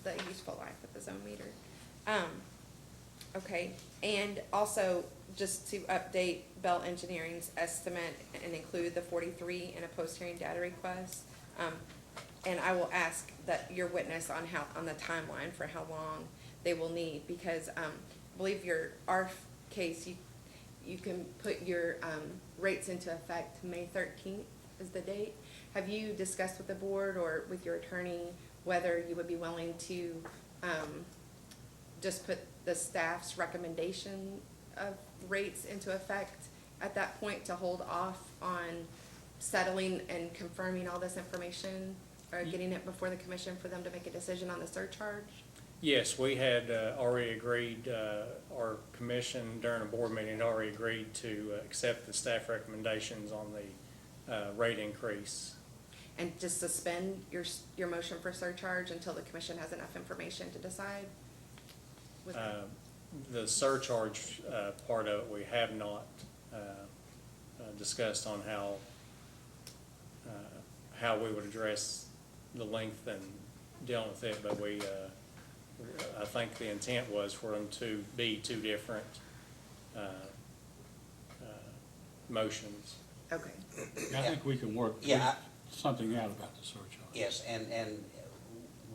the useful life of the zone meter. Okay, and also, just to update Bell Engineering's estimate and include the 43 in a post-hearing data request. And I will ask that your witness on the timeline for how long they will need, because, I believe our case, you can put your, rates into effect May 13th is the date. Have you discussed with the board or with your attorney whether you would be willing to, just put the staff's recommendation of rates into effect at that point to hold off on settling and confirming all this information, or getting it before the commission for them to make a decision on the surcharge? Yes, we had already agreed, our commission during a board meeting had already agreed to accept the staff recommendations on the rate increase. And just suspend your motion for surcharge until the commission has enough information to decide? With- The surcharge part of it, we have not discussed on how we would address the length and dealing with it, but I think the intent was for them to be two different motions. Okay, I think we can work Yeah, something out about the surcharge. Yes, and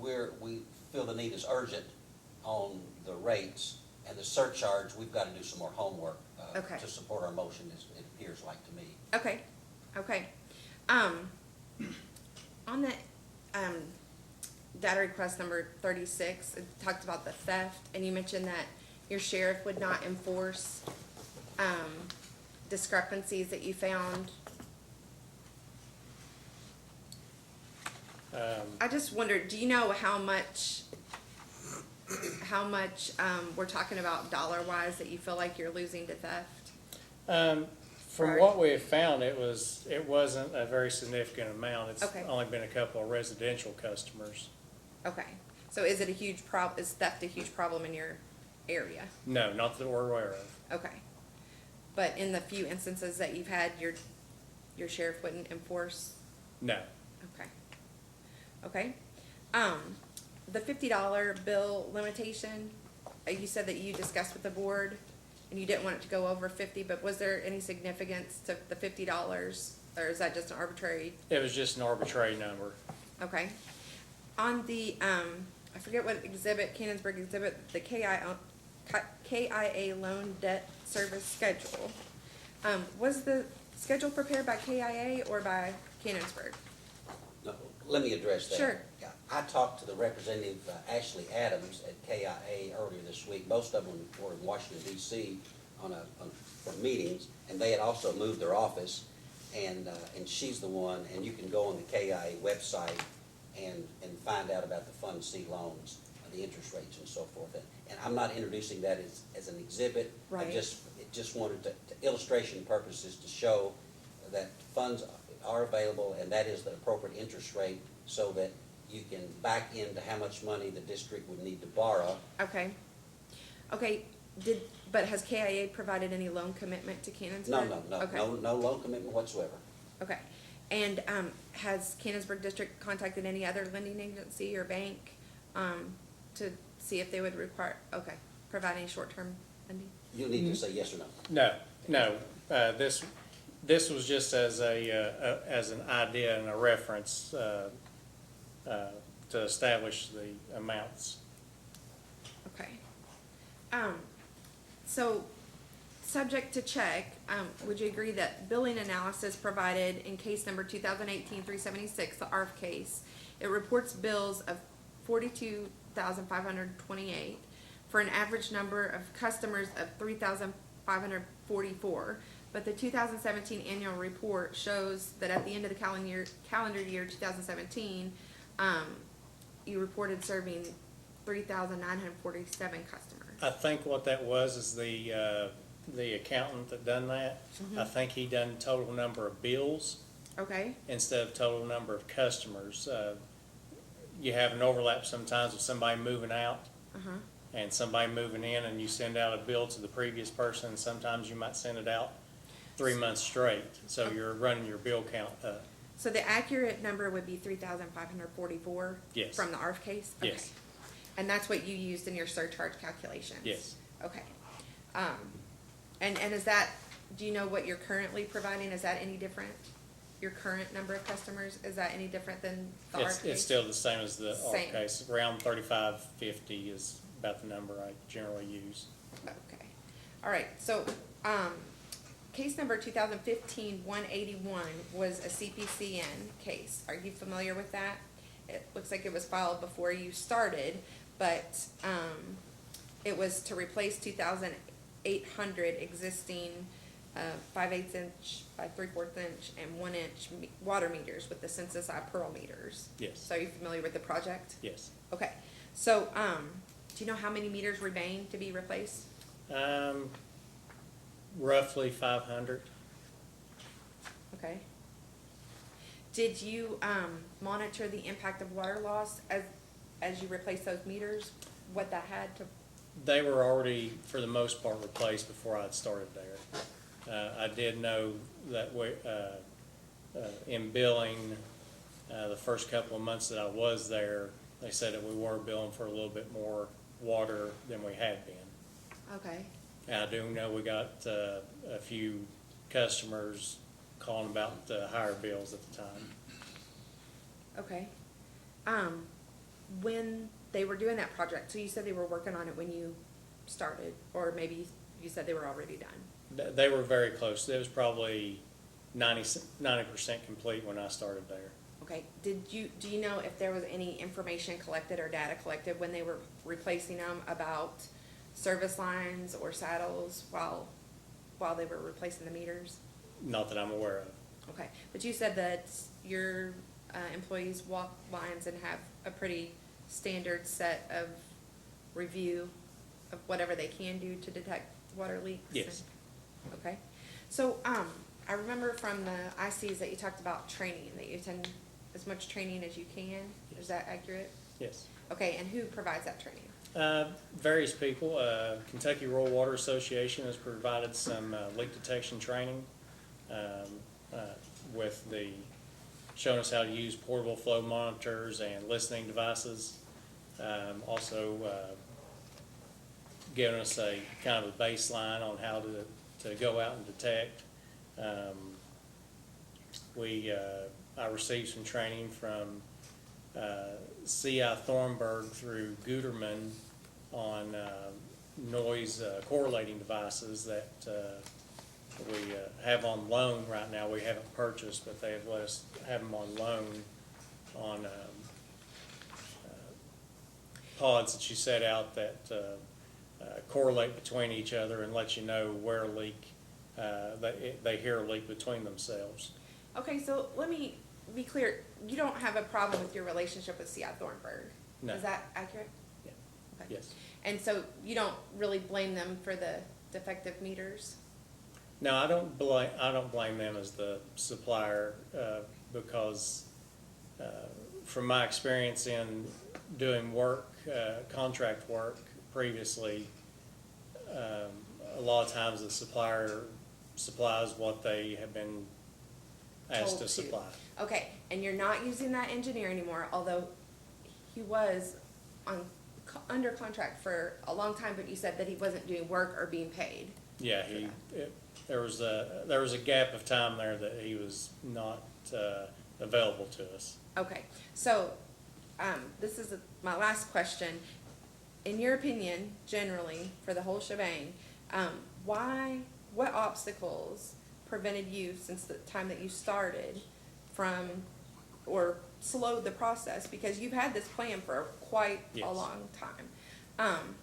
we feel the need is urgent on the rates, and the surcharge, we've got to do some more homework Okay. to support our motion, it appears like to me. okay. On the, data request number 36, it talked about the theft, and you mentioned that your sheriff would not enforce, discrepancies that you found. I just wondered, do you know how much, we're talking about dollar-wise that you feel like you're losing to theft? From Right. what we have found, it wasn't a very significant amount. It's Okay. only been a couple of residential customers. Okay, so is it a huge is theft a huge problem in your area? No, not that we're aware of. Okay. But in the few instances that you've had, your sheriff wouldn't enforce? No. Okay. Okay. The $50 bill limitation, you said that you discussed with the board and you didn't want it to go over 50, but was there any significance to the $50, or is that just an arbitrary? It was just an arbitrary number. Okay. On the, I forget what exhibit, Cannonsburg exhibit, the KIA loan debt service schedule. Was the schedule prepared by KIA or by Cannonsburg? No, let me address that. Sure. Yeah, I talked to the representative, Ashley Adams at KIA earlier this week. Most of them were in Washington DC for meetings, and they had also moved their office, and she's the one, and you can go on the KIA website and find out about the Fund C loans, the interest rates and so forth. And I'm not introducing that as an exhibit. Right. It just wanted to illustration purposes to show that funds are available and that is the appropriate interest rate so that you can back into how much money the district would need to borrow. Okay. Okay, but has KIA provided any loan commitment to Cannonsburg? Okay. No loan commitment whatsoever. Okay, and, has Cannonsburg District contacted any other lending agency or bank, to see if they would provide any short-term lending? You need to say yes or no. No, this was just as as an idea and a reference, to establish the amounts. Okay. So, subject to check, would you agree that billing analysis provided in case number 2018-376, the ARF case, it reports bills of 42,528 for an average number of customers of 3,544, but the 2017 annual report shows that at the end of the calendar year 2017, you reported serving 3,947 customers. I think what that was is the accountant that done that. I think he done total number of bills Okay, instead of total number of customers. You have an overlap sometimes with somebody moving out and somebody moving in, and you send out a bill to the previous person, and sometimes you might send it out 3 months straight, so you're running your bill count up. so the accurate number would be 3,544? Yes. From the ARF case? Yes. Okay. And that's what you used in your surcharge calculations? Yes. Okay. And is that, do you know what you're currently providing? Is that any different? Your current number of customers, is that any different than the ARF case? It's still the same as the ARF Same. case. Around 3550 is about the number I generally use. Okay. All right, so, case number 2015-181 was a CPCN case. Are you familiar with that? It looks like it was filed before you started, but, it was to replace 2,800 existing 5/8 inch by 3/4 inch and 1 inch water meters with the Census Pearl meters. Yes. So are you familiar with the project? Yes. Okay, so, do you know how many meters remain to be replaced? Roughly 500. Okay. Did you, monitor the impact of water loss as you replaced those meters? What that had to, They were already, for the most part, replaced before I'd started there. I did know that in billing, the first couple of months that I was there, they said that we were billing for a little bit more water than we had been. okay, And I do know we got a few customers calling about higher bills at the time. okay. When they were doing that project, so you said they were working on it when you started, or maybe you said they were already done? They were very close. It was probably 90% complete when I started there. Okay, do you know if there was any information collected or data collected when they were replacing them about service lines or saddles while they were replacing the meters? Not that I'm aware of. Okay, but you said that your employees walk lines and have a pretty standard set of review of whatever they can do to detect water leaks? Yes. Okay, so, I remember from the ICs that you talked about training, that you attend as much training as you can. Is that accurate? Yes. Okay, and who provides that training? Various people. Kentucky Rural Water Association has provided some leak detection training with showing us how to use portable flow monitors and listening devices. Also giving us a kind of a baseline on how to go out and detect. I received some training from C.I. Thornburg through Guterman on noise correlating devices that we have on loan right now. We haven't purchased, but they have let us have them on loan on pods that you set out that correlate between each other and let you know where a leak, they hear a leak between themselves. Okay, so let me be clear, you don't have a problem with your relationship with C.I. Thornburg? No. Is that accurate? Yeah. Okay. Yes. And so you don't really blame them for the defective meters? No, I don't blame them as the supplier, because, from my experience in doing work, contract work previously, a lot of times the supplier supplies what they have been asked Told to supply. Okay, and you're not using that engineer anymore, although he was under contract for a long time, but you said that he wasn't doing work or being paid. Yeah, there was a gap of time there that he was not available to us. Okay, so, this is my last question. In your opinion, generally, for the whole shebang, what obstacles prevented you since the time that you started from, or slowed the process? Because you've had this plan for quite a Yes. long time.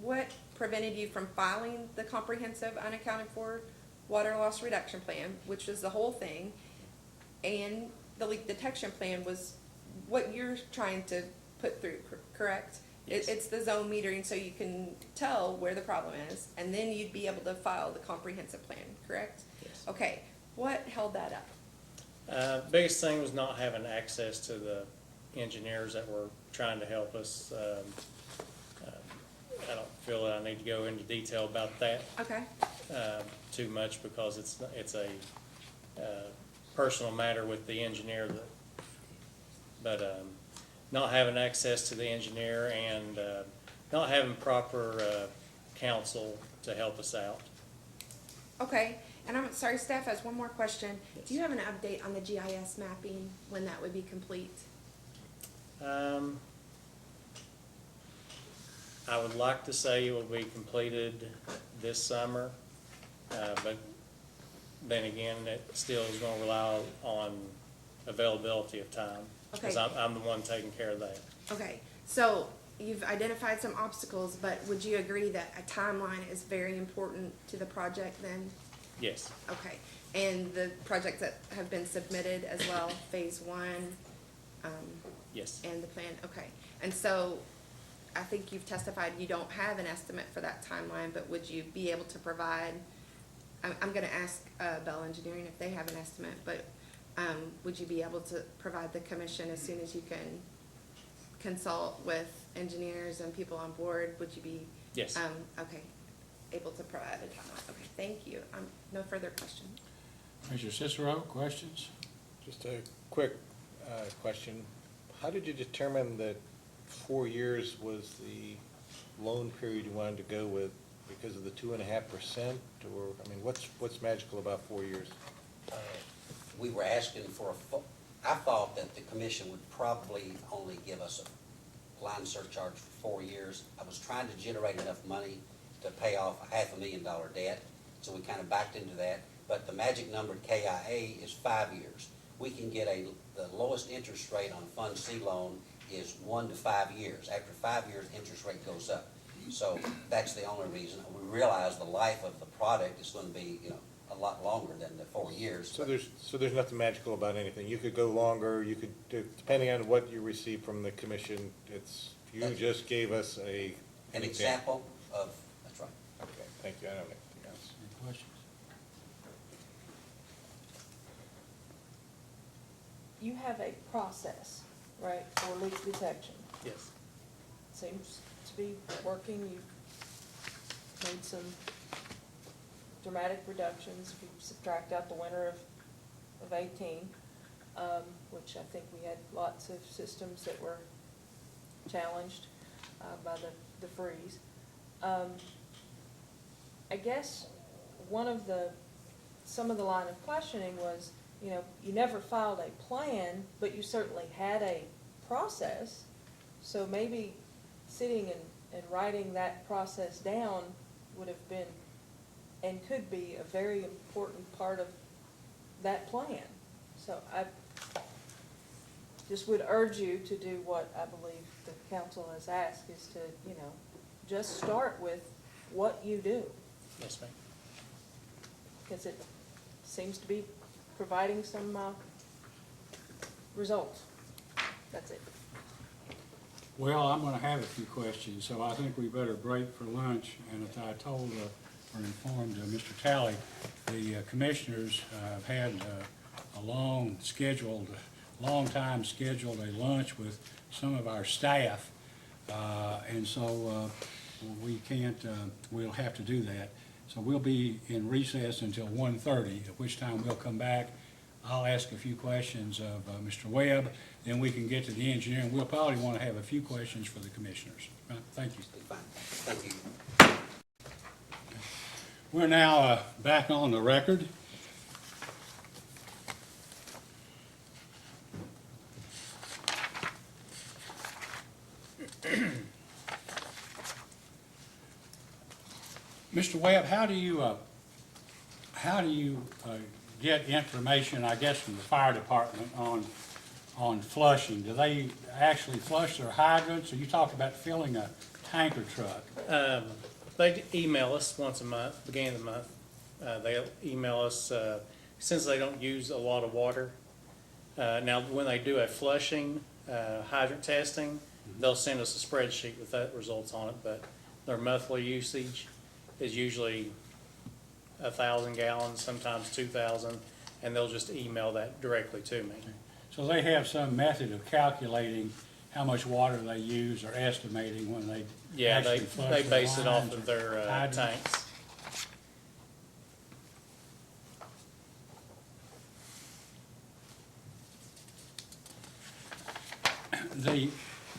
What prevented you from filing the comprehensive unaccounted for water loss reduction plan, which was the whole thing, and the leak detection plan was what you're trying to put through, correct? Yes. It's the zone metering, so you can tell where the problem is, and then you'd be able to file the comprehensive plan, correct? Yes. Okay, what held that up? Biggest thing was not having access to the engineers that were trying to help us. I don't feel that I need to go into detail about that Okay, too much, because it's a personal matter with the engineer. But not having access to the engineer and not having proper counsel to help us out. okay, and I'm sorry, staff has one more question. Do you have an update on the GIS mapping, when that would be complete? I would like to say it will be completed this summer, but then again, it still is going to rely on availability of time, because Okay. I'm the one taking care of that. Okay, so you've identified some obstacles, but would you agree that a timeline is very important to the project then? Yes, Okay, and the projects that have been submitted as well, phase one, yes, and the plan, okay. And so, I think you've testified you don't have an estimate for that timeline, but would you be able to provide, I'm gonna ask, Bell Engineering if they have an estimate, but, would you be able to provide the commission as soon as you can consult with engineers and people on board? Would you be? yes. Okay, able to provide a timeline, okay, thank you. No further questions. Mr. Cicero, questions? Just a quick question. How did you determine that 4 years was the loan period you wanted to go with? Because of the 2.5%, or, I mean, what's magical about 4 years? We were asking for I thought that the commission would probably only give us a line surcharge for 4 years. I was trying to generate enough money to pay off a $500,000 debt, so we kind of backed into that. But the magic number at KIA is 5 years. We can get the lowest interest rate on Fund C loan is 1 to 5 years. After 5 years, interest rate goes up. So that's the only reason. We realize the life of the product is going to be, a lot longer than the 4 years. So there's nothing magical about anything. You could go longer, you could, depending on what you receive from the commission, you just gave us An example of, that's right. Okay, thank you. I don't have anything else. Any questions? You have a process, right, for leak detection. Yes. Seems to be working. You've made some dramatic reductions. If you subtract out the winter of 18, which I think we had lots of systems that were challenged by the freeze. I guess some of the line of questioning was, you never filed a plan, but you certainly had a process. So maybe sitting and writing that process down would have been and could be a very important part of that plan. So I just would urge you to do what I believe the council has asked, is to, just start with what you do. Yes, ma'am. Because it seems to be providing some results. That's it. Well, I'm gonna have a few questions, so I think we better break for lunch. And as I told, or informed Mr. Talley, the commissioners have had a long time scheduled a lunch with some of our staff. And so we can't, we'll have to do that. So we'll be in recess until 1:30, at which time we'll come back. I'll ask a few questions of Mr. Webb, then we can get to the engineer, and we'll probably want to have a few questions for the commissioners. Thank you. Fine. Thank you. We're now back on the record. Mr. Webb, how do you get information, I guess, from the fire department on flushing? Do they actually flush their hydrants, or you talk about filling a tanker truck? They email us once a month, beginning of the month. They'll email us, since they don't use a lot of water. Now, when they do a flushing, hydrant testing, they'll send us a spreadsheet with that results on it, but their monthly usage is usually 1,000 gallons, sometimes 2,000, and they'll just email that directly to me. So they have some method of calculating how much water they use, or estimating when they Yeah, actually flush they their base it off lines of or their hydrants? tanks.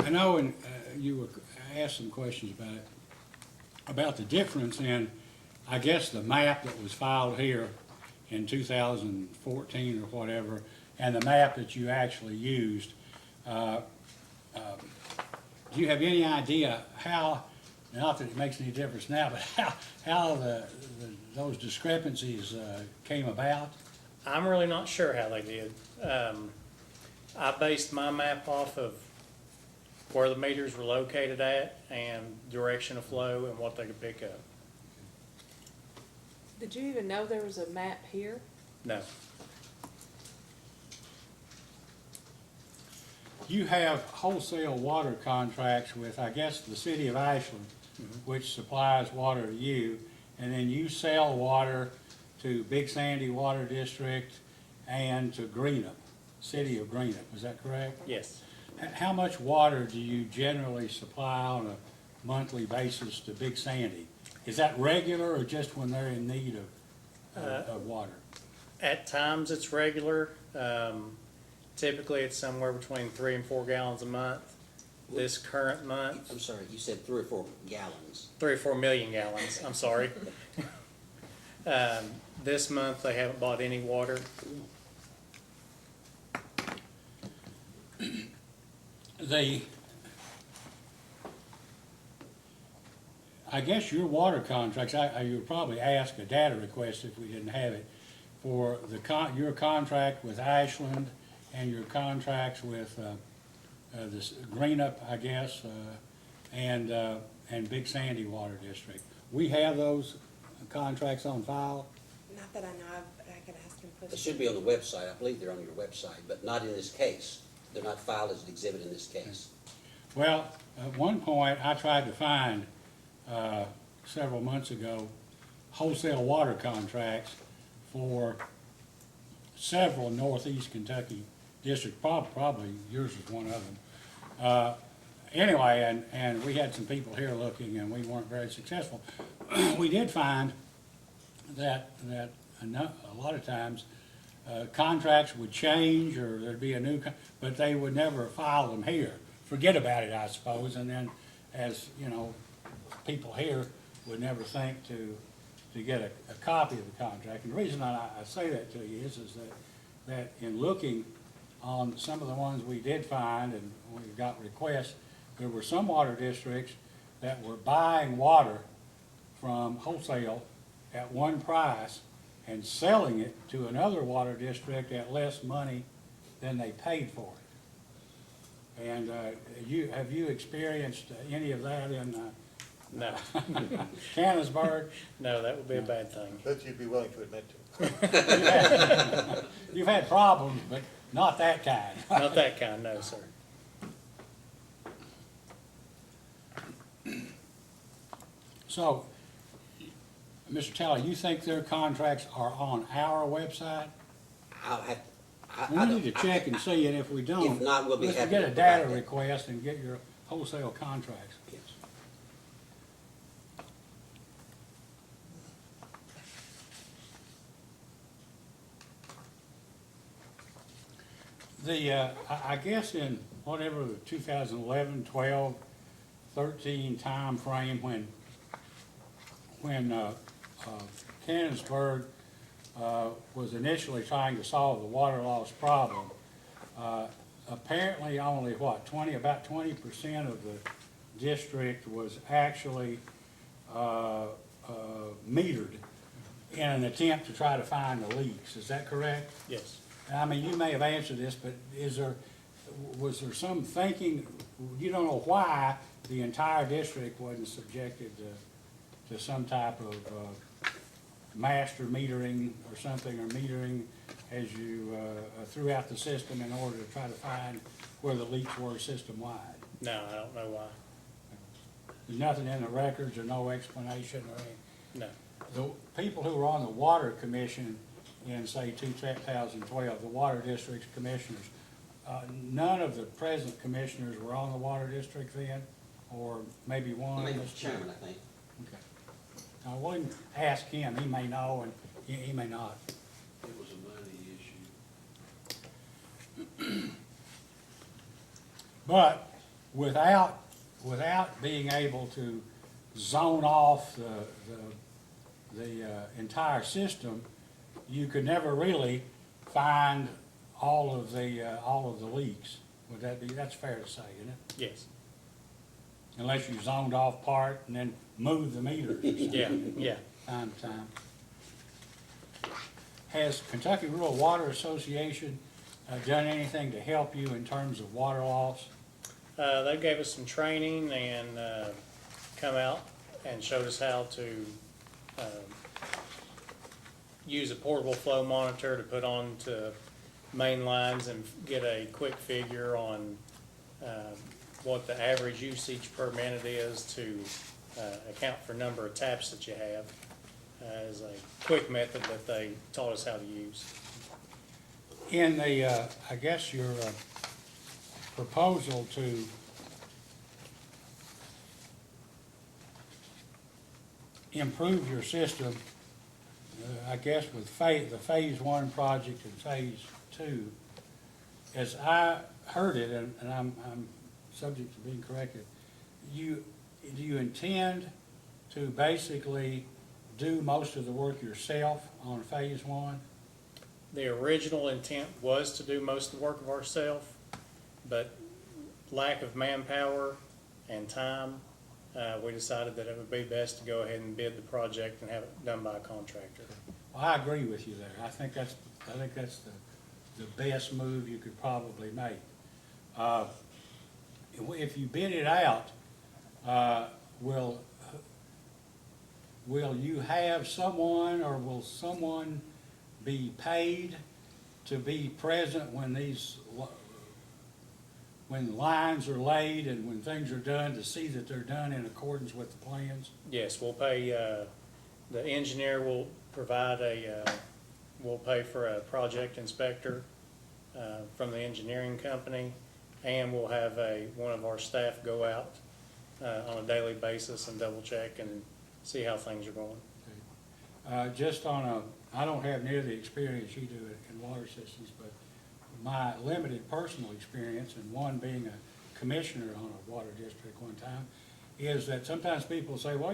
I know, and you were asked some questions about the difference in, I guess, the map that was filed here in 2014 or whatever, and the map that you actually used. Do you have any idea how, not that it makes any difference now, but how those discrepancies came about? I'm really not sure how they did. I based my map off of where the meters were located at and direction of flow and what they could pick up. Did you even know there was a map here? No. You have wholesale water contracts with, I guess, the city of Ashland, which supplies water to you, and then you sell water to Big Sandy Water District and to Greenup, city of Greenup, is that correct? Yes. How much water do you generally supply on a monthly basis to Big Sandy? Is that regular, or just when they're in need of water? At times it's regular. Typically it's somewhere between 3 and 4 gallons a month. This current month, I'm sorry, you said 3 or 4 gallons. 3 or 4 million gallons, I'm sorry. This month they haven't bought any water. I guess your water contracts, you would probably ask a data request if we didn't have it, for your contract with Ashland and your contracts with this Greenup, I guess, and Big Sandy Water District. We have those contracts on file? Not that I know of, but I could ask him. They should be on the website. I believe they're on your website, but not in this case. They're not filed as an exhibit in this case. Well, at one point, I tried to find, several months ago, wholesale water contracts for several northeast Kentucky districts, probably yours was one of them. Anyway, and we had some people here looking, and we weren't very successful. We did find that a lot of times, contracts would change, or there'd be a new, but they would never file them here. Forget about it, I suppose, and then, as you know, people here would never think to get a copy of the contract. And the reason I say that to you is that in looking on some of the ones we did find, and we got requests, there were some water districts that were buying water from wholesale at one price and selling it to another water district at less money than they paid for it. And have you experienced any of that in No, Cannonsburg? no, that would be a bad thing. That you'd be willing to admit to. You've had problems, but Not that kind. Not that kind, no, sir. So, Mr. Talley, you think their contracts are on our website? I'll have, We need to check and see, and if we don't, If not, we'll be let's happy get to a provide data that. request and get your wholesale contracts. yes. I guess in whatever the 2011, 12, 13 timeframe when Cannonsburg was initially trying to solve the water loss problem, apparently only about 20% of the district was actually metered in an attempt to try to find the leaks. Is that correct? Yes. I mean, you may have answered this, but was there some thinking, you don't know why the entire district wasn't subjected to some type of master metering or something, or metering as you, throughout the system in order to try to find where the leaks were system-wide? No, I don't know why. There's nothing in the records or no explanation or anything? No. The people who were on the water commission in, say, 2012, the water district's commissioners, none of the present commissioners were on the water district then, or maybe one? Maybe Mr. chairman, I think. Okay. I wouldn't ask him, he may know and he may not. It was a money issue. But without being able to zone off the entire system, you could never really find all of the leaks. Would that be, that's fair to say, isn't it? Yes. Unless you zoned off part and then moved the meters or something. Yeah, yeah. Time to time. Has Kentucky Rural Water Association done anything to help you in terms of water loss? They gave us some training and come out and showed us how to use a portable flow monitor to put on to main lines and get a quick figure on what the average usage per minute is to account for number of taps that you have as a quick method that they taught us how to use. In the, I guess your proposal to improve your system, I guess with the phase one project and phase two, as I heard it, and I'm subject to being corrected, do you intend to basically do most of the work yourself on phase one? The original intent was to do most of the work of ourselves, but lack of manpower and time, we decided that it would be best to go ahead and bid the project and have it done by a contractor. Well, I agree with you there. I think that's the best move you could probably make. If you bid it out, will you have someone, or will someone be paid to be present when when lines are laid and when things are done, to see that they're done in accordance with the plans? Yes, we'll pay, the engineer will provide we'll pay for a project inspector from the engineering company, and we'll have one of our staff go out on a daily basis and double check and see how things are going. Just I don't have near the experience you do in water systems, but my limited personal experience, and one being a commissioner on a water district one time, is that sometimes people say, well,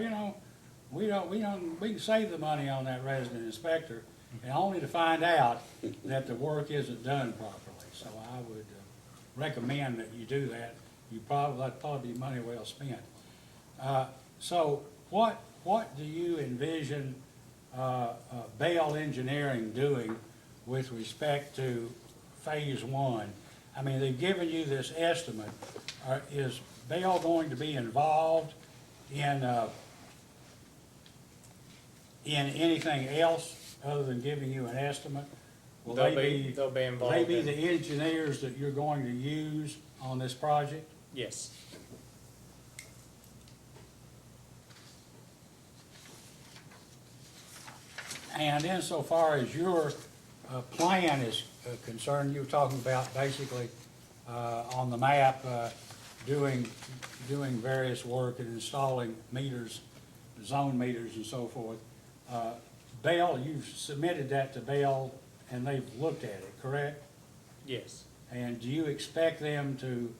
we can save the money on that resident inspector, and only to find out that the work isn't done properly. So I would recommend that you do that. That'd probably be money well spent. So what do you envision Bell Engineering doing with respect to phase one? I mean, they've given you this estimate. Is Bell going to be involved in anything else other than giving you an estimate? Will They'll they be, they'll be Will involved they be in. the engineers that you're going to use on this project? Yes, And insofar as your plan is concerned, you were talking about basically on the map, doing various work and installing meters, zone meters and so forth. Bell, you've submitted that to Bell and they've looked at it, correct? yes, And do you expect them to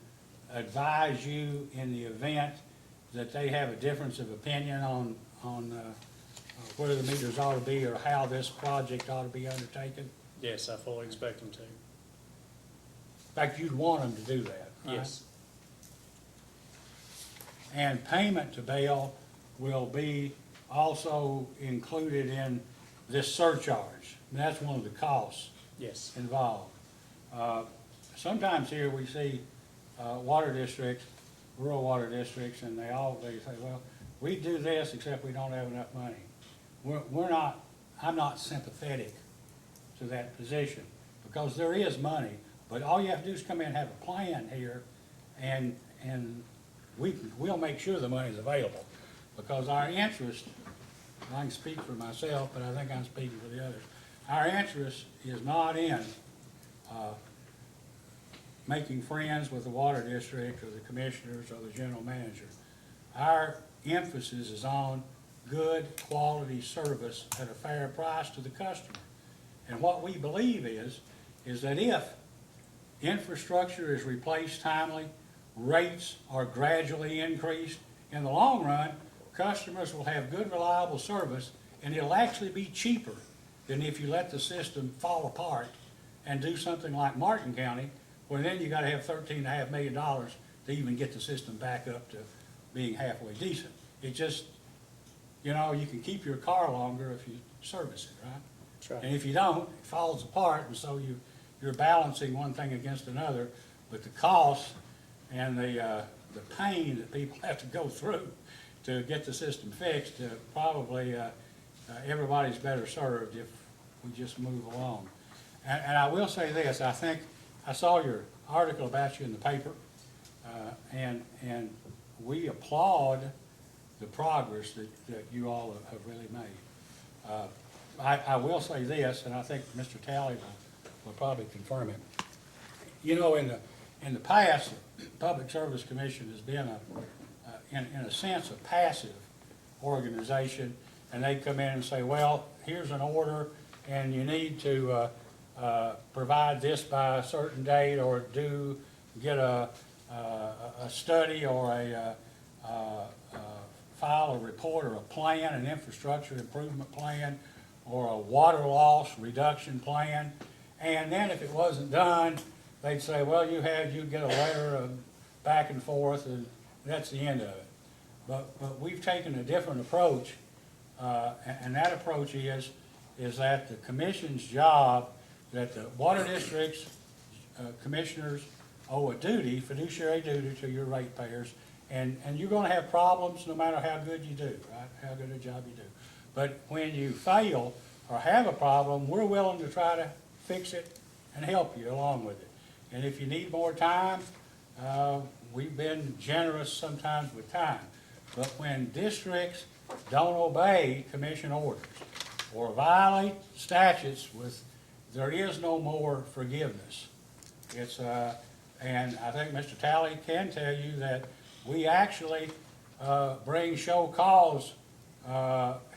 advise you in the event that they have a difference of opinion on where the meters ought to be or how this project ought to be undertaken? yes, I fully expect them to. In fact, you'd want them to do that, right? Yes, And payment to Bell will be also included in this surcharge. That's one of the costs yes, involved. Sometimes here we see water districts, rural water districts, and they say, well, we do this except we don't have enough money. I'm not sympathetic to that position, because there is money, but all you have to do is come in and have a plan here, and we'll make sure the money's available. Because our interest, I can speak for myself, but I think I'm speaking for the others, our interest is not in making friends with the water district or the commissioners or the general manager. Our emphasis is on good quality service at a fair price to the customer. And what we believe is that if infrastructure is replaced timely, rates are gradually increased, in the long run, customers will have good, reliable service, and it'll actually be cheaper than if you let the system fall apart and do something like Martin County, where then you gotta have $13.5 million to even get the system back up to being halfway decent. It just, you can keep your car longer if you service it, right? that's right. And if you don't, it falls apart, and so you're balancing one thing against another, but the cost and the pain that people have to go through to get the system fixed, probably everybody's better served if we just move along. And I will say this, I think, I saw your article about you in the paper, and we applaud the progress that you all have really made. I will say this, and I think Mr. Talley will probably confirm it. In the past, the Public Service Commission has been in a sense, a passive organization, and they come in and say, well, here's an order, and you need to provide this by a certain date, or get a study or file a report or a plan, an infrastructure improvement plan, or a water loss reduction plan. And then if it wasn't done, they'd say, well, you get a letter of back and forth, and that's the end of it. But we've taken a different approach, and that approach is that the commission's job, that the water districts, commissioners owe a duty, fiduciary duty to your ratepayers, and you're gonna have problems no matter how good you do, right? How good a job you do. But when you fail or have a problem, we're willing to try to fix it and help you along with it. And if you need more time, we've been generous sometimes with time. But when districts don't obey commission orders or violate statutes, there is no more forgiveness. And I think Mr. Talley can tell you that we actually bring show cause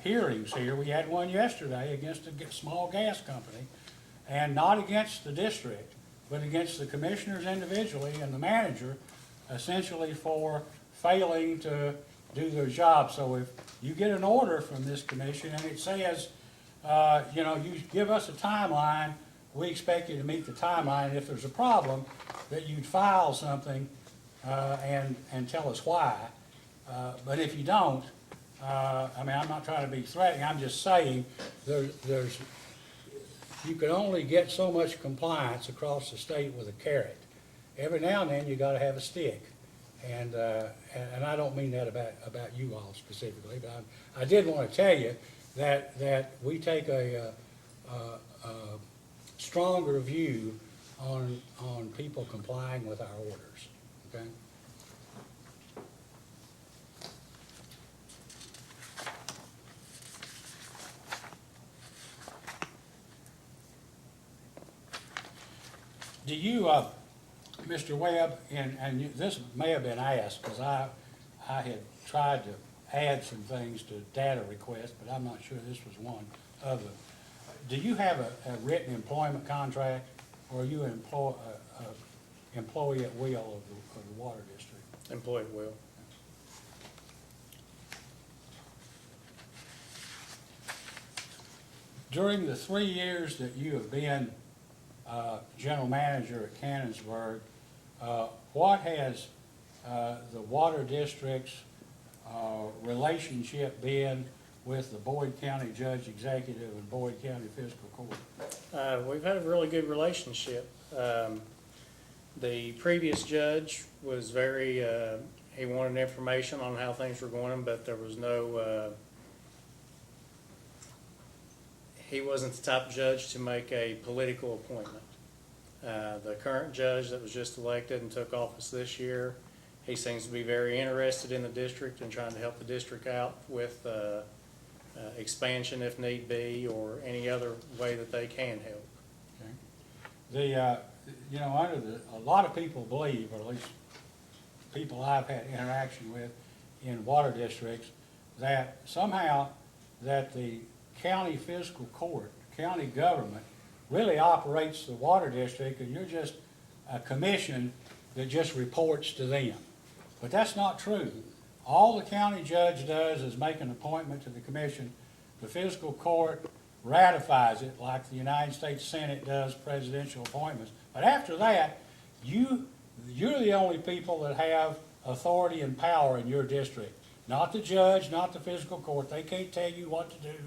hearings here. We had one yesterday against a small gas company, and not against the district, but against the commissioners individually and the manager, essentially for failing to do their job. So if you get an order from this commission and it says, you give us a timeline, we expect you to meet the timeline. If there's a problem, that you'd file something and tell us why. But if you don't, I'm not trying to be threatening, I'm just saying you can only get so much compliance across the state with a carrot. Every now and then you gotta have a stick. And I don't mean that about you all specifically, but I did want to tell you that we take a stronger view on people complying with our orders, okay? Do you, Mr. Webb, this may have been asked, because I had tried to add some things to data requests, but I'm not sure this was one of them. Do you have a written employment contract, or are you an employee at will of the water district? Employee will. During the 3 years that you have been general manager at Cannonsburg, what has the water district's relationship with the Boyd County Judge Executive and Boyd County Fiscal Court? We've had a really good relationship. The previous judge was very, he wanted information on how things were going, but there was no, he wasn't the type of judge to make a political appointment. The current judge that was just elected and took office this year, he seems to be very interested in the district and trying to help the district out with expansion if need be, or any other way that they can help. Okay. A lot of people believe, or at least people I've had interaction with in water districts, that somehow that the county fiscal court, county government, really operates the water district, and you're just a commission that just reports to them. But that's not true. All the county judge does is make an appointment to the commission. The fiscal court ratifies it like the United States Senate does presidential appointments. But after that, you're the only people that have authority and power in your district. Not the judge, not the fiscal court. They can't tell you what to do,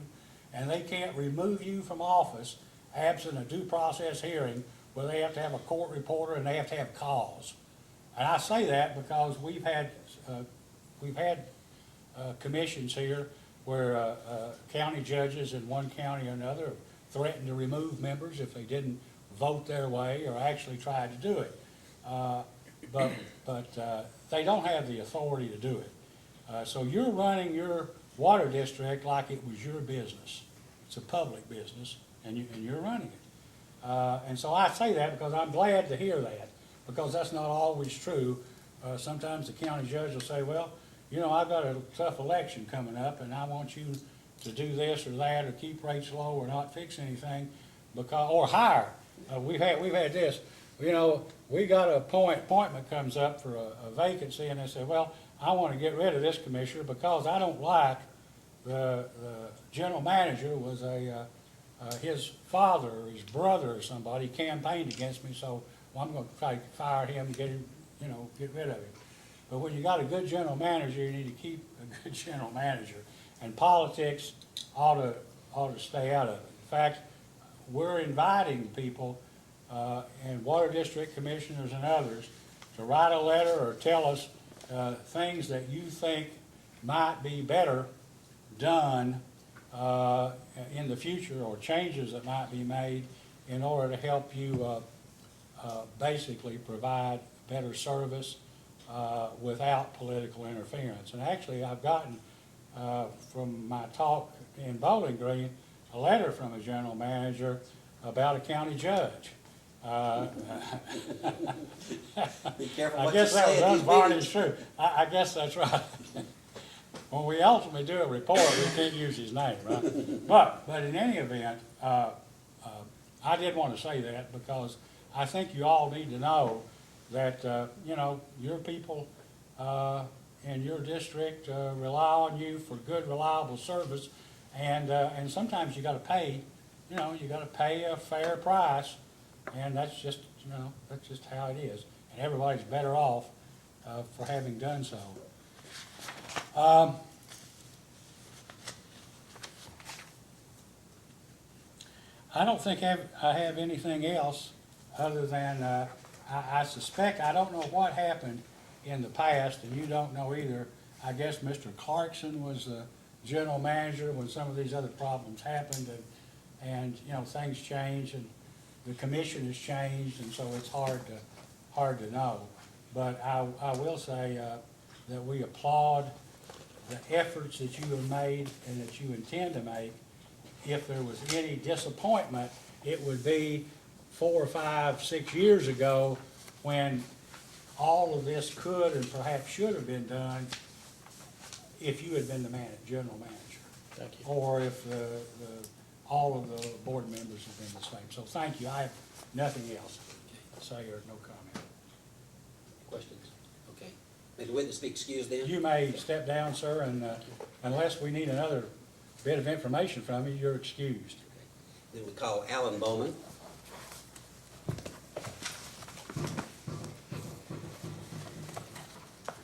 and they can't remove you from office absent a due process hearing where they have to have a court reporter and they have to have cause. And I say that because we've had commissions here where county judges in one county or another threatened to remove members if they didn't vote their way or actually tried to do it. But they don't have the authority to do it. So you're running your water district like it was your business. It's a public business, and you're running it. And so I say that because I'm glad to hear that, because that's not always true. Sometimes the county judge will say, well, you know, I've got a tough election coming up, and I want you to do this or that, or keep rates low, or not fix anything, or hire. We've had this. You know, we got appointment comes up for a vacancy, and they say, well, I want to get rid of this commissioner because I don't like the general manager was his father or his brother or somebody campaigned against me, so I'm going to try to fire him and get him, get rid of him. But when you got a good general manager, you need to keep a good general manager. And politics ought to stay out of it. In fact, we're inviting people and water district commissioners and others to write a letter or tell us things that you think might be better done in the future, or changes that might be made in order to help you basically provide better service without political interference. And actually, I've gotten from my talk in Bowling Green a letter from a general manager about a county judge. Be careful I what guess you that say was at these unvarnished meetings. truth. I guess that's right. When we ultimately do a report, we can't use his name, right? But in any event, I did want to say that because I think you all need to know that, your people in your district rely on you for good, reliable service, and sometimes you got to pay, you got to pay a fair price, and that's just how it is, and everybody's better off for having done so. I don't think I have anything else other than I suspect, I don't know what happened in the past, and you don't know either. I guess Mr. Clarkson was the general manager when some of these other problems happened, and things changed, and the commission has changed, and so it's hard to know. But I will say, that we applaud the efforts that you have made and that you intend to make. If there was any disappointment, it would be 4 or 5, 6 years ago when all of this could and perhaps should have been done if you had been the general manager. Thank you. Or if all of the board members have been the same. So thank you. I have nothing else to say or no comment. Questions? Okay. May the witness be excused then? You may step down, sir, and unless we need another bit of information from you, you're excused. Then we call Alan Bowman.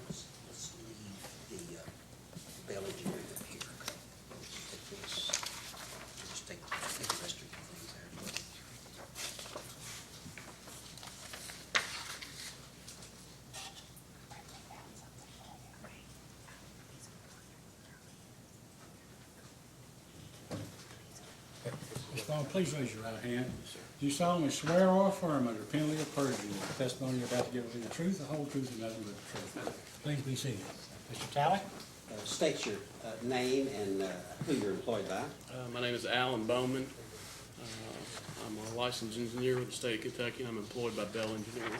Let's leave the Bell Engineering up here. Take this. Just take the rest of your things there. Mr. Bowman, please raise your right hand. Do you solemnly swear or affirm under penalty of perjury that the testimony you're about to give will be the truth, the whole truth, and nothing but the truth? Please be seated. Mr. Talley? State your name and who you're employed by. My name is Alan Bowman. I'm a licensed engineer with the state of Kentucky, and I'm employed by Bell Engineering,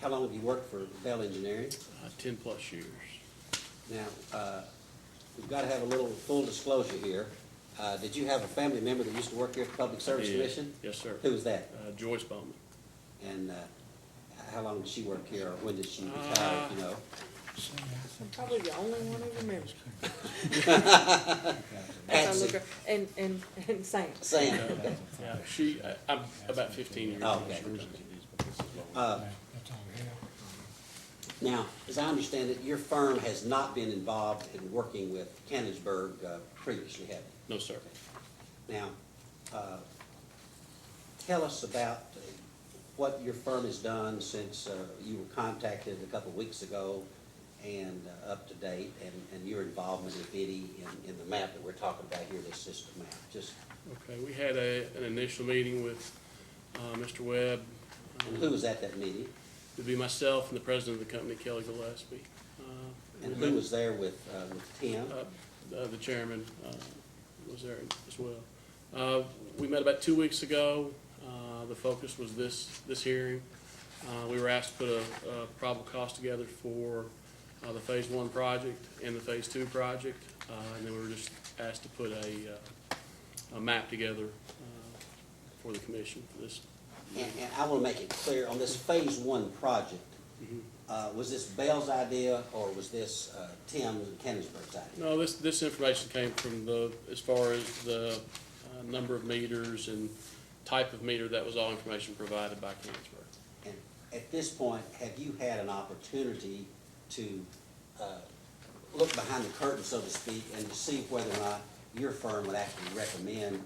How long have you worked for Bell Engineering? 10+ years. Now, we've got to have a little full disclosure here. Did you have a family member that used to work here at the Public Service Yeah. Commission? Yes, sir. Who was that? Joyce Bowman. And how long did she work here, or when did she retire, if you know? I'm probably the only one who remembers. As I Patsy. look, and Sam. Sam, okay. Yeah, I'm about 15 years. Oh, okay. Uh, That's all we have. Now, as I understand it, your firm has not been involved in working with Cannonsburg previously, have you? No, sir. Now, tell us about what your firm has done since you were contacted a couple of weeks ago and up to date, and your involvement, if any, in the map that we're talking about here, this system map. Just, Okay, we had an initial meeting with Mr. Webb. and who was at that meeting? It'd be myself and the president of the company, Kelly Gillespie. And who was there with Tim? The chairman was there as well. We met about 2 weeks ago. The focus was this hearing. We were asked to put a probable cost together for the Phase 1 project and the Phase 2 project, and then we were just asked to put a map together for the commission for this. And I want to make it clear, on this Phase 1 project, was this Bell's idea, or was this Tim and Cannonsburg's idea? No, this information came from as far as the number of meters and type of meter, that was all information provided by Cannonsburg. And at this point, have you had an opportunity to look behind the curtain, so to speak, and to see whether or not your firm would actually recommend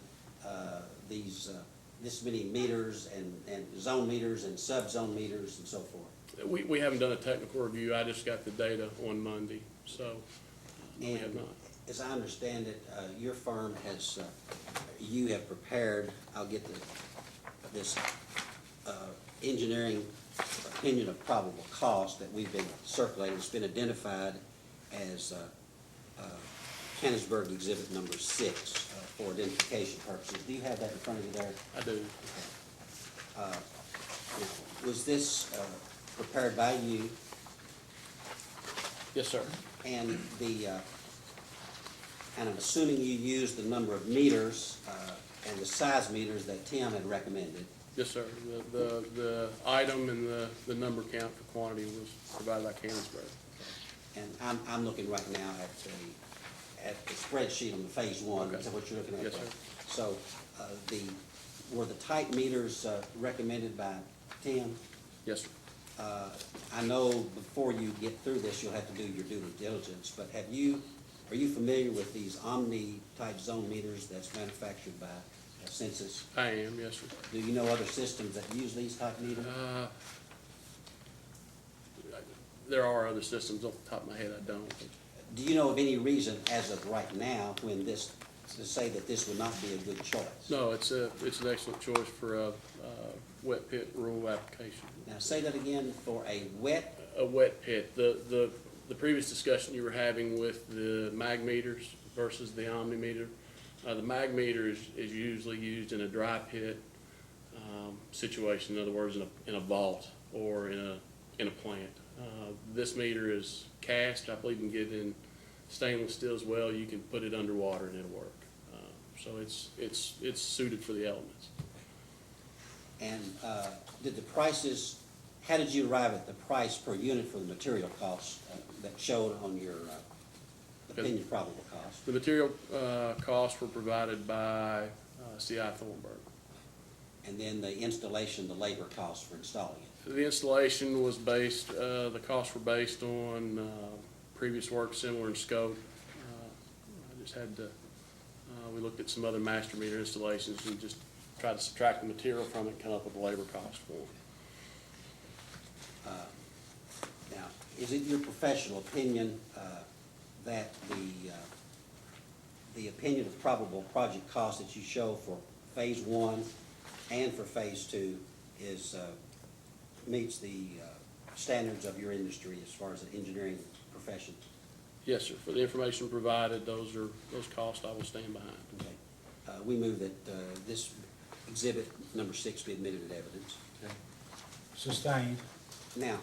this many meters and zone meters and sub-zone meters and so forth? We haven't done a technical review. I just got the data on Monday, so we have And not. as I understand it, your firm has, you have prepared, I'll get this engineering opinion of probable cost that we've been circulating. It's been identified as Cannonsburg Exhibit Number 6 for identification purposes. Do you have that in front of you there? I do. Now, was this prepared by you? Yes, sir. And and I'm assuming you used the number of meters and the size meters that Tim had recommended. Yes, sir. The item and the number count for quantity was provided by Cannonsburg. And I'm looking right now at the spreadsheet on the Phase 1. Okay. Is that what you're looking at? Yes, there? sir. So were the type meters recommended by Tim? Yes, sir. I know before you get through this, you'll have to do your due diligence, but are you familiar with these Omni-type zone meters that's manufactured by Census? I am, yes, sir. Do you know other systems that use these type meters? There are other systems off the top of my head, I don't. Do you know of any reason as of right now when to say that this would not be a good choice? No, it's an excellent choice for wet pit rule application. Now, say that again, for a wet, A wet pit, the previous discussion you were having with the mag meters versus the omni meter. The mag meter is usually used in a dry pit, situation, in other words, in a vault or in a plant. This meter is cast, I believe you can get it in stainless steel as well, you can put it underwater and it'll work. So it's suited for the elements. and did the prices, how did you arrive at the price per unit for the material costs that showed on your opinion of probable cost? The material costs were provided by C.I. Thornburg. And then the installation, the labor costs for installing it? The installation was based, the costs were based on previous work similar in scope. I just had to, we looked at some other master meter installations and just tried to subtract the material from it and come up with the labor cost for it. Now, is it your professional opinion that the opinion of probable project cost that you show for phase one and for phase two is, meets the standards of your industry as far as the engineering profession? Yes, sir. For the information provided, those costs I will stand behind. Okay. We move that this exhibit number 6 be admitted as evidence. Sustained. Now,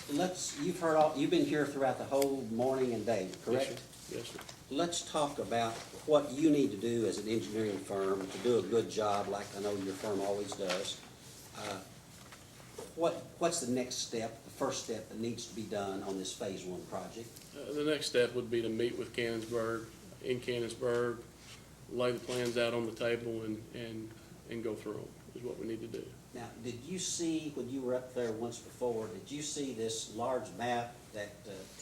you've been here throughout the whole morning and day, correct? Yes, sir. Let's talk about what you need to do as an engineering firm to do a good job, like I know your firm always does. What's the next step, the first step that needs to be done on this phase one project? The next step would be to meet with Cannonsburg, lay the plans out on the table and go through them, is what we need to do. Now, did you see, when you were up there once before, did you see this large map that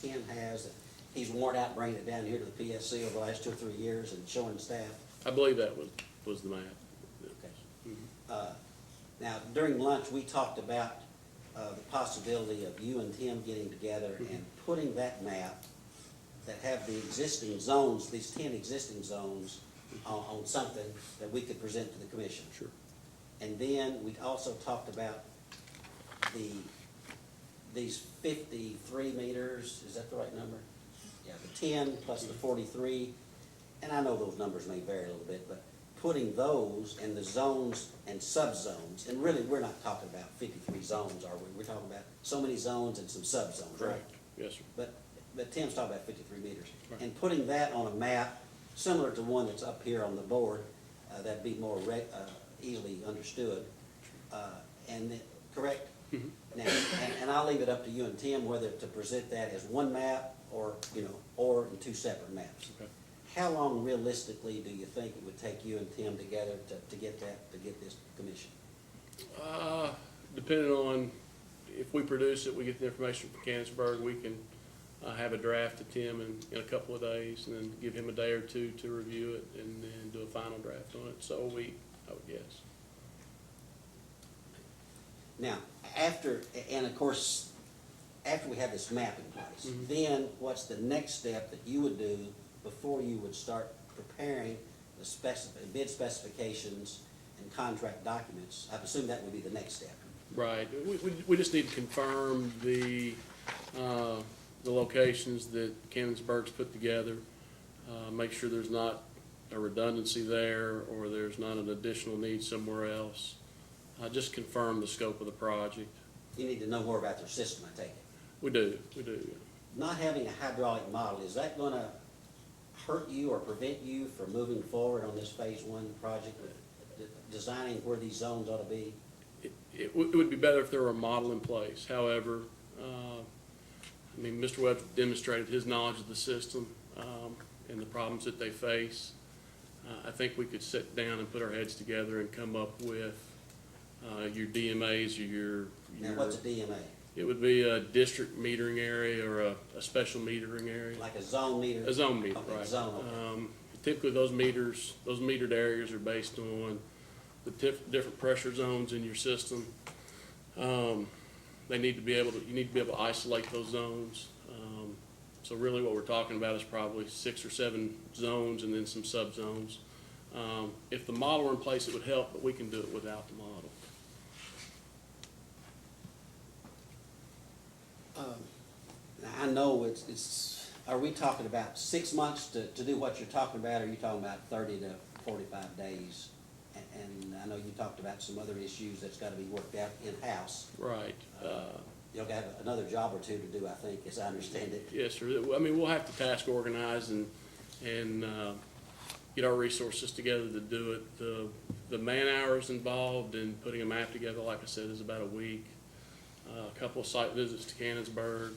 Tim has, that he's worn out bringing it down here to the PSC over the last 2 or 3 years and showing staff? I believe that was the map. Okay. Now, during lunch, we talked about the possibility of you and Tim getting together and putting that map that have the existing zones, these 10 existing zones, on something that we could present to the commission. Sure. And then we also talked about these 53 meters, is that the right number? Yeah, the 10 plus the 43, and I know those numbers may vary a little bit, but putting those in the zones and subzones, and really, we're not talking about 53 zones, are we? We're talking about so many zones and some subzones, right? Correct. Yes, sir. But Tim's talking about 53 meters. Right. And putting that on a map, similar to one that's up here on the board, that'd be more easily understood. Correct? Mhm. Now, and I'll leave it up to you and Tim whether to present that as one map or in 2 separate maps. Okay. How long realistically do you think it would take you and Tim together to get this commission? Depending on if we produce it, we get the information from Cannonsburg, we can have a draft to Tim in a couple of days, and then give him a day or two to review it, and then do a final draft on it. So a week, I would guess. Now, of course, after we have this map in place, Mhm. then what's the next step that you would do before you would start preparing the bid specifications and contract documents? I assume that would be the next step. Right. We just need to confirm the locations that Cannonsburg's put together, make sure there's not a redundancy there, or there's not an additional need somewhere else. Just confirm the scope of the project. You need to know more about their system, I take it. We do. Not having a hydraulic model, is that gonna hurt you or prevent you from moving forward on this phase one project with designing where these zones ought to be? It would be better if there were a model in place. However, Mr. Webb demonstrated his knowledge of the system and the problems that they face. I think we could sit down and put our heads together and come up with your DMAs or your. Now, what's a DMA? It would be a district metering area or a special metering area. Like a zone meter? A zone meter, Okay, right. zone, okay. Typically, those metered areas are based on the different pressure zones in your system. You need to be able to isolate those zones. So really what we're talking about is probably 6 or 7 zones and then some subzones. If the model were in place, it would help, but we can do it without the model. know are we talking about 6 months to do what you're talking about, or are you talking about 30 to 45 days? And I know you talked about some other issues that's gotta be worked out in-house. Right. You'll have another job or two to do, I think, as I understand it. Yes, sir. I mean, we'll have to task organize and get our resources together to do it. The man hours involved in putting a map together, like I said, is about a week. A couple of site visits to Cannonsburg.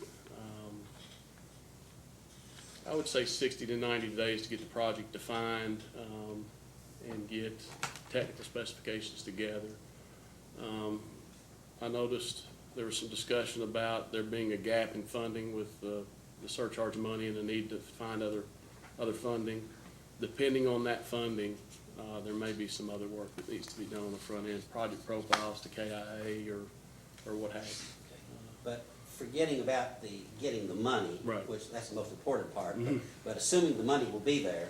I would say 60 to 90 days to get the project defined, and get technical specifications together. I noticed there was some discussion about there being a gap in funding with the surcharge money and the need to find other funding. Depending on that funding, there may be some other work that needs to be done on the front end, project profiles to KIA or what have you. But forgetting about getting the money, Right. which that's the most important part, but assuming the money will be there,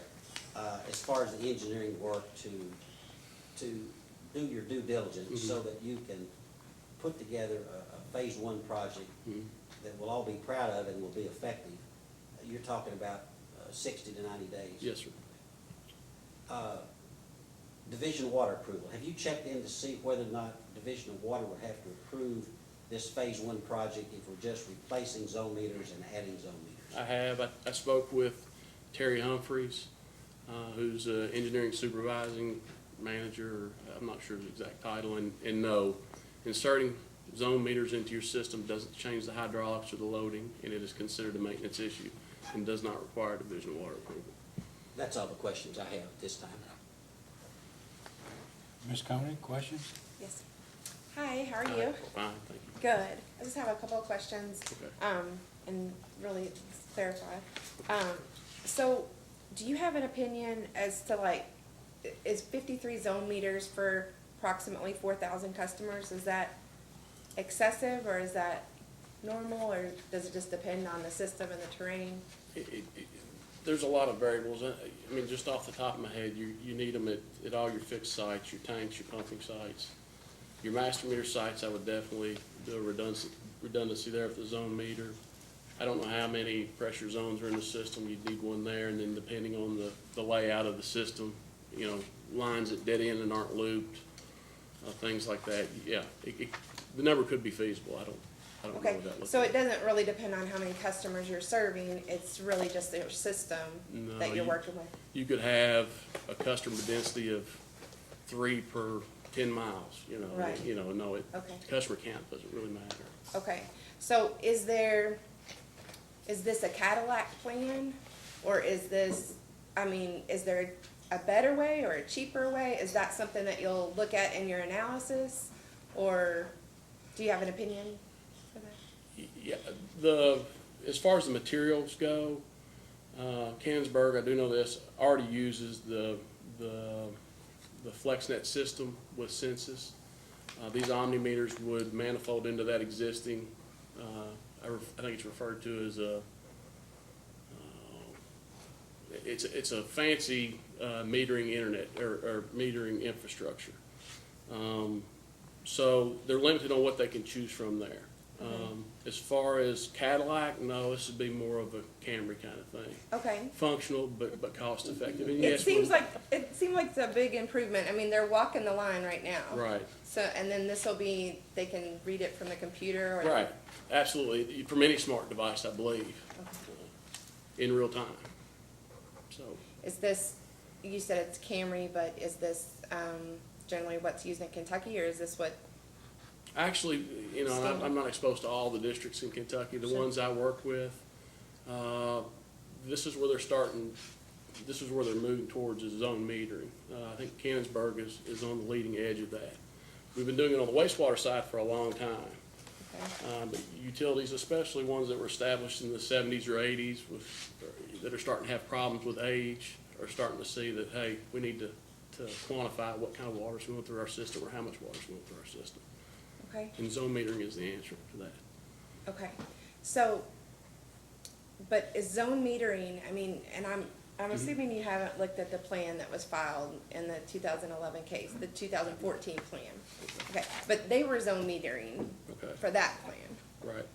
as far as the engineering work to do your due diligence so that you can put together a phase one project that we'll all be proud of and will be effective, you're talking about 60 to 90 days. Yes, sir. Division of Water approval. Have you checked in to see whether or not Division of Water would have to approve this phase one project if we're just replacing zone meters and adding zone meters? I have. I spoke with Terry Humphreys, who's engineering supervising manager. I'm not sure the exact title. And no, inserting zone meters into your system doesn't change the hydraulics or the loading, and it is considered a maintenance issue and does not require Division of Water approval. That's all the questions I have at this time. Ms. Coney, questions? Yes. Hi, how are you? Fine, thank you. Good. I just have a couple of questions, Okay. and really clarify. So, do you have an opinion as to like, is 53 zone meters for approximately 4,000 customers, is that excessive, or is that normal, or does it just depend on the system and the terrain? There's a lot of variables. I mean, just off the top of my head, you need them at all your fixed sites, your tanks, your pumping sites. Your master meter sites, I would definitely do a redundancy there with the zone meter. I don't know how many pressure zones are in the system. You'd need one there, and then depending on the layout of the system, you know, lines that dead end and aren't looped, things like that. Yeah, the number could be feasible. I don't know Okay, what that looks so like. it doesn't really depend on how many customers you're serving, it's really just your system No, that you're working with? You could have a customer density of 3 per 10 miles, you know. Right. You know, no, Okay. customer count doesn't really matter. Okay, so is this a Cadillac plan, or is this, I mean, is there a better way or a cheaper way? Is that something that you'll look at in your analysis, or do you have an opinion for that? Yeah, as far as the materials go, Cannonsburg, I do know this, already uses the FlexNet system with Census. These omnimeters would manifold into that existing, I think it's referred to as it's a fancy metering internet or metering infrastructure. So they're limited on what they can choose from there. As far as Cadillac, no, this would be more of a Camry kind of thing. Okay. Functional, but cost effective. And It yes, seems like it's a big improvement. I mean, they're walking the line right now. Right. So, and then this will be, they can read it from the computer, or? Right, absolutely, from any smart device, I believe, in real time. So, Is this, you said it's Camry, but is this, generally what's used in Kentucky, or is this what? actually, you know, and I'm not exposed to all the districts in Kentucky. The ones I work with, this is where they're starting, this is where they're moving towards is zone metering. I think Cannonsburg is on the leading edge of that. We've been doing it on the wastewater side for a long time. Okay. But utilities, especially ones that were established in the 70s or 80s, that are starting to have problems with age, are starting to see that, hey, we need to quantify what kind of water's going through our system or how much water's going through our system. Okay. And zone metering is the answer to that. Okay, so, but is zone metering, I mean, and I'm assuming you haven't looked at the plan that was filed in the 2011 case, the 2014 plan. Okay, but they were zone metering Okay. for that plan, Right.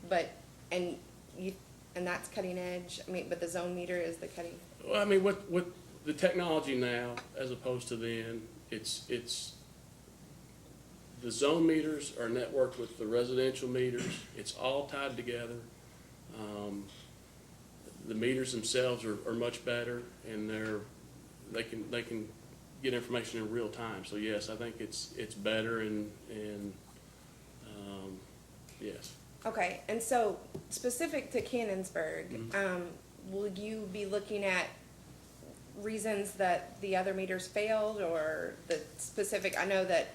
but, and you, and that's cutting edge? I mean, but the zone meter is the cutting, Well, I mean, with the technology now, as opposed to then, it's, the zone meters are networked with the residential meters. It's all tied together. The meters themselves are much better, and they can get information in real time. So yes, I think it's better, and yes. okay, and so specific to Cannonsburg, will you be looking at reasons that the other meters failed, or the specific, I know that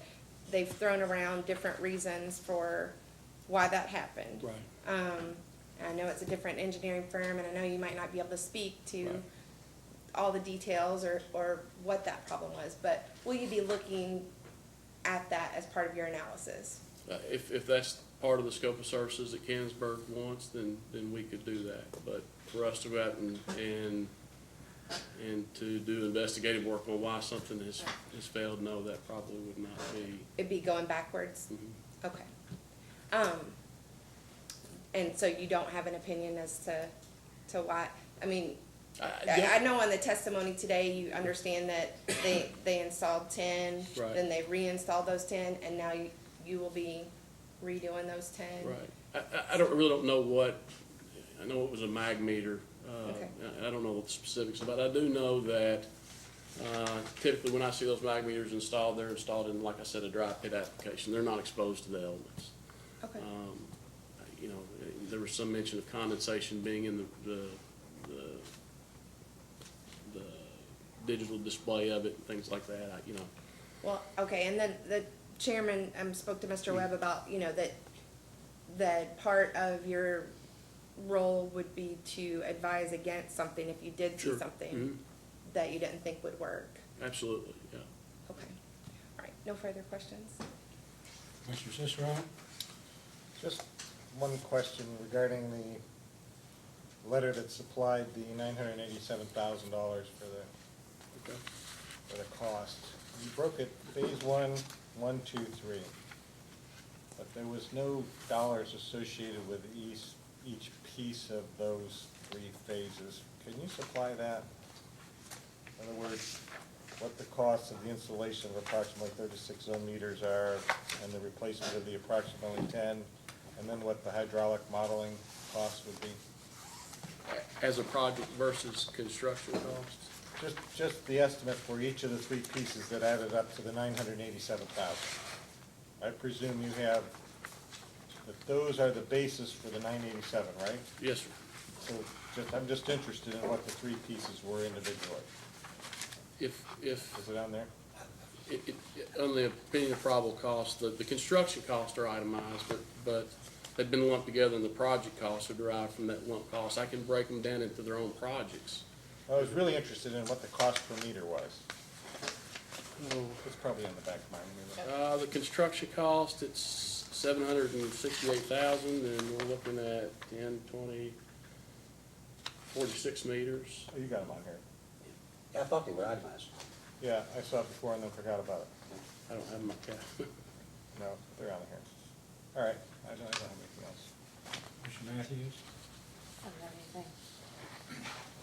they've thrown around different reasons for why that happened. Right. I know it's a different engineering firm, and I know you might not be able to speak to Right. all the details or what that problem was, but will you be looking at that as part of your analysis? If that's part of the scope of services that Cannonsburg wants, then we could do that. But for us to go out and to do investigative work on why something has failed, no, that probably would not be. It'd be going backwards? Mhm. Okay. And so you don't have an opinion as to why, I mean, I know on the testimony today, you understand that they installed 10, Right. then they reinstalled those 10, and now you will be redoing those 10? Right. I really don't know what, I know it was a mag meter. Okay. I don't know what the specifics, but I do know that typically when I see those mag meters installed, they're installed in, like I said, a dry pit application. They're not exposed to the elements. Okay. You know, there was some mention of condensation being in the digital display of it and things like that, you know. Well, okay, and then the chairman spoke to Mr. Webb about, you know, that part of your role would be to advise against something if you did see Sure. something Mhm. that you didn't think would work. Absolutely, yeah. Okay. All right, no further questions? Mr. Cicero? Just one question regarding the letter that supplied the $987,000 Okay. for the cost. You broke it phase 1, 1, 2, 3. But there was no dollars associated with each piece of those 3 phases. Can you supply that? In other words, what the cost of the installation of approximately 36 zone meters are, and the replacement of the approximately 10, and then what the hydraulic modeling cost would be? As a project versus construction costs? Just the estimate for each of the 3 pieces that added up to the 987,000. I presume you have, that those are the basis for the 987, right? Yes, sir. So I'm just interested in what the 3 pieces were individually. If Is it on there? on the opinion of probable cost, the construction costs are itemized, but they've been lumped together, and the project costs are derived from that lump cost. I can break them down into their own projects. I was really interested in what the cost per meter was. It's probably on the back of mine. The construction cost, it's $768,000, and we're looking at 10, 20, 46 meters. Oh, you got them on here. Yeah, I thought they were itemized. Yeah, I saw it before and then forgot about it. I don't have my cap. No, they're on here. All right, I don't have anything else. Mr. Matthews? I don't have anything.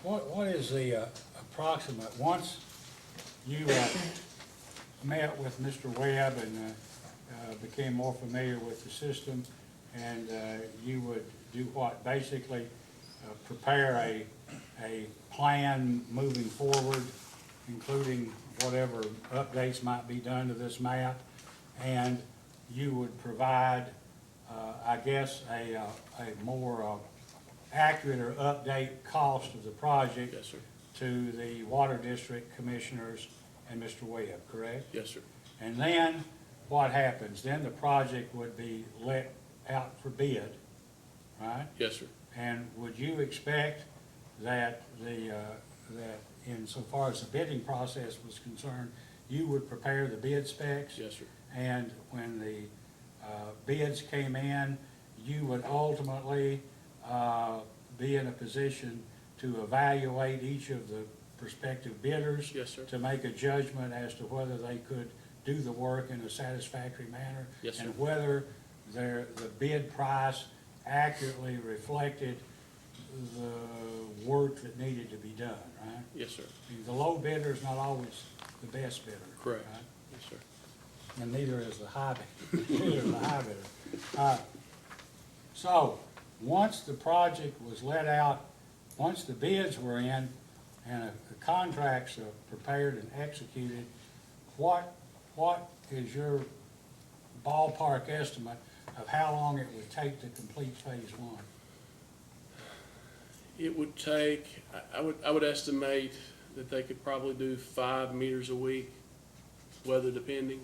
What is the approximate, once you met with Mr. Webb and became more familiar with the system, and you would do what, basically prepare a plan moving forward, including whatever updates might be done to this map, and you would provide, I guess, a more accurate or update cost of the project Yes, sir. to the Water District Commissioners and Mr. Webb, correct? Yes, sir. And then what happens? Then the project would be let out for bid, right? Yes, sir. And would you expect that that insofar as the bidding process was concerned, you would prepare the bid specs? Yes, sir. And when the bids came in, you would ultimately be in a position to evaluate each of the prospective bidders? Yes, sir. To make a judgment as to whether they could do the work in a satisfactory manner? Yes, sir. And whether the bid price accurately reflected the work that needed to be done, right? Yes, sir. The low bidder is not always the best bidder. Correct. right? Yes, sir. And neither is the high bidder, neither is the high bidder. So, once the project was let out, once the bids were in and the contracts are prepared and executed, what is your ballpark estimate of how long it would take to complete phase one? It would take, I would estimate that they could probably do 5 meters a week, weather depending.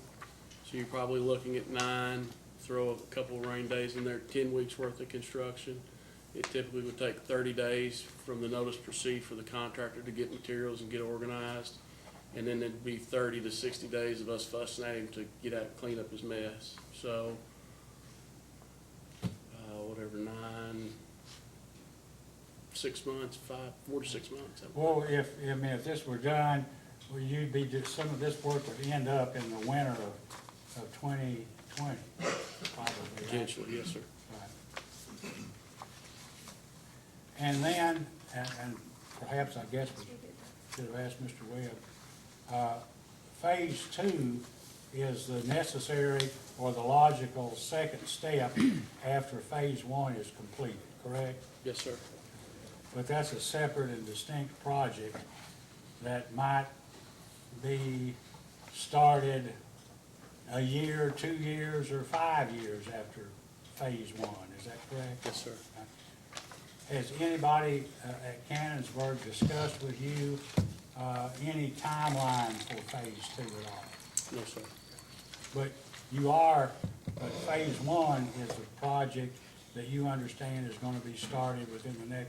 So you're probably looking at 9, throw a couple of rain days in there, 10 weeks worth of construction. It typically would take 30 days from the notice proceed for the contractor to get materials and get organized. And then it'd be 30 to 60 days of us fussing at him to get out, clean up his mess. So, whatever, 6 months, 4 to 6 months. Well, if this were done, well, some of this work would end up in the winter of 2020, probably. right? Potentially, yes, sir. Right. And then, and perhaps I guess we should have asked Mr. Webb, phase two is the necessary or the logical second step after phase one is completed, correct? Yes, sir. But that's a separate and distinct project that might be started a year, 2 years, or 5 years after phase one, is that correct? Yes, sir. Has anybody at Cannonsburg discussed with you any timeline for phase two at all? No, sir. But phase one is a project that you understand is gonna be started within the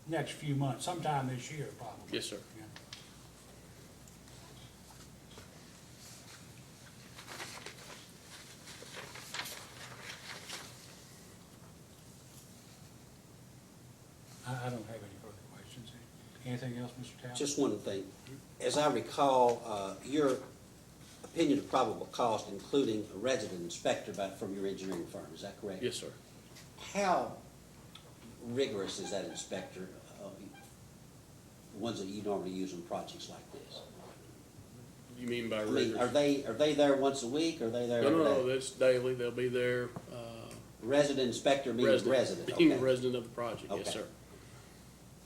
next few months, sometime this year, probably. Yes, sir. Yeah. I don't have any further questions. Anything else, Mr. Talbot? Just one thing. As I recall, your opinion of probable cost, including a resident inspector from your engineering firm, is that correct? Yes, sir. How rigorous is that inspector, the ones that you normally use on projects like this? You mean by I mean, rigorous? are they there once a week, or are they there No, every no, no, day? that's daily. They'll be there, Resident inspector meaning resident, being a okay. resident of the project, yes, Okay. sir.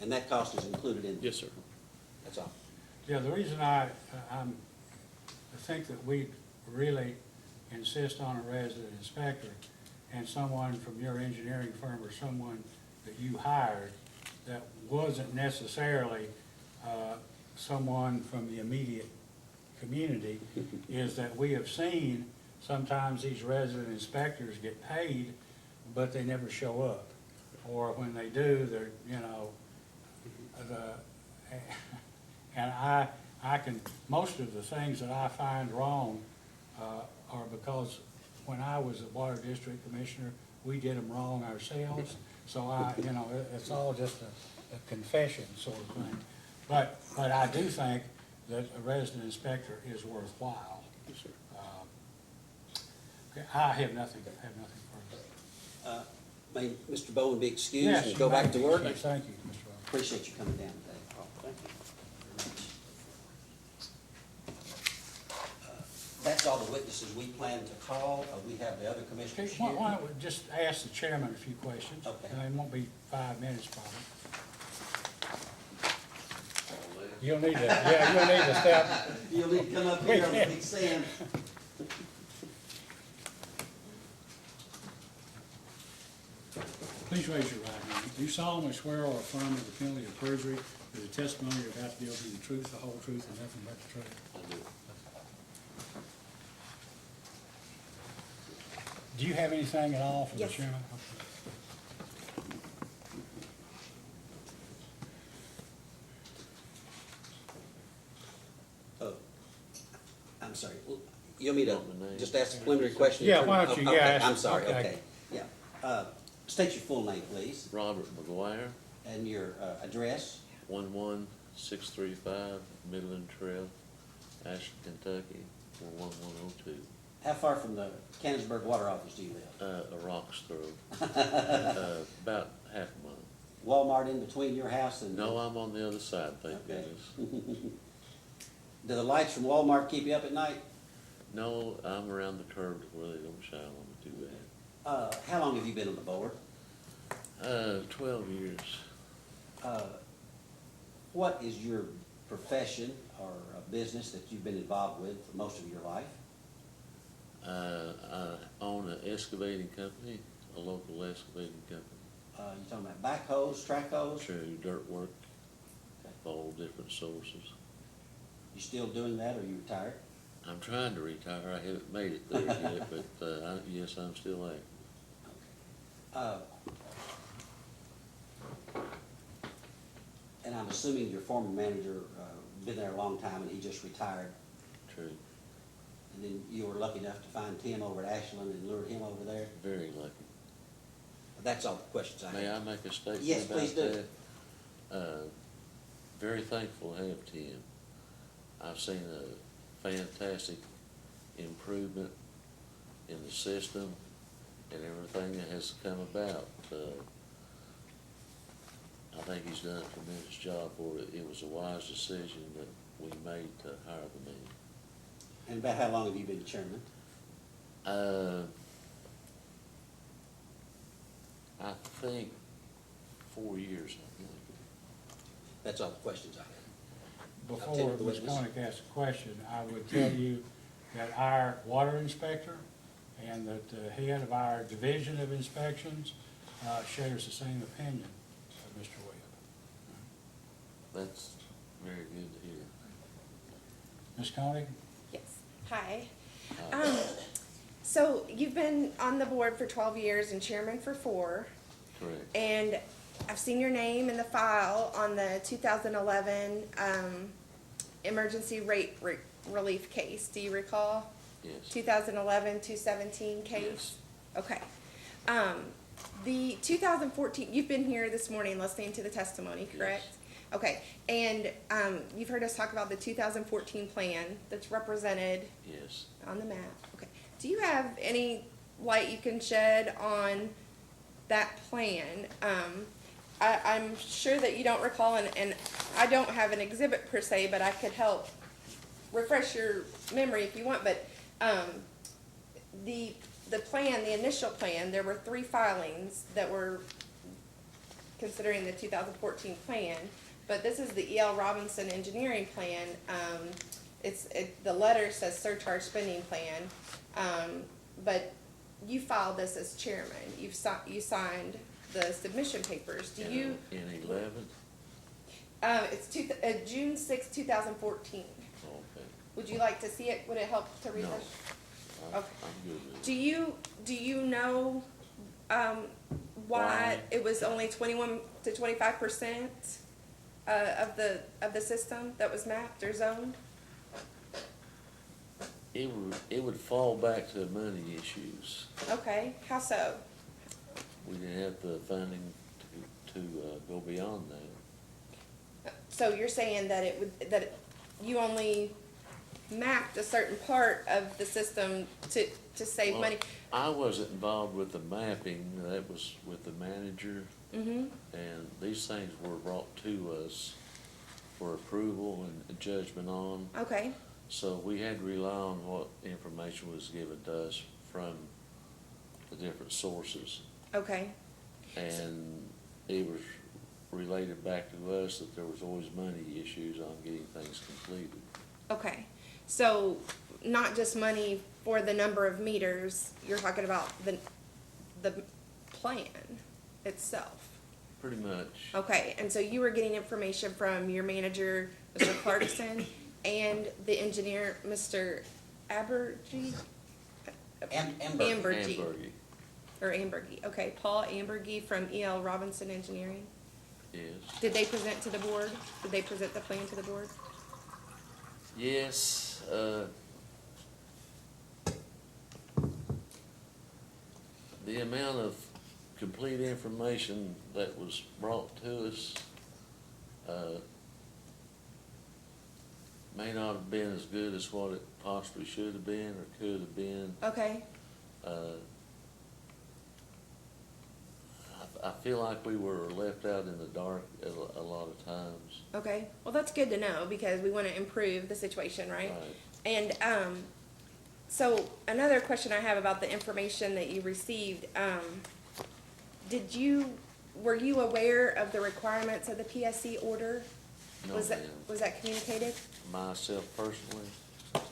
And that cost is included in? Yes, sir. That's all. Yeah, the reason I think that we really insist on a resident inspector and someone from your engineering firm or someone that you hired that wasn't necessarily someone from the immediate community is that we have seen sometimes these resident inspectors get paid, but they never show up. Or when they do, they're, and I can, most of the things that I find wrong are because when I was a water district commissioner, we did them wrong ourselves. So it's all just a confession sort of thing. But I do think that a resident inspector is worthwhile. Yes, sir. Okay, I have nothing further. May Mr. Bowen be excused Yes, and go back to work? Yes, thank you, Mr. Rowe. Appreciate you coming down today. Oh, thank you. That's all the witnesses we plan to call. We have the other Okay, commissioners here. why don't we just ask the chairman a few questions? Okay. And it won't be 5 minutes probably. You'll need to, yeah, you'll need to step. You'll need to come up here on the big stand. Please raise your right hand. Do you solemnly swear or affirm under the penalty of perjury that the testimony you're about to give will be the truth, the whole truth, and nothing but the truth? Do you have anything at all for the Yes. chairman? Oh, I'm sorry. You want me to just ask a preliminary question? Yeah, why don't you, Okay, yeah, ask- I'm sorry, okay. okay. Yeah. State your full name, please, Robert McGuire, and your address. 11635 Midland Trail, Ashland, Kentucky, 41102. How far from the Cannonsburg Water Office do you live? A rock's throw, about half a mile. Walmart in between your house and? No, I'm on the other side, thank Okay. goodness. Do the lights from Walmart keep you up at night? No, I'm around the curve to where they don't shine on me too bad. How long have you been on the board? 12 years. What is your profession or a business that you've been involved with for most of your life? I own an excavating company, a local excavating company. You talking about backhoes, track hoes? True, dirt work, Okay. all different sources. You still doing that or you retired? I'm trying to retire, I haven't made it there yet, but yes, I'm still active. Uh, And I'm assuming your former manager, been there a long time and he just retired. True, And then you were lucky enough to find Tim over at Ashland and lure him over there. very lucky. That's all the questions I have. May I make a statement Yes, about please do. that? Very thankful to have Tim. I've seen a fantastic improvement in the system and everything that has come about. I think he's done a tremendous job for it. It was a wise decision that we made to hire the man. And about how long have you been chairman? I think 4 years, I think. That's all the questions I have. Before take the Ms. witness. Koenig asks a question, I would tell you that our water inspector and that the head of our division of inspections shares the same opinion of Mr. Webb. That's very good to hear. Ms. Koenig? Yes. Hi. Uh, So you've been on the board for 12 years and chairman for 4. Correct. And I've seen your name in the file on the 2011 emergency rate relief case. Do you recall? Yes. 2011-217 case? Yes. Okay. The 2014, you've been here this morning listening to the testimony, correct? Okay, and you've heard us talk about the 2014 plan that's represented Yes. on the map. Okay. Do you have any light you can shed on that plan? I'm sure that you don't recall, and I don't have an exhibit per se, but I could help refresh your memory if you want, but the plan, the initial plan, there were 3 filings that were considering the 2014 plan, but this is the E.L. Robinson engineering plan. The letter says surcharge spending plan, but you filed this as chairman. You signed the submission papers. Do you? In 11? It's June 6, 2014. Okay. Would you like to see it? Would it help to read No. this? I'm Okay. good with it. Do you know, why Why? it was only 21 to 25% of the system that was mapped or zoned? It would fall back to money issues. Okay, how so? We didn't have the funding to go beyond that. So you're saying that you only mapped a certain part of the system to save Well, money? I wasn't involved with the mapping, that was with the manager. Mm-hmm, And these things were brought to us for approval and judgment on. okay, So we had to rely on what information was given to us from the different sources. okay, And it was related back to us that there was always money issues on getting things completed. okay. So not just money for the number of meters, you're talking about the plan itself? Pretty much. Okay, and so you were getting information from your manager, Mr. Clarkson, and the engineer, Mr. Ambergy? Ambergy, Hamburgy, or Ambergy, okay, Paul Ambergy from E.L. Robinson Engineering. yes. Did they present to the board? Did they present the plan to the board? Yes, the amount of complete information that was brought to us, may not have been as good as what it possibly should have been or could have been. Okay, I feel like we were left out in the dark a lot of times. Okay, well, that's good to know, because we wanna improve the situation, right? Right. And, so another question I have about the information that you received, were you aware of the requirements of the PSC order? No, Was that, ma'am. was that communicated? Myself personally,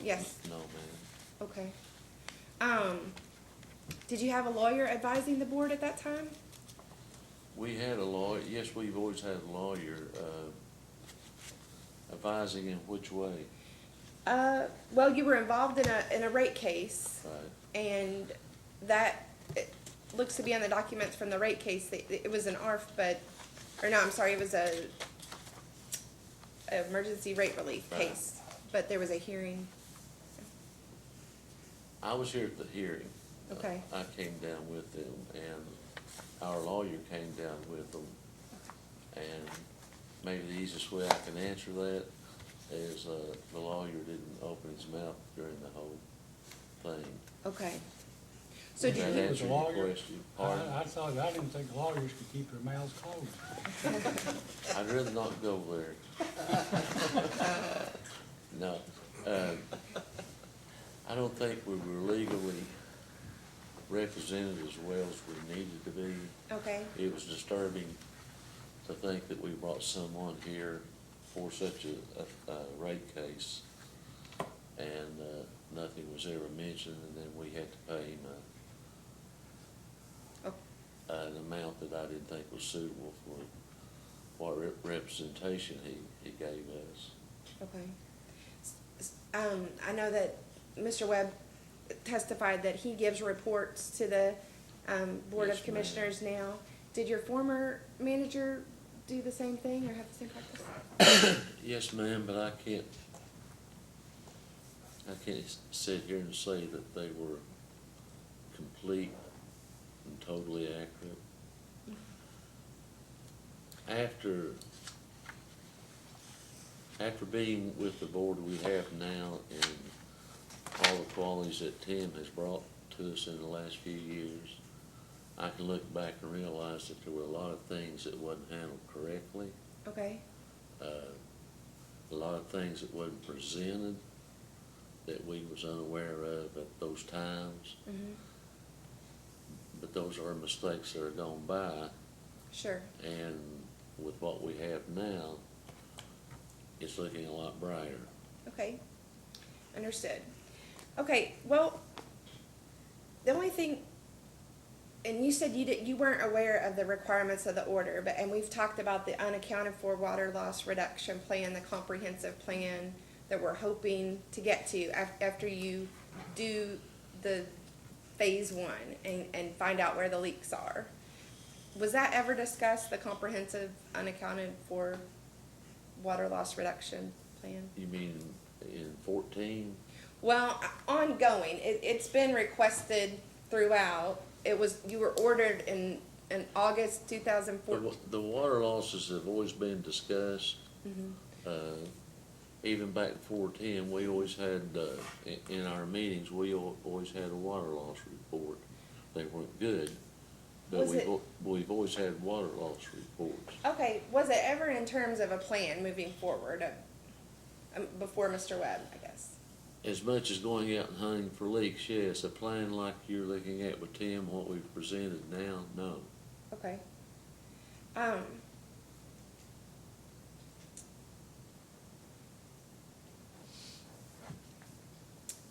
Yes, no, ma'am. okay. Did you have a lawyer advising the board at that time? We had a lawyer, yes, we've always had a lawyer, advising in which way, Well, you were involved in a rate case, right? and that, it looks to be on the documents from the rate case, that it was an ARF, but, or no, I'm sorry, it was a emergency rate relief Right. case, but there was a hearing. I was here at the hearing. Okay. I came down with them, and our lawyer came down with them. And maybe the easiest way I can answer that is, the lawyer didn't open his mouth during the whole thing. Okay. So Does did that you, answer your question? Pardon? I didn't think lawyers could keep their mouths closed. I'd rather not go there. No, I don't think we were legally represented as well as we needed to be. okay, It was disturbing to think that we brought someone here for such a rate case, and nothing was ever mentioned, and then we had to pay him oh, an amount that I didn't think was suitable for what representation he gave us. okay. I know that Mr. Webb testified that he gives reports to the, Board Yes, of Commissioners now. Did your former manager do the same thing, or have the same practice? Yes, ma'am, but I can't sit here and say that they were complete and totally accurate. After being with the board we have now and all the qualities that Tim has brought to us in the last few years, I can look back and realize that there were a lot of things that wasn't handled correctly. Okay, A lot of things that wasn't presented that we was unaware of at those times. mhm, But those are mistakes that are gone by, sure, and with what we have now, it's looking a lot brighter. okay, understood. Okay, well, the only thing, and you said you weren't aware of the requirements of the order, but, and we've talked about the unaccounted for water loss reduction plan, the comprehensive plan that we're hoping to get to after you do the phase one and find out where the leaks are. Was that ever discussed, the comprehensive unaccounted for water loss reduction plan? You mean in 14? Well, ongoing, it's been requested throughout. You were ordered in August 2014. The water losses have always been discussed. Even back before 10, we always had, in our meetings, we always had a water loss report. They weren't good, but Was it- we've always had water loss reports. Okay, was it ever in terms of a plan moving forward, before Mr. Webb, I guess? As much as going out and hunting for leaks, yes. A plan like you're looking at with Tim, what we've presented now, no. Okay.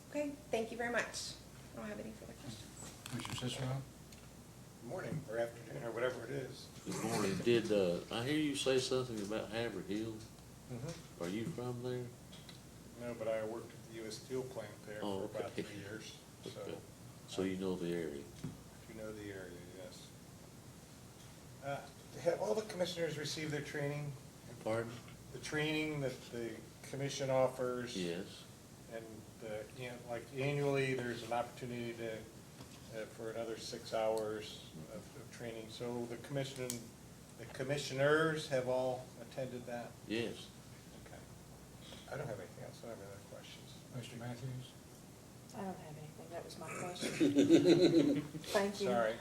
Okay, thank you very much. I don't have any further questions. Mr. Cicero? Morning or afternoon or whatever it is. Good morning. Did, I hear you say something about Haverhill? Are you from there? No, but I worked at the US Steel plant there Oh, for about okay. 3 years, so Okay. So you know the area? you know the area, yes. Have all the commissioners received their training? Pardon? The training that the commission offers? Yes. And, like annually, there's an opportunity to, for another 6 hours of training. So the commissioners have all attended that? Yes. Okay. I don't have anything else. I don't have any other questions. Mr. Matthews? I don't have anything, that was my question. Thank you. Sorry.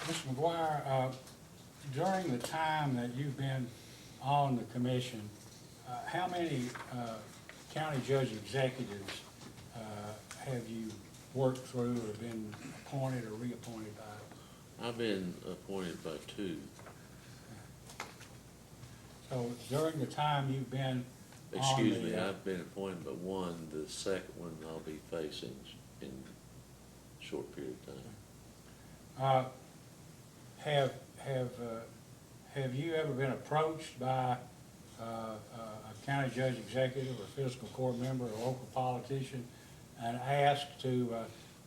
Mr. McGuire, during the time that you've been on the commission, how many county judge executives have you worked through or been appointed or reappointed by? I've been appointed by 2. So during the time you've been on Excuse the, me, I've been appointed by 1. The second one I'll be facing in a short period of time. Have you ever been approached by a county judge executive or fiscal court member or local politician and asked to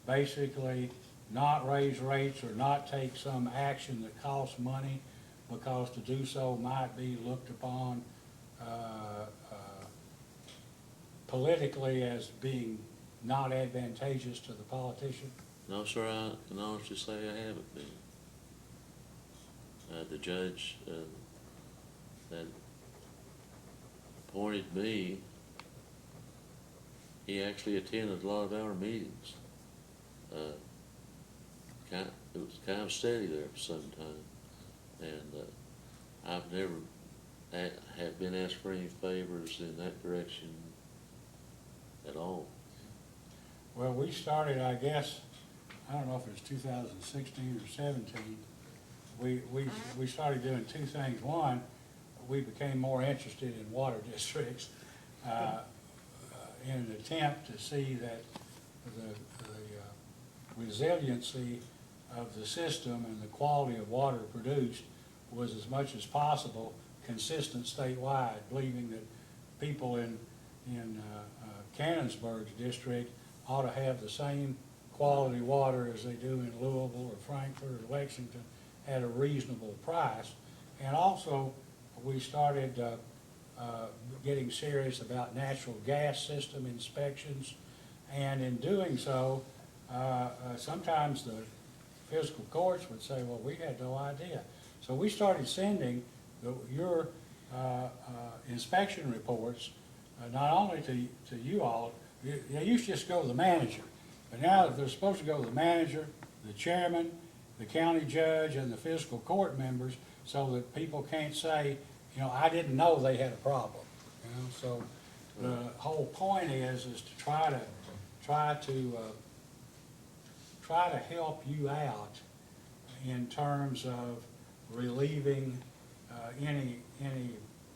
basically not raise rates or not take some action that costs money because to do so might be looked upon politically as being not advantageous to the politician? No, sir, I can honestly say I haven't been. The judge that appointed me, he actually attended a lot of our meetings. It was kind of steady there for some time, and I've never have been asked for any favors in that direction at all. Well, we started, I guess, I don't know if it was 2016 or 17, we started doing 2 things. One, we became more interested in water districts in an attempt to see that the resiliency of the system and the quality of water produced was as much as possible consistent statewide, believing that people in Cannonsburg's district ought to have the same quality water as they do in Louisville or Frankfort or Lexington at a reasonable price. And also, we started getting serious about natural gas system inspections. And in doing so, sometimes the fiscal courts would say, well, we had no idea. So we started sending your inspection reports not only to you all. They used to just go to the manager, but now they're supposed to go to the manager, the chairman, the county judge, and the fiscal court members, so that people can't say, I didn't know they had a problem. So the whole point is to try to help you out in terms of relieving any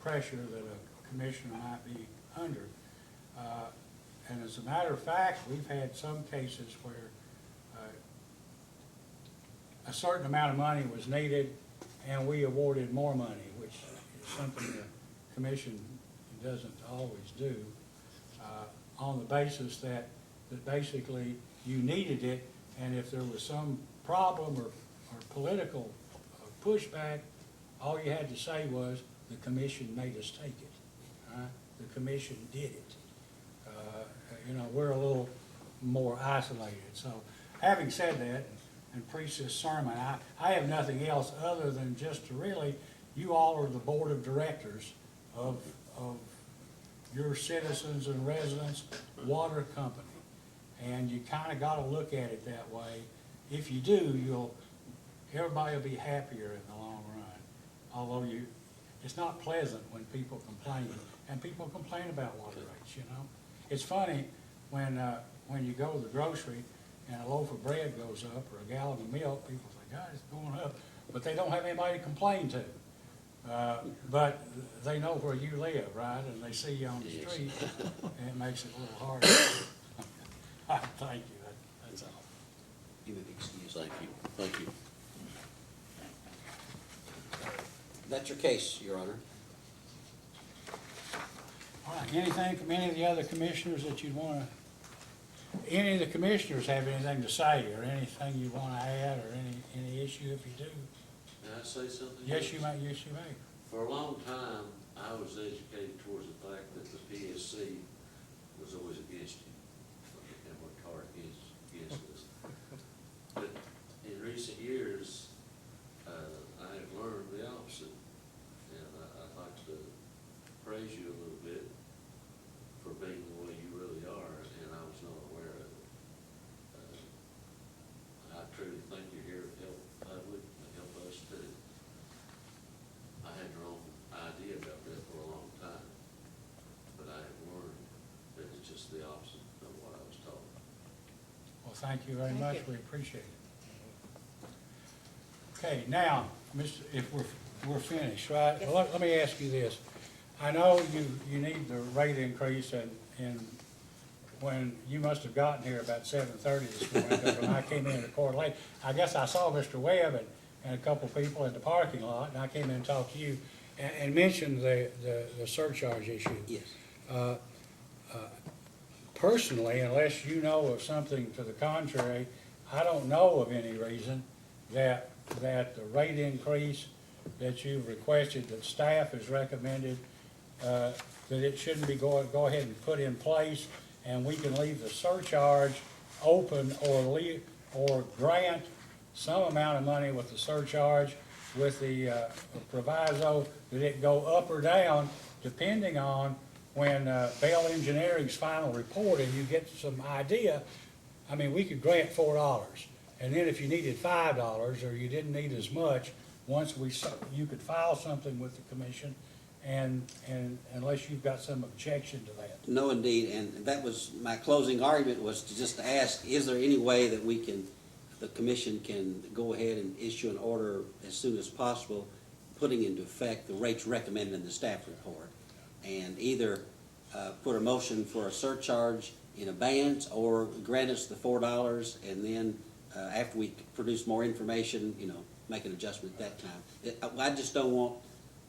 pressure that a commissioner might be under. And as a matter of fact, we've had some cases where a certain amount of money was needed and we awarded more money, which is something the commission doesn't always do, on the basis that basically you needed it, and if there was some problem or political pushback, all you had to say was, the commission made us take it. The commission did it. We're a little more isolated. So having said that, and preach this sermon, I have nothing else other than just to really, you all are the board of directors of your citizens and residents water company. And you kind of got to look at it that way. If you do, everybody will be happier in the long run. Although it's not pleasant when people complain, and people complain about water rates, It's funny when you go to the grocery and a loaf of bread goes up or a gallon of milk, people say, God, it's going up, but they don't have anybody to complain to. But they know where you live, right? And they see you on the Yes. street, and it makes it a little harder. Thank you, that's all. You would excuse. Thank you. Thank you. That's your case, Your Honor. All right, anything from any of the other commissioners that you'd want to, any of the commissioners have anything to say, or anything you want to add, or any issue if you do? May I say something? Yes, you may, yes, you may. For a long time, I was educated towards the fact that the PSC was always against you, and worked hard against us. But in recent years, I have learned the opposite, and I'd like to praise you a little bit for being the way you really are, and I was not aware of it. I truly think you're here to help the public. I thank you very Thank much, you. we appreciate it. Okay, now, Mr., if we're finished, right? Yes. Well, let me ask you this. I know you need the rate increase and when you must have gotten here about 7:30 this morning, because when I came in the court late, I guess I saw Mr. Webb and a couple people in the parking lot, and I came in and talked to you and mentioned the surcharge issue. Yes. Personally, unless you know of something to the contrary, I don't know of any reason that the rate increase that you've requested, that staff has recommended, that it shouldn't be go ahead and put in place, and we can leave the surcharge open or grant some amount of money with the surcharge with the proviso that it go up or down depending on when Bell Engineering's final report and you get some idea. I mean, we could grant $4, and then if you needed $5 or you didn't need as much, you could file something with the commission, and unless you've got some objection to that. No, indeed, and that was, my closing argument was to just ask, is there any way that the commission can go ahead and issue an order as soon as possible, putting into effect the rates recommended in the staff report? And either put a motion for a surcharge in abeyance or grant us the $4, and then after we produce more information, make an adjustment at that time. I just don't want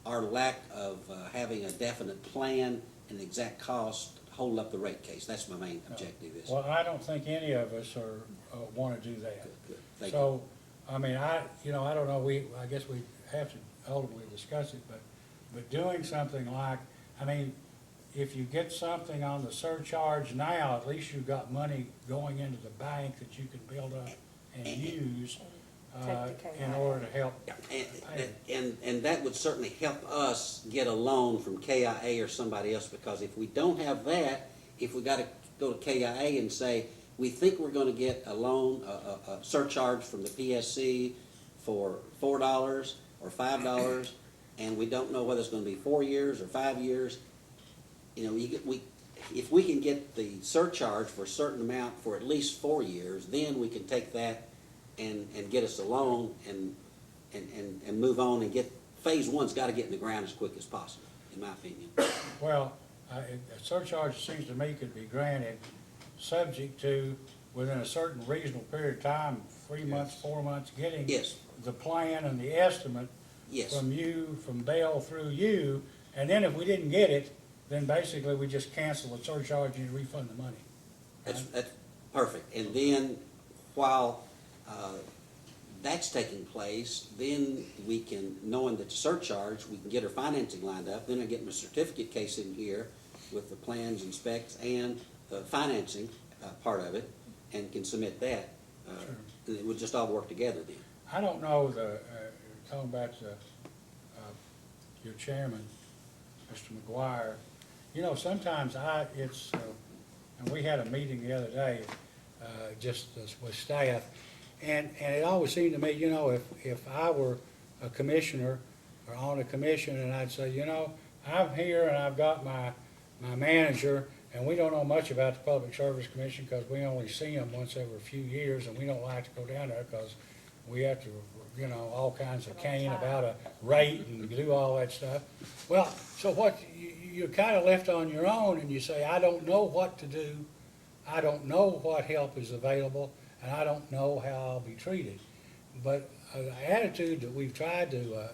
our lack of having a definite plan and exact cost hold up the rate case. That's my main objective is. Well, I don't think any of us want to do that. Good. Thank you. So, I mean, I don't know, I guess we have to ultimately discuss it, but doing something like, I mean, if you get something on the surcharge now, at least you've got money going into the bank that you can build up and use in order to help pay. And that would certainly help us get a loan from KIA or somebody else, because if we don't have that, if we gotta go to KIA and say, we think we're gonna get a loan, a surcharge from the PSC for $4 or $5, and we don't know whether it's gonna be 4 years or 5 years, if we can get the surcharge for a certain amount for at least 4 years, then we can take that and get us a loan and move on and get, phase one's gotta get in the ground as quick as possible, in my opinion. Well, a surcharge, seems to me, could be granted subject to, within a certain reasonable period of time, 3 months, 4 months, getting Yes. the plan and the estimate Yes. from you, from Bell through you, and then if we didn't get it, then basically we just cancel the surcharge and you refund the money. That's perfect. And then while that's taking place, then we can, knowing that the surcharge, we can get our financing lined up, then I get my certificate case in here with the plans and specs and the financing part of it, and can submit that. And it would just all work together then. I don't know talking about your chairman, Mr. McGuire, sometimes and we had a meeting the other day, just with staff, and it always seemed to me, if I were a commissioner or on a commission, and I'd say, I'm here and I've got my manager, and we don't know much about the Public Service Commission because we only see them once every few years, and we don't like to go down there because we have to, all kinds of cane about a rate and do all that stuff. Well, so what, you're kind of left on your own, and you say, I don't know what to do, I don't know what help is available, and I don't know how I'll be treated. But the attitude that we've tried to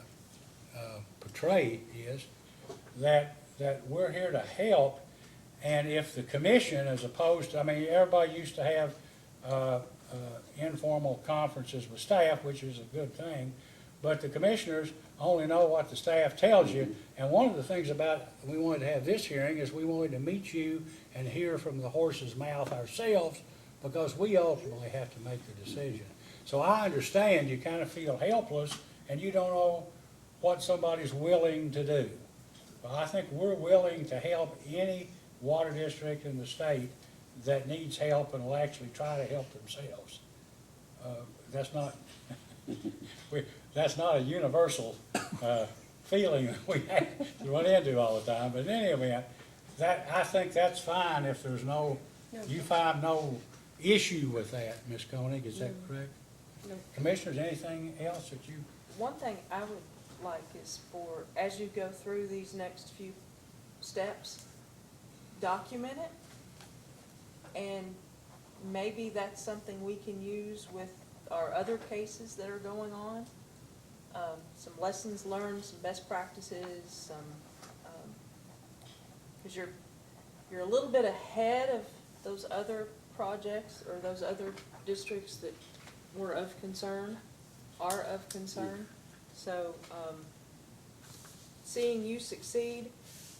portray is that we're here to help, and if the commission, as opposed to, everybody used to have informal conferences with staff, which is a good thing, but the commissioners only know what the staff tells you. And one of the things about we wanted to have this hearing is we wanted to meet you and hear from the horse's mouth ourselves, because we ultimately have to make the decision. So I understand you kind of feel helpless and you don't know what somebody's willing to do. But I think we're willing to help any water district in the state that needs help and will actually try to help themselves. That's not a universal feeling that we run into all the time. But in any event, I think that's fine if there's you find no issue with that, Ms. Koenig, is that correct? No. Commissioners, anything else that you, One thing I would like is for, as you go through these next few steps, document it. And maybe that's something we can use with our other cases that are going on. Some lessons learned, some best practices, some, because you're a little bit ahead of those other projects or those other districts that were of concern, are of concern. So, seeing you succeed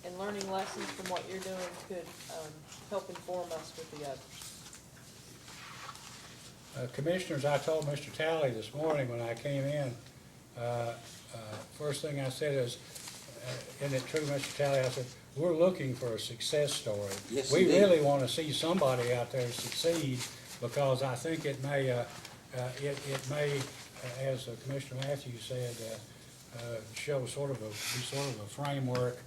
and learning lessons from what you're doing could help inform us with the others. Commissioners, I told Mr. Talley this morning when I came in, first thing I said is, isn't it true, Mr. Talley? I said, we're looking for a success story. Yes, We indeed. really want to see somebody out there succeed, because I think it may, as Commissioner Matthews said, show be sort of a framework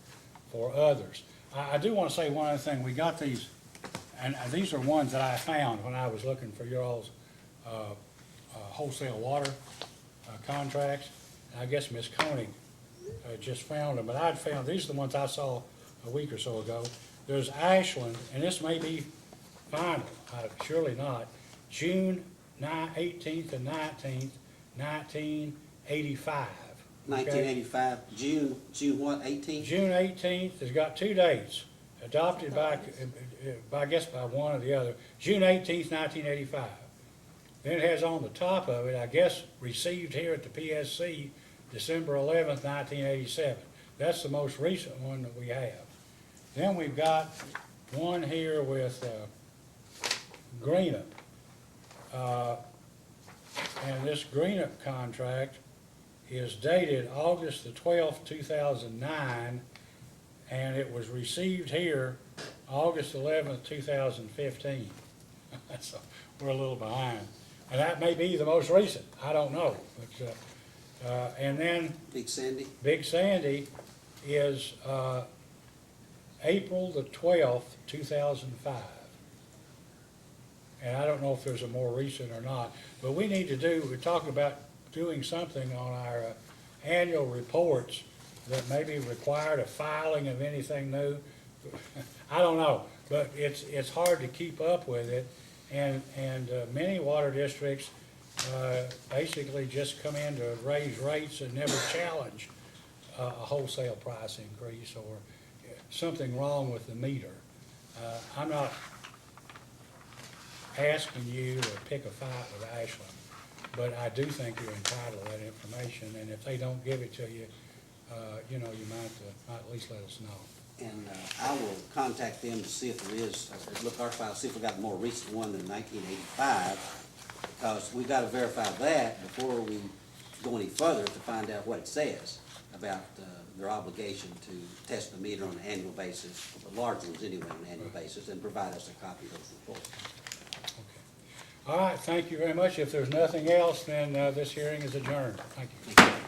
for others. I do want to say one other thing. We got these, and these are ones that I found when I was looking for your all's wholesale water contracts. And I guess Ms. Koenig just found them, but I'd found, these are the ones I saw a week or so ago. There's Ashland, and this may be final, surely not, June 18th and 19th, 1985. Okay? 1985, June what, 18? June 18th has got two dates, adopted by, I guess by one or the other. June 18th, 1985. Then it has on the top of it, I guess, received here at the PSC, December 11th, 1987. That's the most recent one that we have. Then we've got one here with Greenup. And this Greenup contract is dated August the 12th, 2009, and it was received here August 11th, 2015. So we're a little behind. And that may be the most recent, I don't know. But, and then Big Sandy? Big Sandy is April the 12th, 2005. And I don't know if there's a more recent or not, but we need to do, we're talking about doing something on our annual reports that maybe required a filing of anything new. I don't know, but it's hard to keep up with it, and many water districts basically just come in to raise rates and never challenge a wholesale price increase or something wrong with the meter. I'm not asking you to pick a fight with Ashland, but I do think you're entitled to that information, and if they don't give it to you, you know, you might at least let us know. And I will contact them to see if there is, look our file, see if we got a more recent one than 1985, because we got to verify that before we go any further to find out what it says about their obligation to test the meter on an annual basis, the large ones anyway on an annual basis, and provide us a copy of those reports. All right, thank you very much. If there's nothing else, then this hearing is adjourned. Thank you. Thank you.